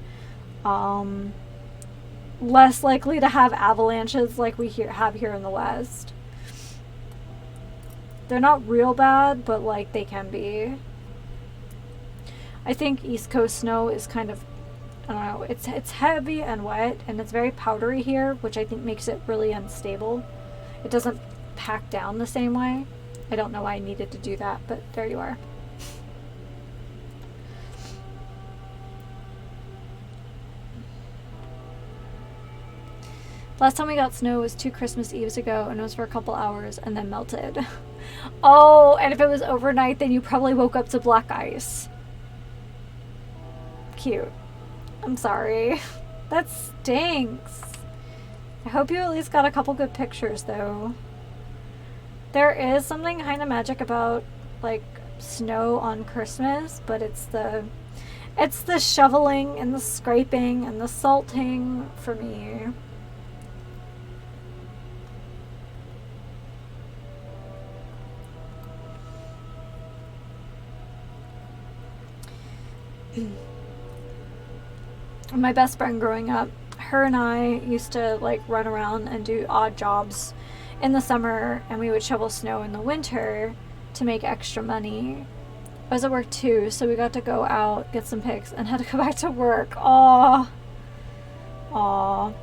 Less likely to have avalanches like we have here in the West. They're not real bad, but like they can be. I think East Coast snow is kind of, I don't know, it's heavy and wet, and it's very powdery here, which I think makes it really unstable. It doesn't pack down the same way. I don't know why I needed to do that, but there you are. Last time we got snow was 2 Christmas Eves ago, and it was for a couple hours and then melted. Oh, and if it was overnight, then you probably woke up to black ice. Cute. I'm sorry. That stinks. I hope you at least got a couple good pictures, though. There is something kind of magic about, like, snow on Christmas, but it's the shoveling and the scraping and the salting for me. My best friend growing up, her and I used to like run around and do odd jobs in the summer, and we would shovel snow in the winter to make extra money. I was at work too, so we got to go out, get some pics, and had to go back to work. Aww. Aww.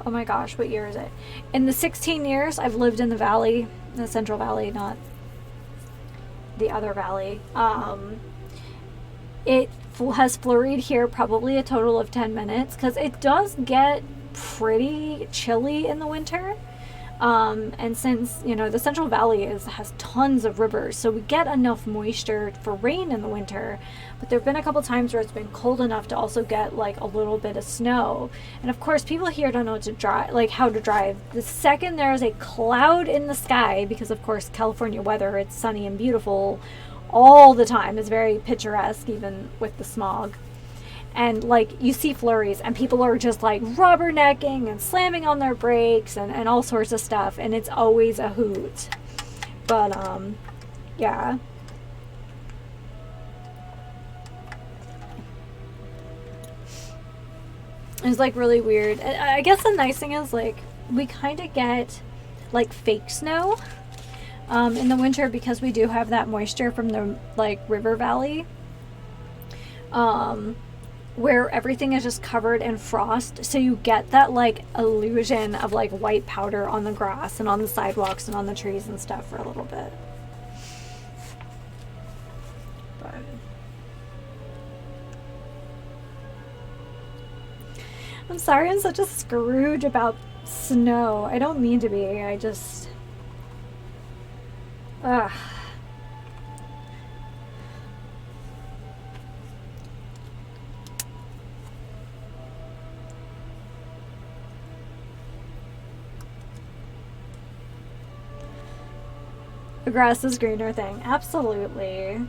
Oh my gosh, what year is it? In the 16 years I've lived in the valley, the Central Valley, not the other valley. It has flurried here probably a total of 10 minutes because it does get pretty chilly in the winter. And since, you know, the Central Valley has tons of rivers, so we get enough moisture for rain in the winter, but there have been a couple times where it's been cold enough to also get like a little bit of snow. And of course, people here don't know how to drive. The second there is a cloud in the sky, because of course, California weather, it's sunny and beautiful all the time. It's very picturesque, even with the smog. And like you see flurries and people are just like rubbernecking and slamming on their brakes and all sorts of stuff, and it's always a hoot. But yeah. It's like really weird. I guess the nice thing is like we kind of get like fake snow in the winter because we do have that moisture from the like river valley. Where everything is just covered in frost, so you get that like illusion of like white powder on the grass and on the sidewalks and on the trees and stuff for a little bit. But I'm sorry I'm such a Scrooge about snow. I don't mean to be. I just ugh. The grass is greener thing. Absolutely.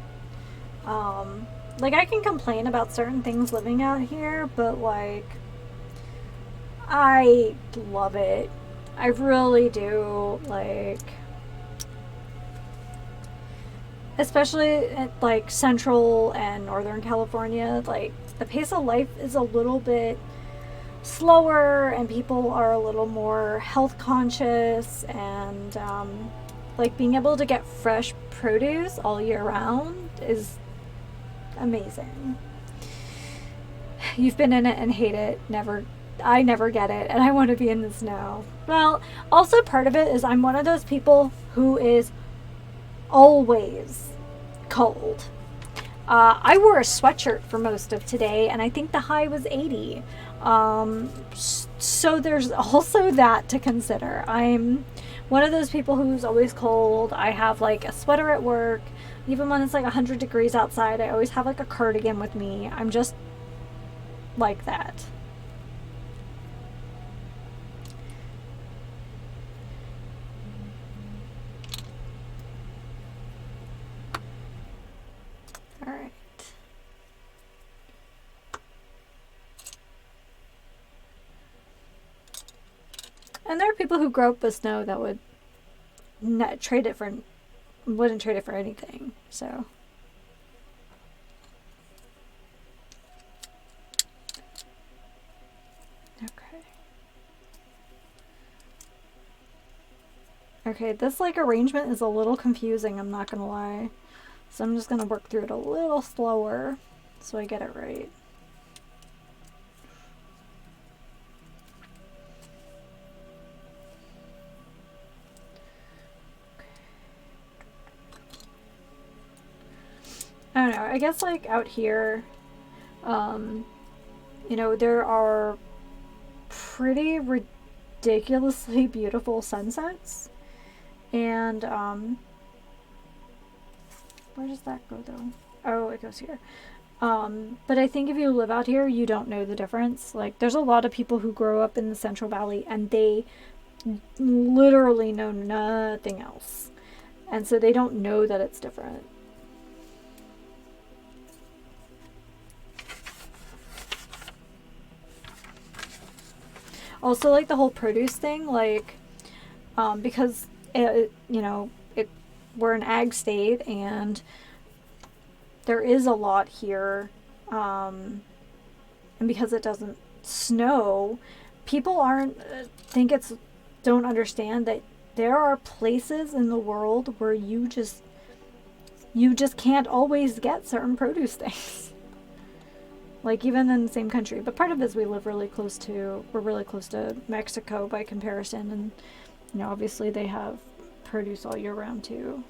Like I can complain about certain things living out here, but like I love it. I really do. Like especially at like Central and Northern California, like the pace of life is a little bit slower and people are a little more health conscious, and like being able to get fresh produce all year round is amazing. You've been in it and hate it. I never get it, and I want to be in the snow. Well, also part of it is I'm one of those people who is always cold. I wore a sweatshirt for most of today, and I think the high was 80. So there's also that to consider. I'm one of those people who's always cold. I have like a sweater at work. Even when it's like 100 degrees outside, I always have like a cardigan with me. I'm just like that. All right. And there are people who grow up with snow that would not trade it for, wouldn't trade it for anything. So. Okay. Okay, this like arrangement is a little confusing, I'm not gonna lie. So I'm just gonna work through it a little slower so I get it right. I don't know, I guess like out here, you know, there are pretty ridiculously beautiful sunsets. And, where does that go though? Oh, it goes here. But I think if you live out here, you don't know the difference. Like, there's a lot of people who grow up in the Central Valley and they literally know nothing else. And so they don't know that it's different. Also, like the whole produce thing, like, because it, you know, we're an ag state, and there is a lot here. And because it doesn't snow, people don't understand that there are places in the world where you just can't always get certain produce things. Like, even in the same country. But part of it is we're really close to Mexico by comparison, and obviously they have produce all year round too.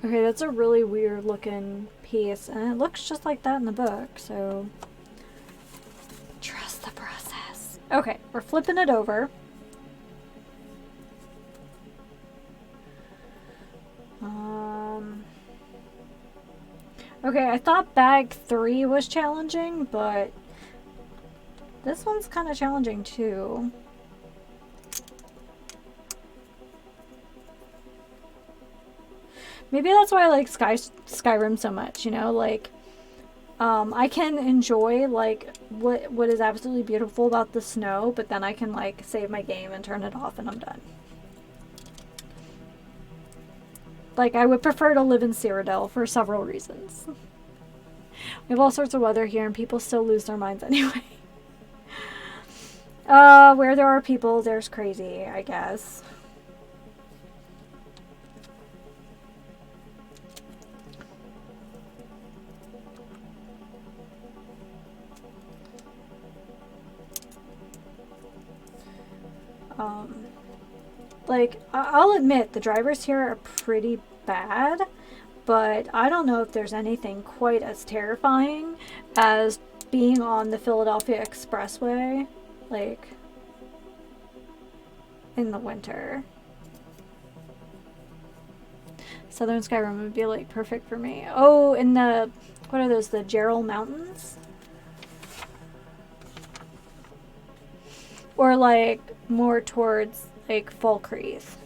Okay, that's a really weird looking piece, and it looks just like that in the book, so trust the process. Okay, we're flipping it over. Okay, I thought bag 3 was challenging, but this one's kind of challenging too. Maybe that's why I like Skyrim so much, like, I can enjoy, like, what is absolutely beautiful about the snow, but then I can, like, save my game and turn it off and I'm done. Like, I would prefer to live in Cyrodiil for several reasons. We have all sorts of weather here and people still lose their minds anyway. Where there are people, there's crazy, I guess. Like, I'll admit, the drivers here are pretty bad, but I don't know if there's anything quite as terrifying as being on the Philadelphia Expressway, like, in the winter. Southern Skyrim would be, like, perfect for me. Oh, in the, what are those, the Gerald Mountains? Or, like, more towards, like, Falkreath.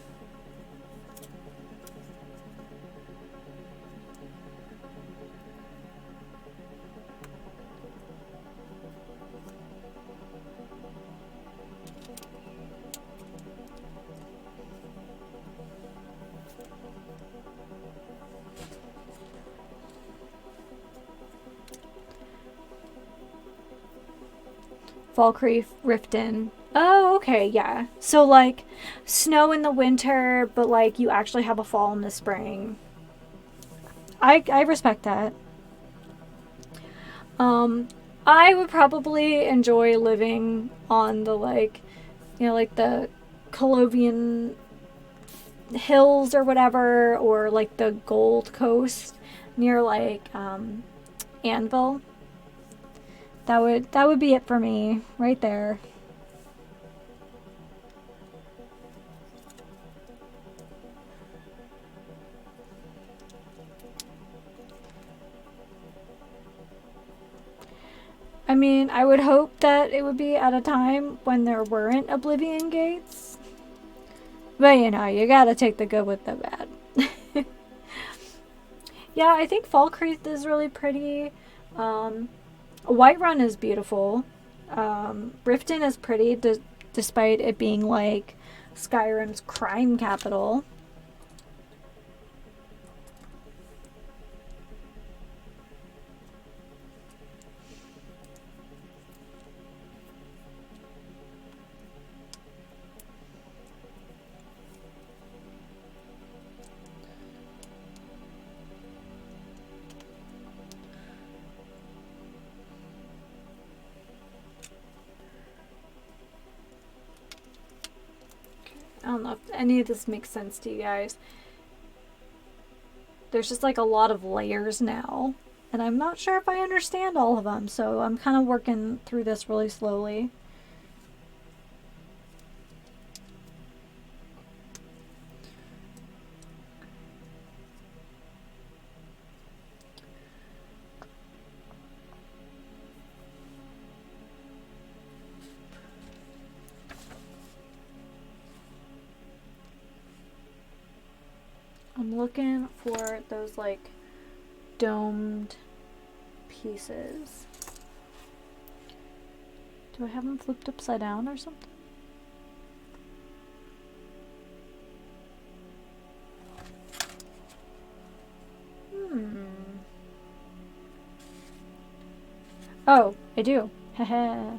Falkreath, Riften. Oh, okay, yeah. So, like, snow in the winter, but, like, you actually have a fall in the spring. I respect that. I would probably enjoy living on the, like, like the Colovian hills or whatever, or, like, the Gold Coast near, like, Anvil. That would be it for me, right there. I mean, I would hope that it would be at a time when there weren't Oblivion Gates. But, you gotta take the good with the bad. Yeah, I think Falkreath is really pretty. Whiterun is beautiful. Riften is pretty, despite it being, like, Skyrim's crime capital. I don't know if any of this makes sense to you guys. There's just, like, a lot of layers now, and I'm not sure if I understand all of them, so I'm kind of working through this really slowly. looking for those like domed pieces. Do I have them flipped upside down or something? Oh, I do. Haha.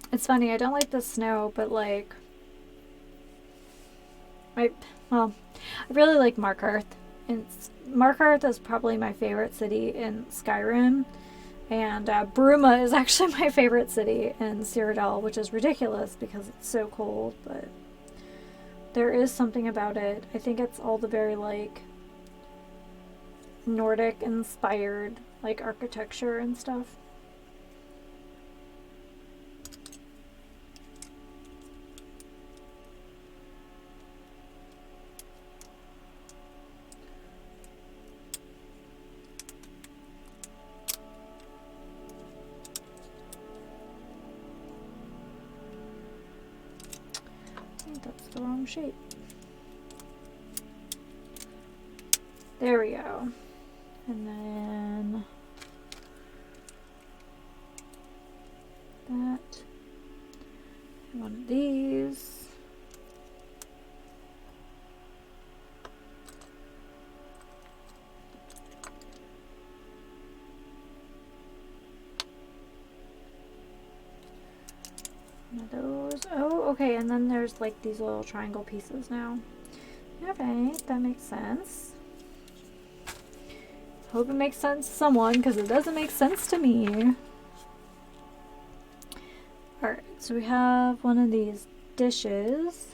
It's funny, I don't like the snow, but like I really like Markarth. And Markarth is probably my favorite city in Skyrim. And Bruma is actually my favorite city in Cyrodiil, which is ridiculous because it's so cold, but there is something about it. I think it's all the very like Nordic inspired like architecture and stuff. That's the wrong shape. There we go. And then that. One of these. One of those. Oh, okay, and then there's like these little triangle pieces now. Alright, that makes sense. Hope it makes sense to someone, because it doesn't make sense to me. Alright, so we have one of these dishes.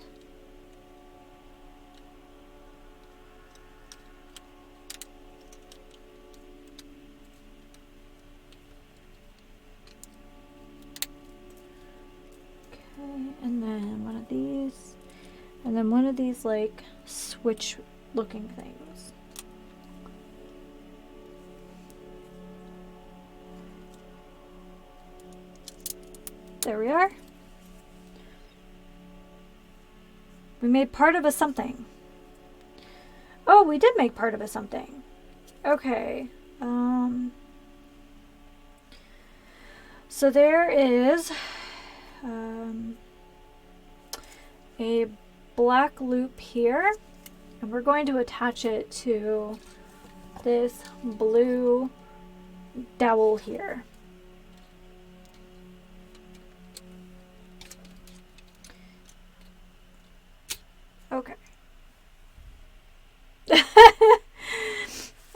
And then one of these, and then one of these like switch looking things. There we are. We made part of a something. Oh, we did make part of a something. Okay. So there is a black loop here, and we're going to attach it to this blue dowel here. Okay.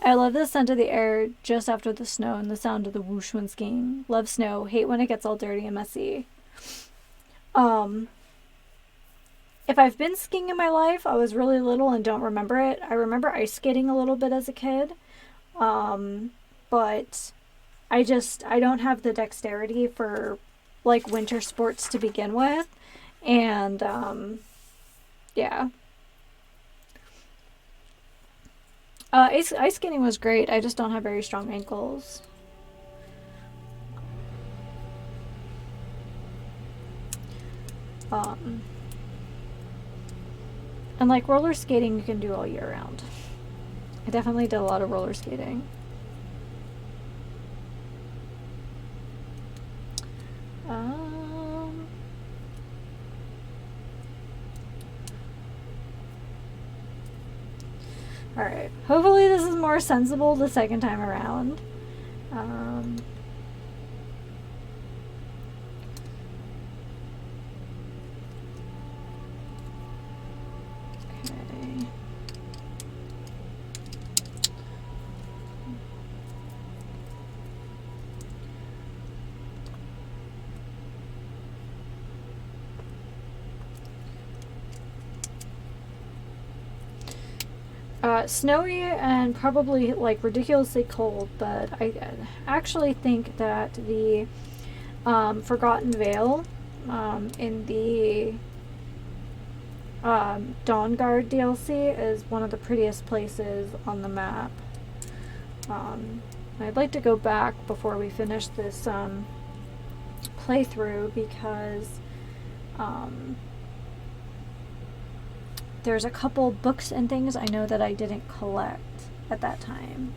I love the scent of the air just after the snow and the sound of the whoosh when skiing. Love snow. Hate when it gets all dirty and messy. If I've been skiing in my life, I was really little and don't remember it. I remember ice skating a little bit as a kid. But I don't have the dexterity for like winter sports to begin with. And, yeah. Ice skating was great. I just don't have very strong ankles. And like roller skating you can do all year round. I definitely did a lot of roller skating. Alright, hopefully this is more sensible the second time around. Okay. Snowy and probably like ridiculously cold, but I actually think that the Forgotten Vale in the Dawn Guard DLC is one of the prettiest places on the map. I'd like to go back before we finish this playthrough because there's a couple books and things I know that I didn't collect at that time.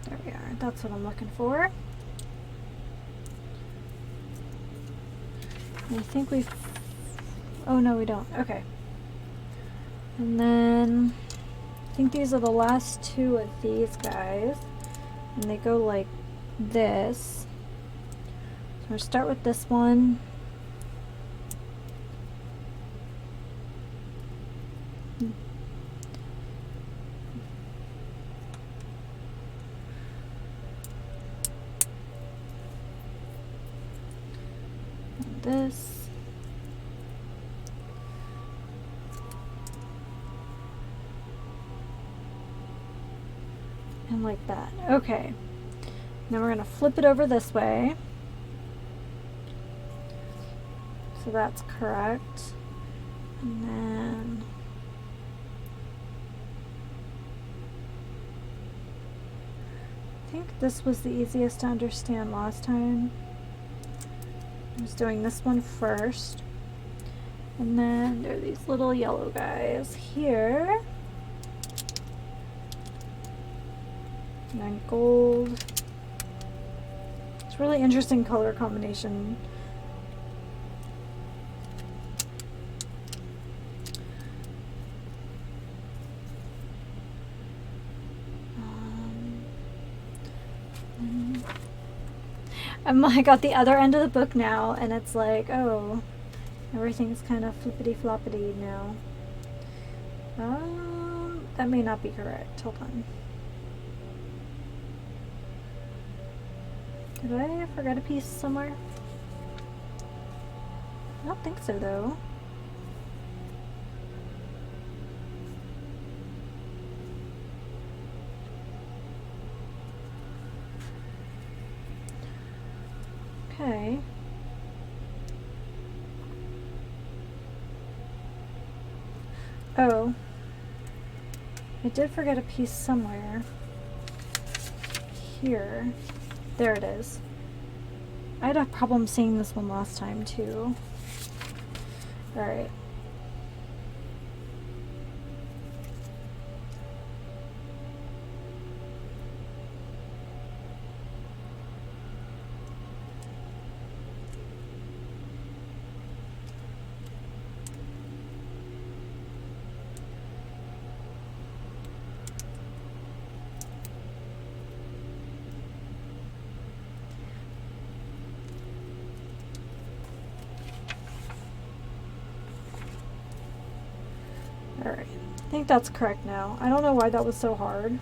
There we are. That's what I'm looking for. I think we've... Oh, no, we don't. Okay. And then... I think these are the last two of these guys. And they go like this. So we'll start with this one. And this. And like that. Okay. Now we're going to flip it over this way. So that's correct. And then I think this was the easiest to understand last time. I was doing this one first. And then there are these little yellow guys here. And then gold. It's really interesting color combination. I'm like at the other end of the book now, and it's like, oh, everything's kind of flippity-floppity now. That may not be correct. Hold on. Did I forget a piece somewhere? I don't think so, though. Okay. Oh. I did forget a piece somewhere. Here. There it is. I had a problem seeing this one last time, too. Alright. Alright, I think that's correct now. I don't know why that was so hard.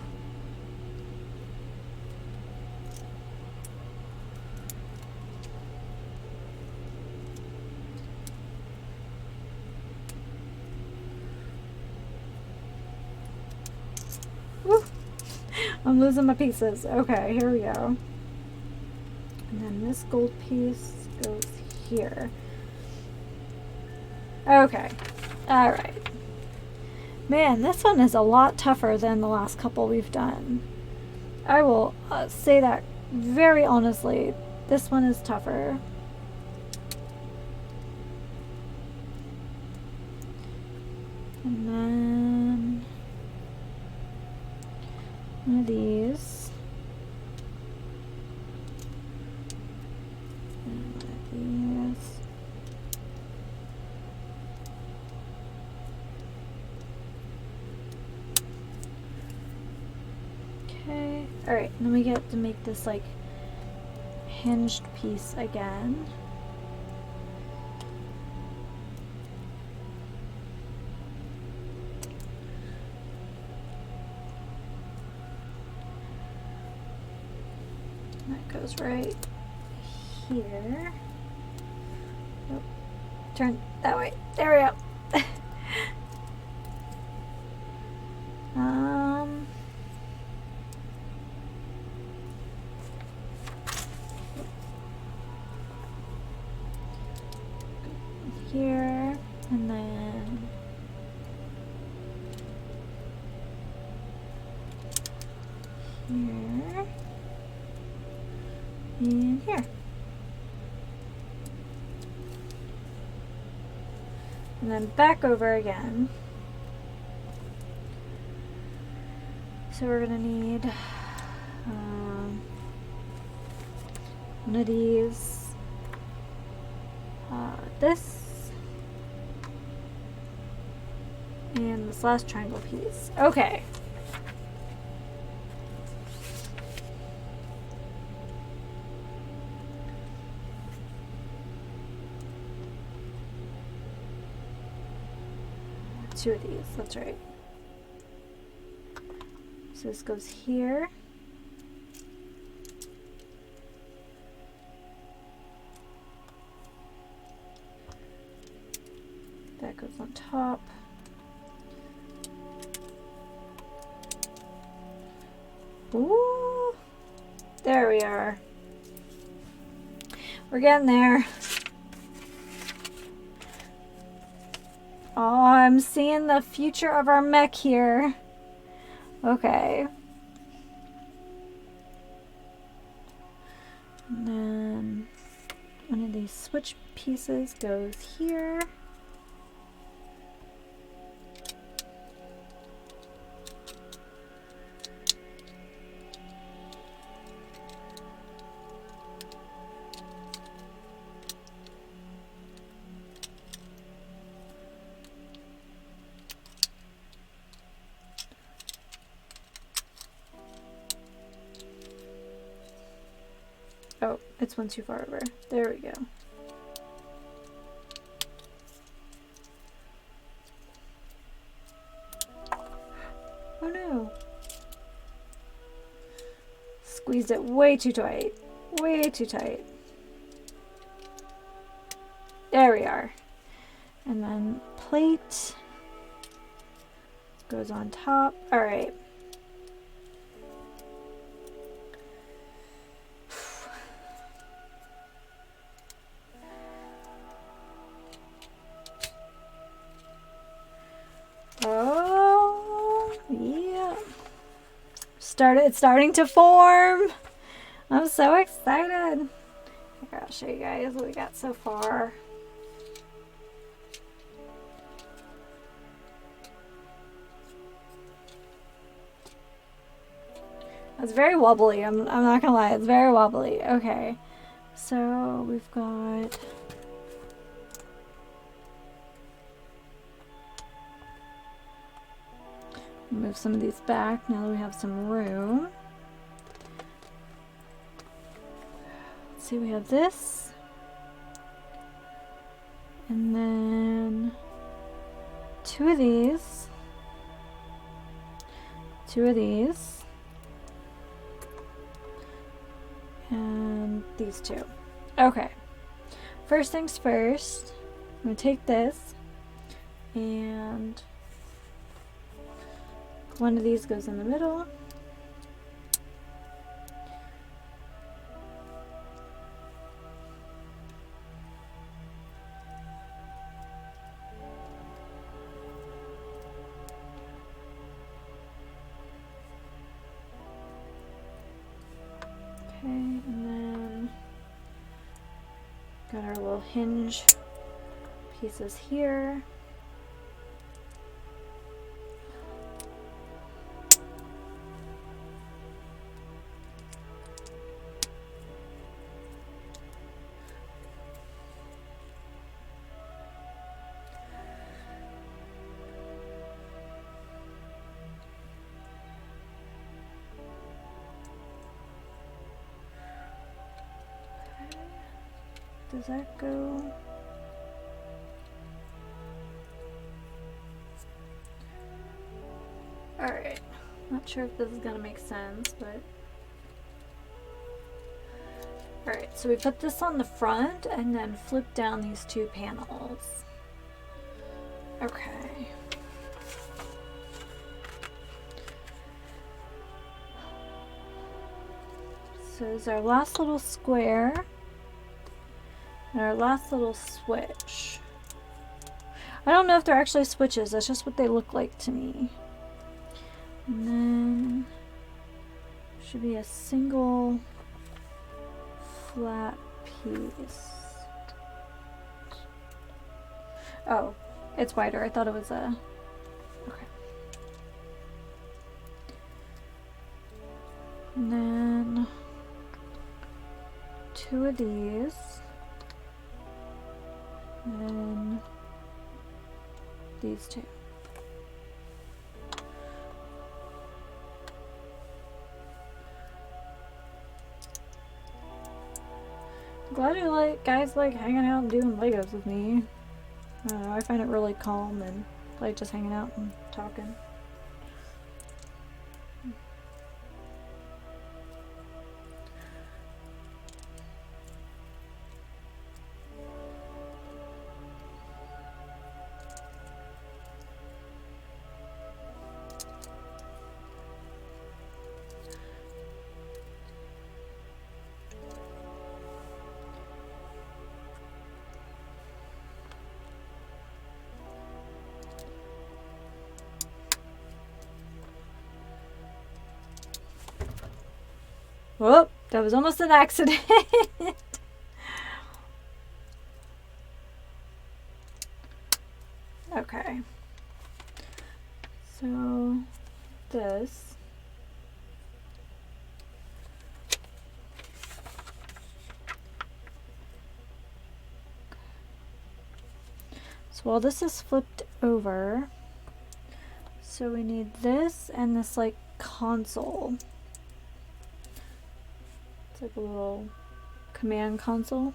Woo! I'm losing my pieces. Okay, here we go. And then this gold piece goes here. Okay, alright. Man, this one is a lot tougher than the last couple we've done. I will say that very honestly. This one is tougher. And then one of these. And one of these. Okay, alright, then we get to make this like hinged piece again. And that goes right here. Nope. Turn that way. There we go. Here. And here. And then back over again. So we're gonna need one of these, this, and this last triangle piece. Okay. Two of these, that's right. So this goes here. That goes on top. Ooh, there we are. We're getting there. Oh, I'm seeing the future of our mech here. Okay. And then one of these switch pieces goes here. Oh, it's one too far over. There we go. Oh no. Squeezed it way too tight. Way too tight. There we are. And then plate goes on top. All right. Oh, yeah. It's starting to form. I'm so excited. Here, I'll show you guys what we got so far. It's very wobbly. I'm not gonna lie, it's very wobbly. Okay. So we've got move some of these back now that we have some room. Let's see, we have this. And then two of these. Two of these. And these two. Okay. First things first, I'm going to take this and one of these goes in the middle. Okay, and then got our little hinge pieces here. Does that go? Alright. Not sure if this is gonna make sense, but alright, so we put this on the front and then flip down these two panels. Okay. So this is our last little square. And our last little switch. I don't know if they're actually switches, that's just what they look like to me. And then Should be a single flat piece. Oh, it's wider. I thought it was a... Okay. And then 2 of these. And then these 2. Glad you guys like hanging out and doing Legos with me. I don't know, I find it really calm and like just hanging out and talking. Whoop, that was almost an accident. Okay. So this. So while this is flipped over, so we need this and this like console. It's like a little command console.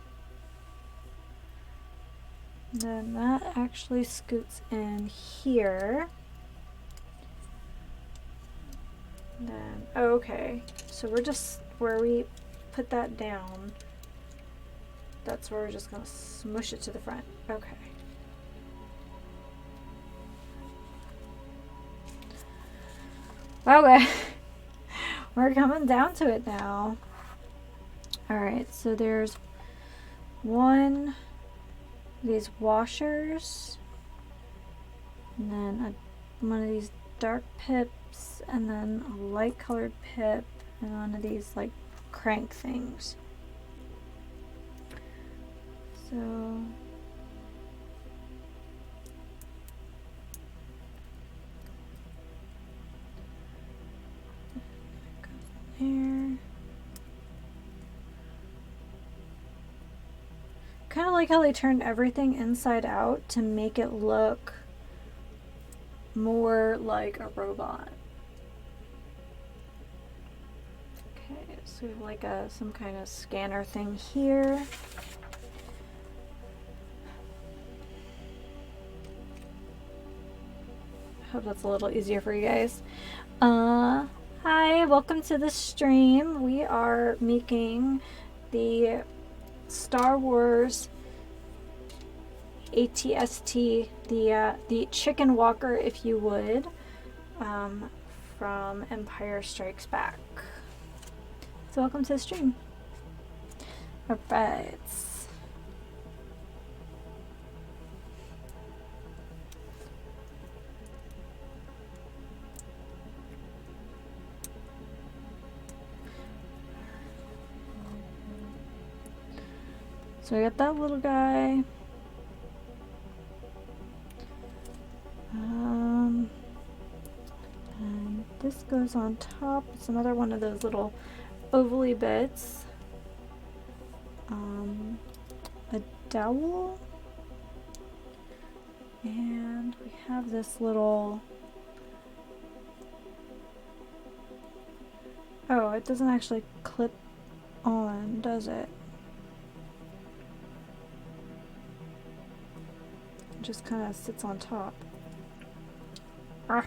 And then that actually scoots in here. And then, oh, okay. So we're just, where we put that down, that's where we're just gonna smush it to the front. Okay. Okay. We're coming down to it now. Alright, so there's one, these washers, and then one of these dark pips, and then a light colored pip, and one of these like crank things. So there. Kind of like how they turned everything inside out to make it look more like a robot. Okay, so we have like some kind of scanner thing here. I hope that's a little easier for you guys. Hi, welcome to the stream. We are making the Star Wars ATST, the chicken walker, if you would, from Empire Strikes Back. So welcome to the stream. Alright. So we got that little guy. And this goes on top. It's another one of those little ovally bits. A dowel. And we have this little... Oh, it doesn't actually clip on, does it? It just kind of sits on top. Ah.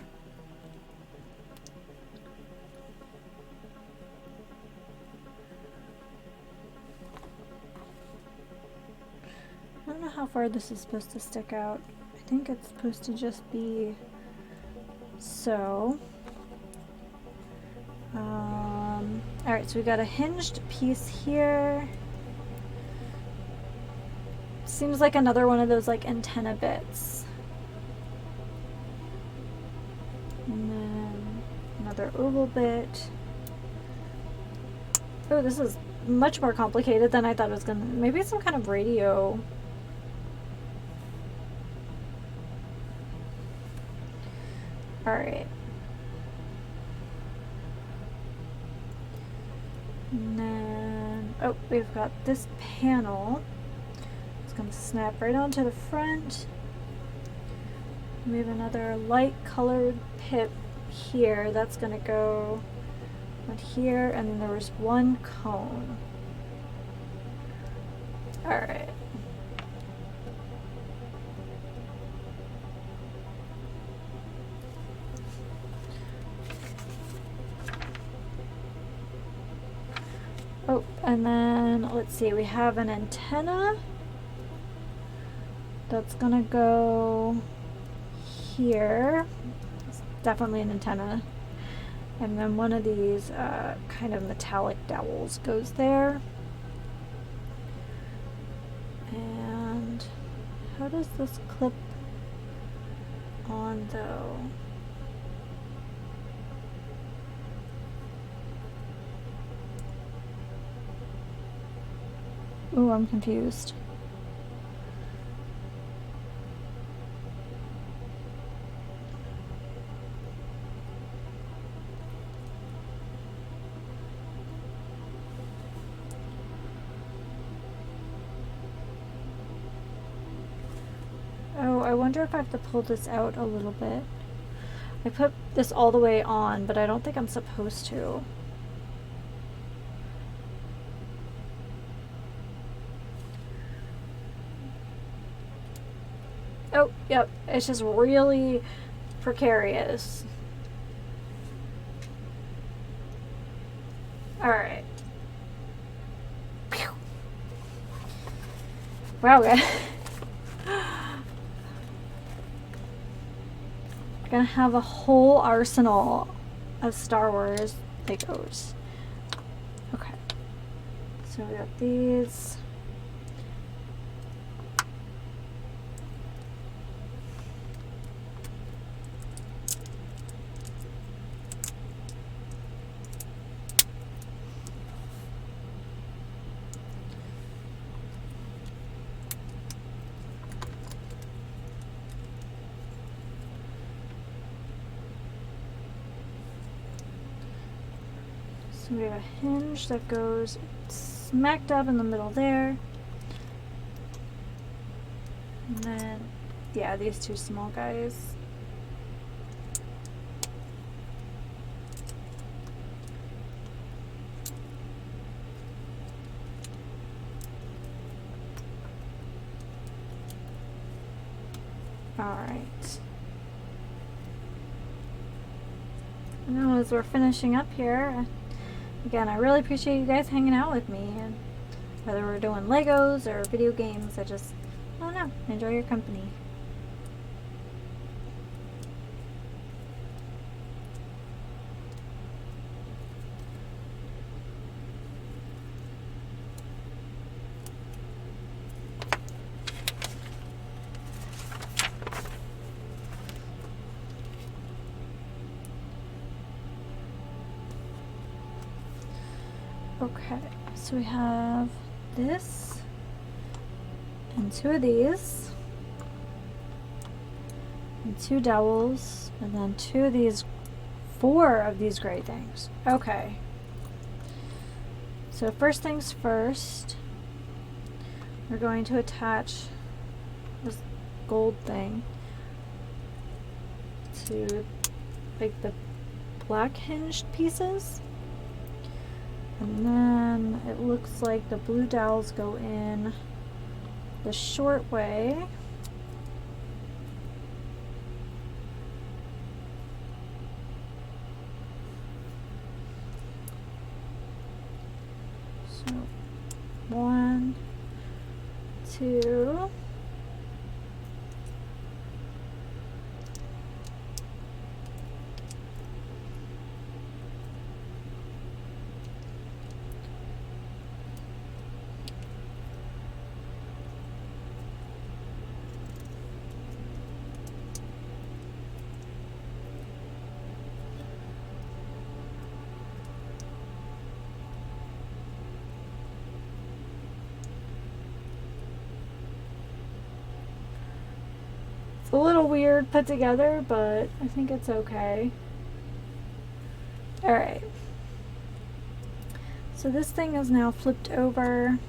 I don't know how far this is supposed to stick out. I think it's supposed to just be so. Alright, so we got a hinged piece here. Seems like another one of those like antenna bits. And then another oval bit. Oh, this is much more complicated than I thought it was gonna. Maybe it's some kind of radio. Alright. And then, oh, we've got this panel. It's gonna snap right onto the front. We have another light colored pip here. That's gonna go right here, and then there was one cone. Alright. Oh, and then let's see, we have an antenna that's gonna go here. It's definitely an antenna. And then one of these kind of metallic dowels goes there. And how does this clip on though? Ooh, I'm confused. Oh, I wonder if I have to pull this out a little bit. I put this all the way on, but I don't think I'm supposed to. Oh, yep, it's just really precarious. Alright. Wow, guys. Gonna have a whole arsenal of Star Wars Legos. Okay. So we got these. So we have a hinge that goes smack dab in the middle there. And then, yeah, these two small guys. Alright. Now as we're finishing up here, again, I really appreciate you guys hanging out with me, and whether we're doing Legos or video games, I don't know, enjoy your company. Okay, so we have this and two of these and two dowels and then two of these, four of these gray things. Okay, so first things first, we're going to attach this gold thing to like the black hinged pieces. And then it looks like the blue dowels go in the short way. So 1, 2. a little weird put together, but I think it's okay. Alright. So this thing is now flipped over.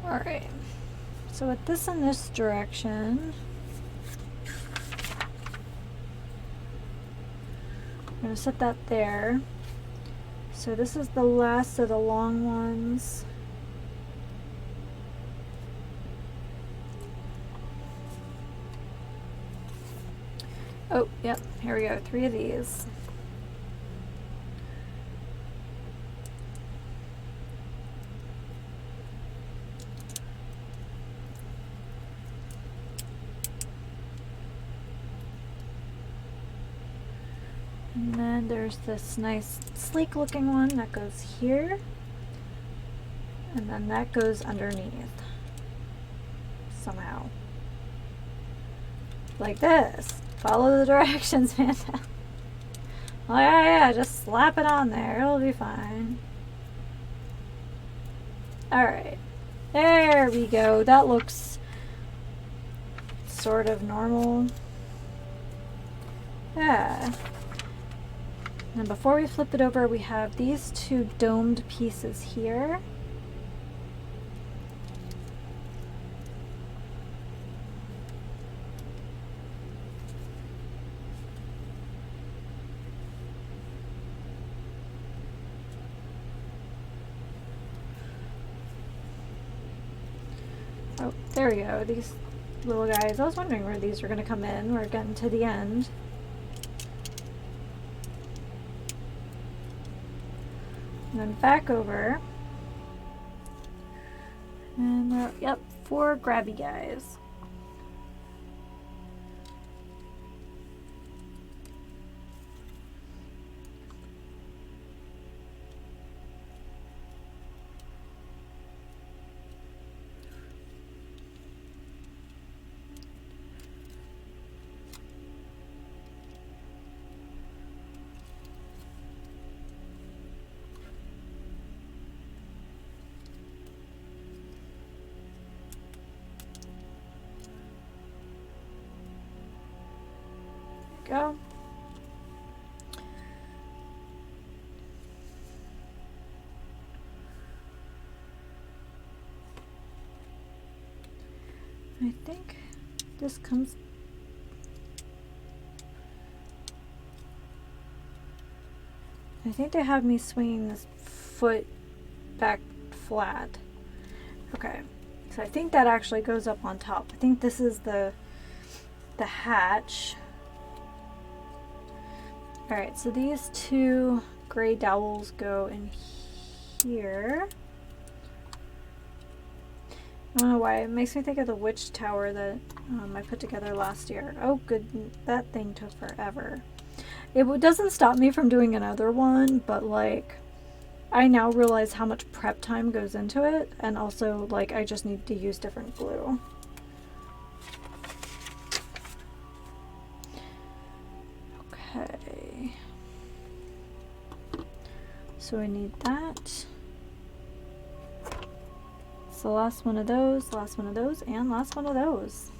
Alright, so with this in this direction, I'm going to set that there. So this is the last of the long ones. Oh, yep, here we go, 3 of these. And then there's this nice sleek looking one that goes here. And then that goes underneath. Somehow. Like this. Follow the directions, man. Oh yeah, just slap it on there. It'll be fine. Alright. There we go. That looks sort of normal. Yeah. And before we flip it over, we have these 2 domed pieces here. Oh, there we go. These little guys. I was wondering where these were going to come in. We're getting to the end. And then back over. And there, yep, 4 grabby guys. Go. I think this comes. I think they have me swinging this foot back flat. Okay, so I think that actually goes up on top. I think this is the hatch. Alright, so these 2 gray dowels go in here. I don't know why, it makes me think of the witch tower that I put together last year. Oh good, that thing took forever. It doesn't stop me from doing another one, but like, I now realize how much prep time goes into it, and also like I just need to use different glue. Okay. So we need that. So last one of those, last one of those, and last one of those.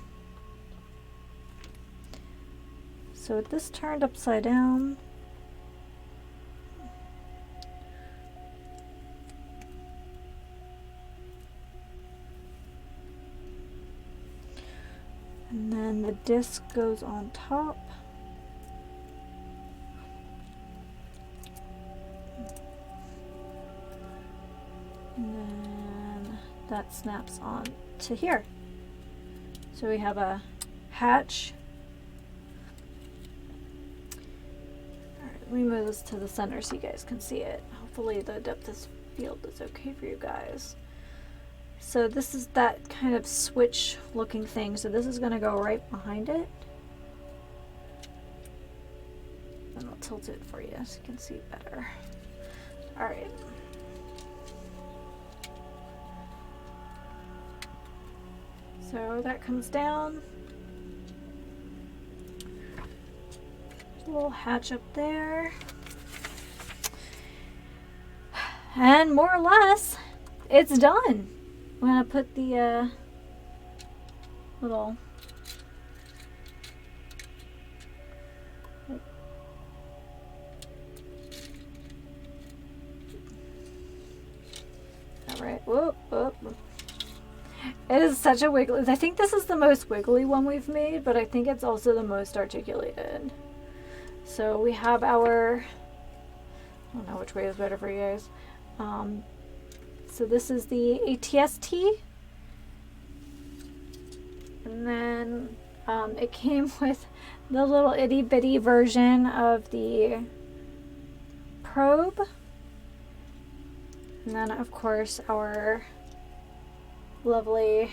So with this turned upside down, and then the disc goes on top. And then that snaps on to here. So we have a hatch. Alright, let me move this to the center so you guys can see it. Hopefully the depth of field is okay for you guys. So this is that kind of switch looking thing. So this is going to go right behind it. And I'll tilt it for you so you can see better. Alright. So that comes down. There's a little hatch up there. And more or less, it's done. I'm gonna put the little alright, whoop, whoop. It is such a wiggly. I think this is the most wiggly one we've made, but I think it's also the most articulated. So we have our, I don't know which way is better for you guys. So this is the ATST. And then it came with the little itty bitty version of the probe. And then of course our lovely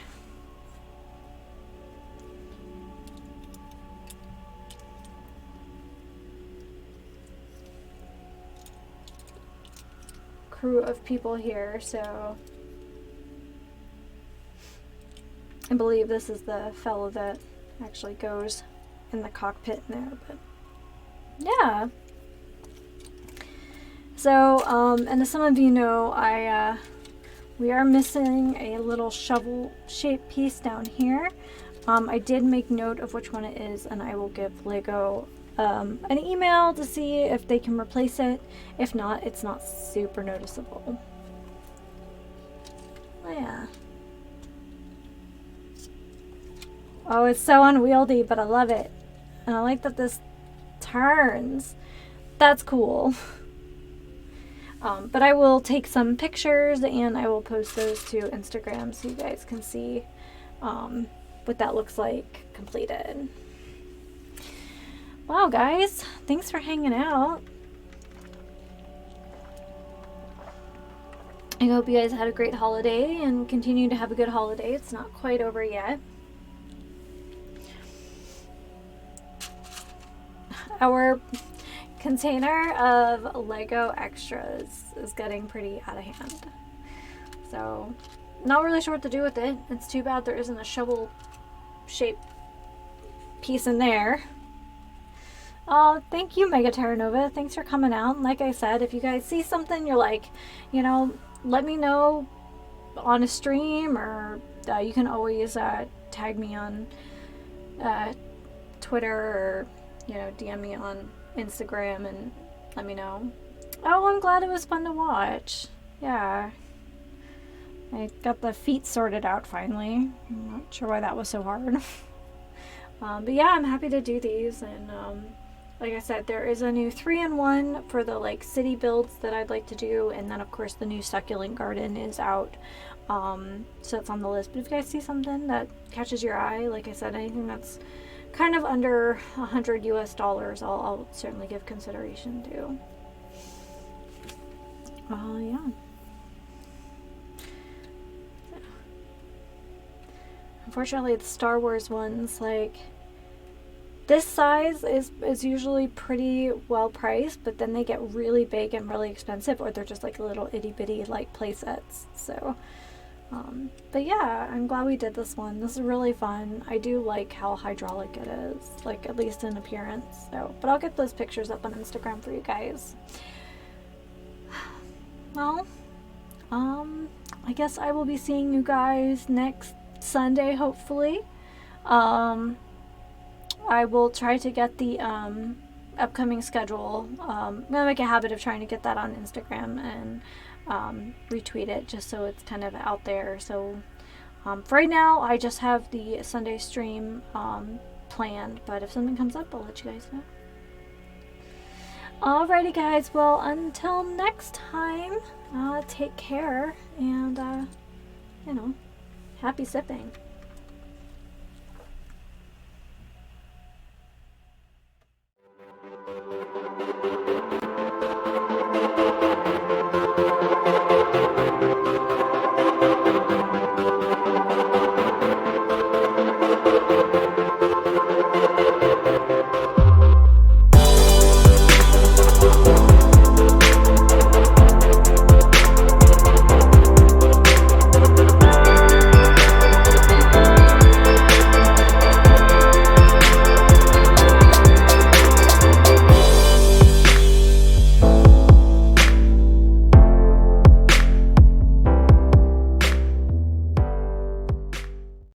crew of people here. So I believe this is the fellow that actually goes in the cockpit in there, but yeah. So, and as some of you know, we are missing a little shovel-shaped piece down here. I did make note of which one it is, and I will give Lego an email to see if they can replace it. If not, it's not super noticeable. Oh, yeah. Oh, it's so unwieldy, but I love it. And I like that this turns. That's cool. But I will take some pictures and I will post those to Instagram so you guys can see what that looks like completed. Wow, guys, thanks for hanging out. I hope you guys had a great holiday and continue to have a good holiday. It's not quite over yet. Our container of Lego extras is getting pretty out of hand. So, not really sure what to do with it. It's too bad there isn't a shovel shaped piece in there. Thank you, Mega Terra Nova. Thanks for coming out. Like I said, if you guys see something you're like, you know, let me know on a stream, or you can always tag me on Twitter, or, you know, DM me on Instagram and let me know. Oh, I'm glad it was fun to watch. Yeah. I got the feet sorted out finally. I'm not sure why that was so hard. But yeah, I'm happy to do these, and like I said, there is a new 3-in-1 for the like city builds that I'd like to do, and then of course the new succulent garden is out. So it's on the list. But if you guys see something that catches your eye, like I said, anything that's kind of under $100 US, I'll certainly give consideration to. Yeah. Unfortunately, the Star Wars ones, like, this size is usually pretty well priced, but then they get really big and really expensive, or they're just like little itty bitty like play sets. So, but yeah, I'm glad we did this one. This is really fun. I do like how hydraulic it is, like at least in appearance. So, but I'll get those pictures up on Instagram for you guys. Well, I guess I will be seeing you guys next Sunday, hopefully. I will try to get the upcoming schedule. I'm gonna make a habit of trying to get that on Instagram and retweet it just so it's kind of out there. So for right now, I just have the Sunday stream planned, but if something comes up, I'll let you guys know. Alrighty, guys. Well, until next time, take care and you know, happy sipping.